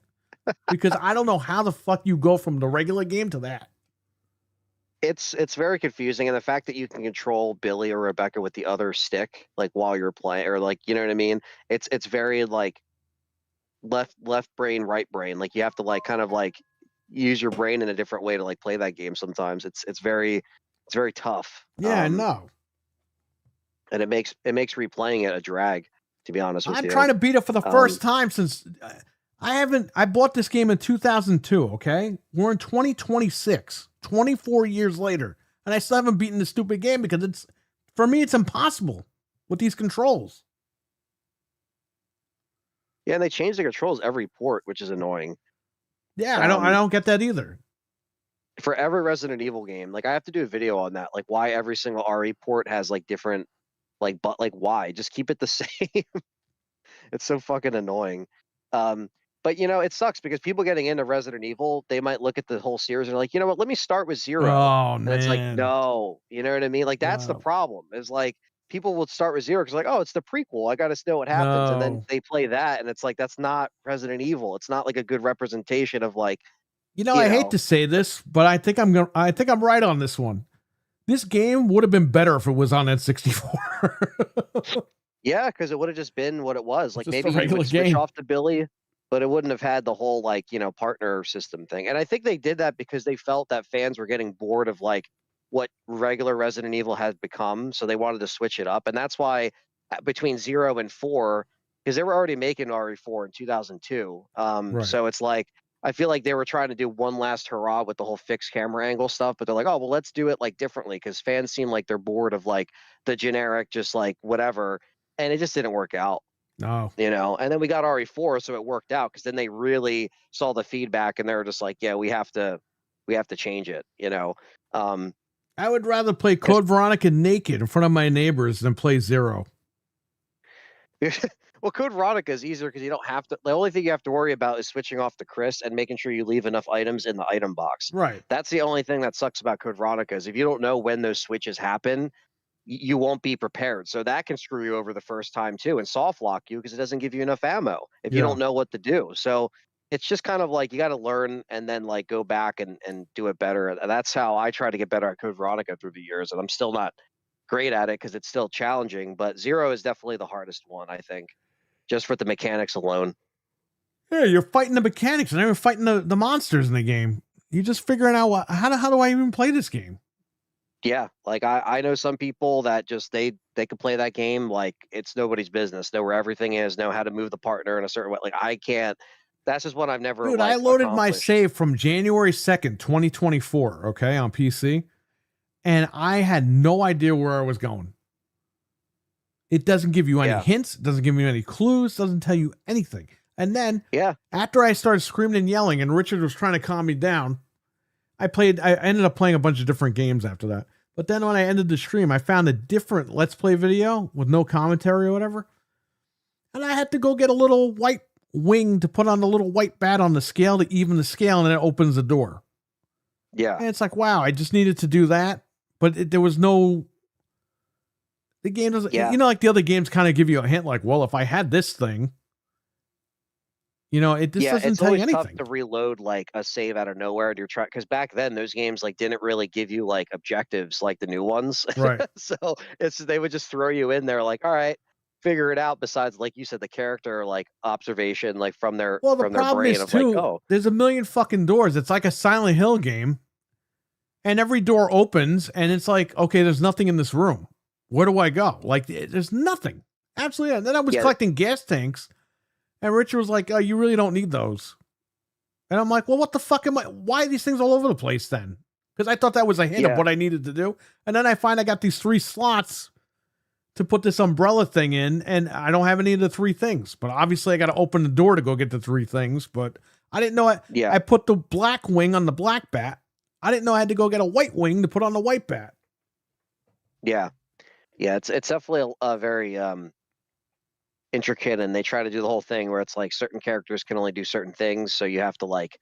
Because I don't know how the fuck you go from the regular game to that. It's very confusing, and the fact that you can control Billy or Rebecca with the other stick, like while you're playing, or like, you know what I mean? It's very like left brain, right brain. Like you have to like kind of like use your brain in a different way to like play that game sometimes. It's very tough. Yeah, I know. And it makes replaying it a drag, to be honest with you. I'm trying to beat it for the first time since I bought this game in 2002, okay? We're in 2026, 24 years later, and I still haven't beaten the stupid game because for me, it's impossible with these controls. Yeah, and they change the controls every port, which is annoying. Yeah, I don't get that either. For every Resident Evil game, like I have to do a video on that, like why every single RE port has like different, like why? Just keep it the same. It's so fucking annoying. But it sucks because people getting into Resident Evil, they might look at the whole series and are like, you know what, let me start with 0. Oh, and man. it's like, no, you know what I mean? Like that's the Wow. problem. Is like people will start with 0 because like, oh, it's the prequel. I got to know what happens, and then No. they play that, and it's like that's not Resident Evil. It's not like a good representation of like. I hate to say this, but I think I'm right on this one. This game would have been better if it was on N64. Yeah, because it would have just been what it was. Like Just a maybe you regular would switch game. off to Billy, but it wouldn't have had the whole like partner system thing. And I think they did that because they felt that fans were getting bored of like what regular Resident Evil has become, so they wanted to switch it up. And that's why between 0 and 4, because they were already making RE4 in 2002. Right. So it's like I feel like they were trying to do one last hurrah with the whole fixed camera angle stuff, but they're like, oh well, let's do it like differently because fans seem like they're bored of like the generic, just like whatever. And it just didn't work out, No. and then we got RE4, so it worked out because then they really saw the feedback and they were just like, yeah, we have to change it, I would rather play Code Veronica naked in front of my neighbors than play 0. Well, Code Veronica is easier because you don't have to. The only thing you have to worry about is switching off to Chris and making sure you leave enough items in the item box. Right. That's the only thing that sucks about Code Veronica is if you don't know when those switches happen, you won't be prepared. So that can screw you over the first time too and soft lock you because it doesn't give you enough ammo if you Yeah. don't know what to do. So it's just kind of like you got to learn and then like go back and do it better. And that's how I try to get better at Code Veronica through the years. And I'm still not great at it because it's still challenging, but 0 is definitely the hardest one, I think, just for the mechanics alone. Yeah, you're fighting the mechanics and you're fighting the monsters in the game. You're just figuring out how do I even play this game? Yeah, like I know some people that just they could play that game like it's nobody's business, know where everything is, know how to move the partner in a certain way. Like I can't. That's just what I've never. Dude, like, I loaded my accomplished. save from January 2nd, 2024, okay, on PC, and I had no idea where I was going. It doesn't give you any Yeah. hints, doesn't give you any clues, doesn't tell you anything. And then Yeah, after I started screaming and yelling and Richard was trying to calm me down, I ended up playing a bunch of different games after that. But then when I ended the stream, I found a different Let's Play video with no commentary or whatever. And I had to go get a little white wing to put on the little white bat on the scale to even the scale, and then it opens the door. yeah, And it's like, wow, I just needed to do that. But there was no... The game doesn't... Yeah. like the other games kind of give you a hint like, well, if I had this thing... it just doesn't It's tell you always tough anything. to reload like a save out of nowhere. And you're trying because back then those games like didn't really give you like objectives like the new ones. Right. So they would just throw you in there like, all right, figure it out. Besides, like you said, the character like observation like from their Well, the from their problem brain is of too, like, oh there's a million fucking doors. It's like a Silent Hill game, and every door opens, and it's like, okay, there's nothing in this room. Where do I go? Like, there's nothing. Absolutely. And then I was Yeah. collecting gas tanks, and Richard was like, "Oh, you really don't need those." And I'm like, "Well, what the fuck am I? Why are these things all over the place then?" Because I thought that was a hint Yeah. of what I needed to do, and then I find I got these 3 slots to put this umbrella thing in, and I don't have any of the 3 things. But obviously, I got to open the door to go get the 3 things. But I didn't know yeah, I put the black wing on the black bat. I didn't know I had to go get a white wing to put on the white bat. yeah. It's definitely a very intricate, and they try to do the whole thing where it's like certain characters can only do certain things, so you have to like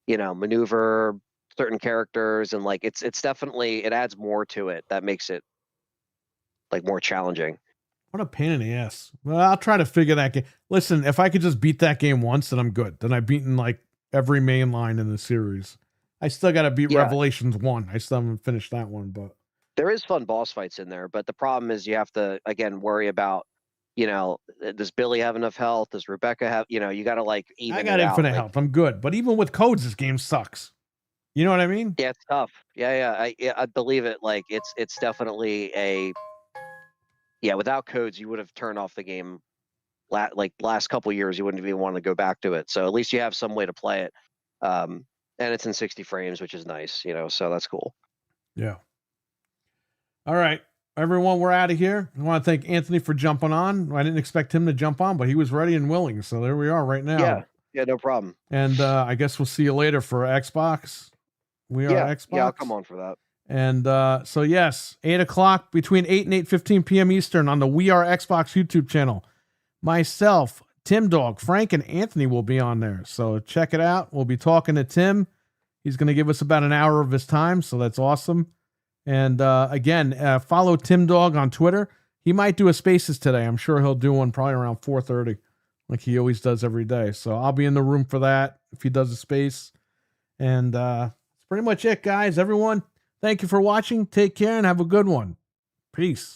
maneuver certain characters, and like it's definitely it adds more to it that makes it like more challenging. What a pain in the ass. Well, I'll try to figure that game. Listen, if I could just beat that game once, then I'm good. Then I've beaten like every main line in the series. I still got to beat Yeah. Revelations 1. I still haven't finished that one, but There is fun boss fights in there, but the problem is you have to again worry about does Billy have enough health? Does Rebecca have you got to like even I got it out, infinite like- health. I'm good. But even with codes, this game sucks. You know what I mean? Yeah, it's tough. Yeah, I believe it. Like it's definitely without codes, you would have turned off the game last couple years, you wouldn't even want to go back to it. So at least you have some way to play it. And it's in 60 frames, which is nice, so that's cool. Yeah. All right, everyone, we're out of here. I want to thank Anthony for jumping on. I didn't expect him to jump on, but he was ready and willing. So there we are right now. Yeah, no problem. And I guess we'll see you later for Xbox. We are Xbox. Yeah, I'll come on for that. And so, yes, 8 o'clock, between 8 and 8:15 p.m. Eastern on the We Are Xbox YouTube channel. Myself, Tim Dog, Frank, and Anthony will be on there. So check it out. We'll be talking to Tim. He's going to give us about an hour of his time, so that's awesome. And again, follow Tim Dog on Twitter. He might do a Spaces today. I'm sure he'll do one probably around 4:30, like he always does every day. So I'll be in the room for that if he does a space. And that's pretty much it, guys. Everyone, thank you for watching. Take care and have a good one. Peace.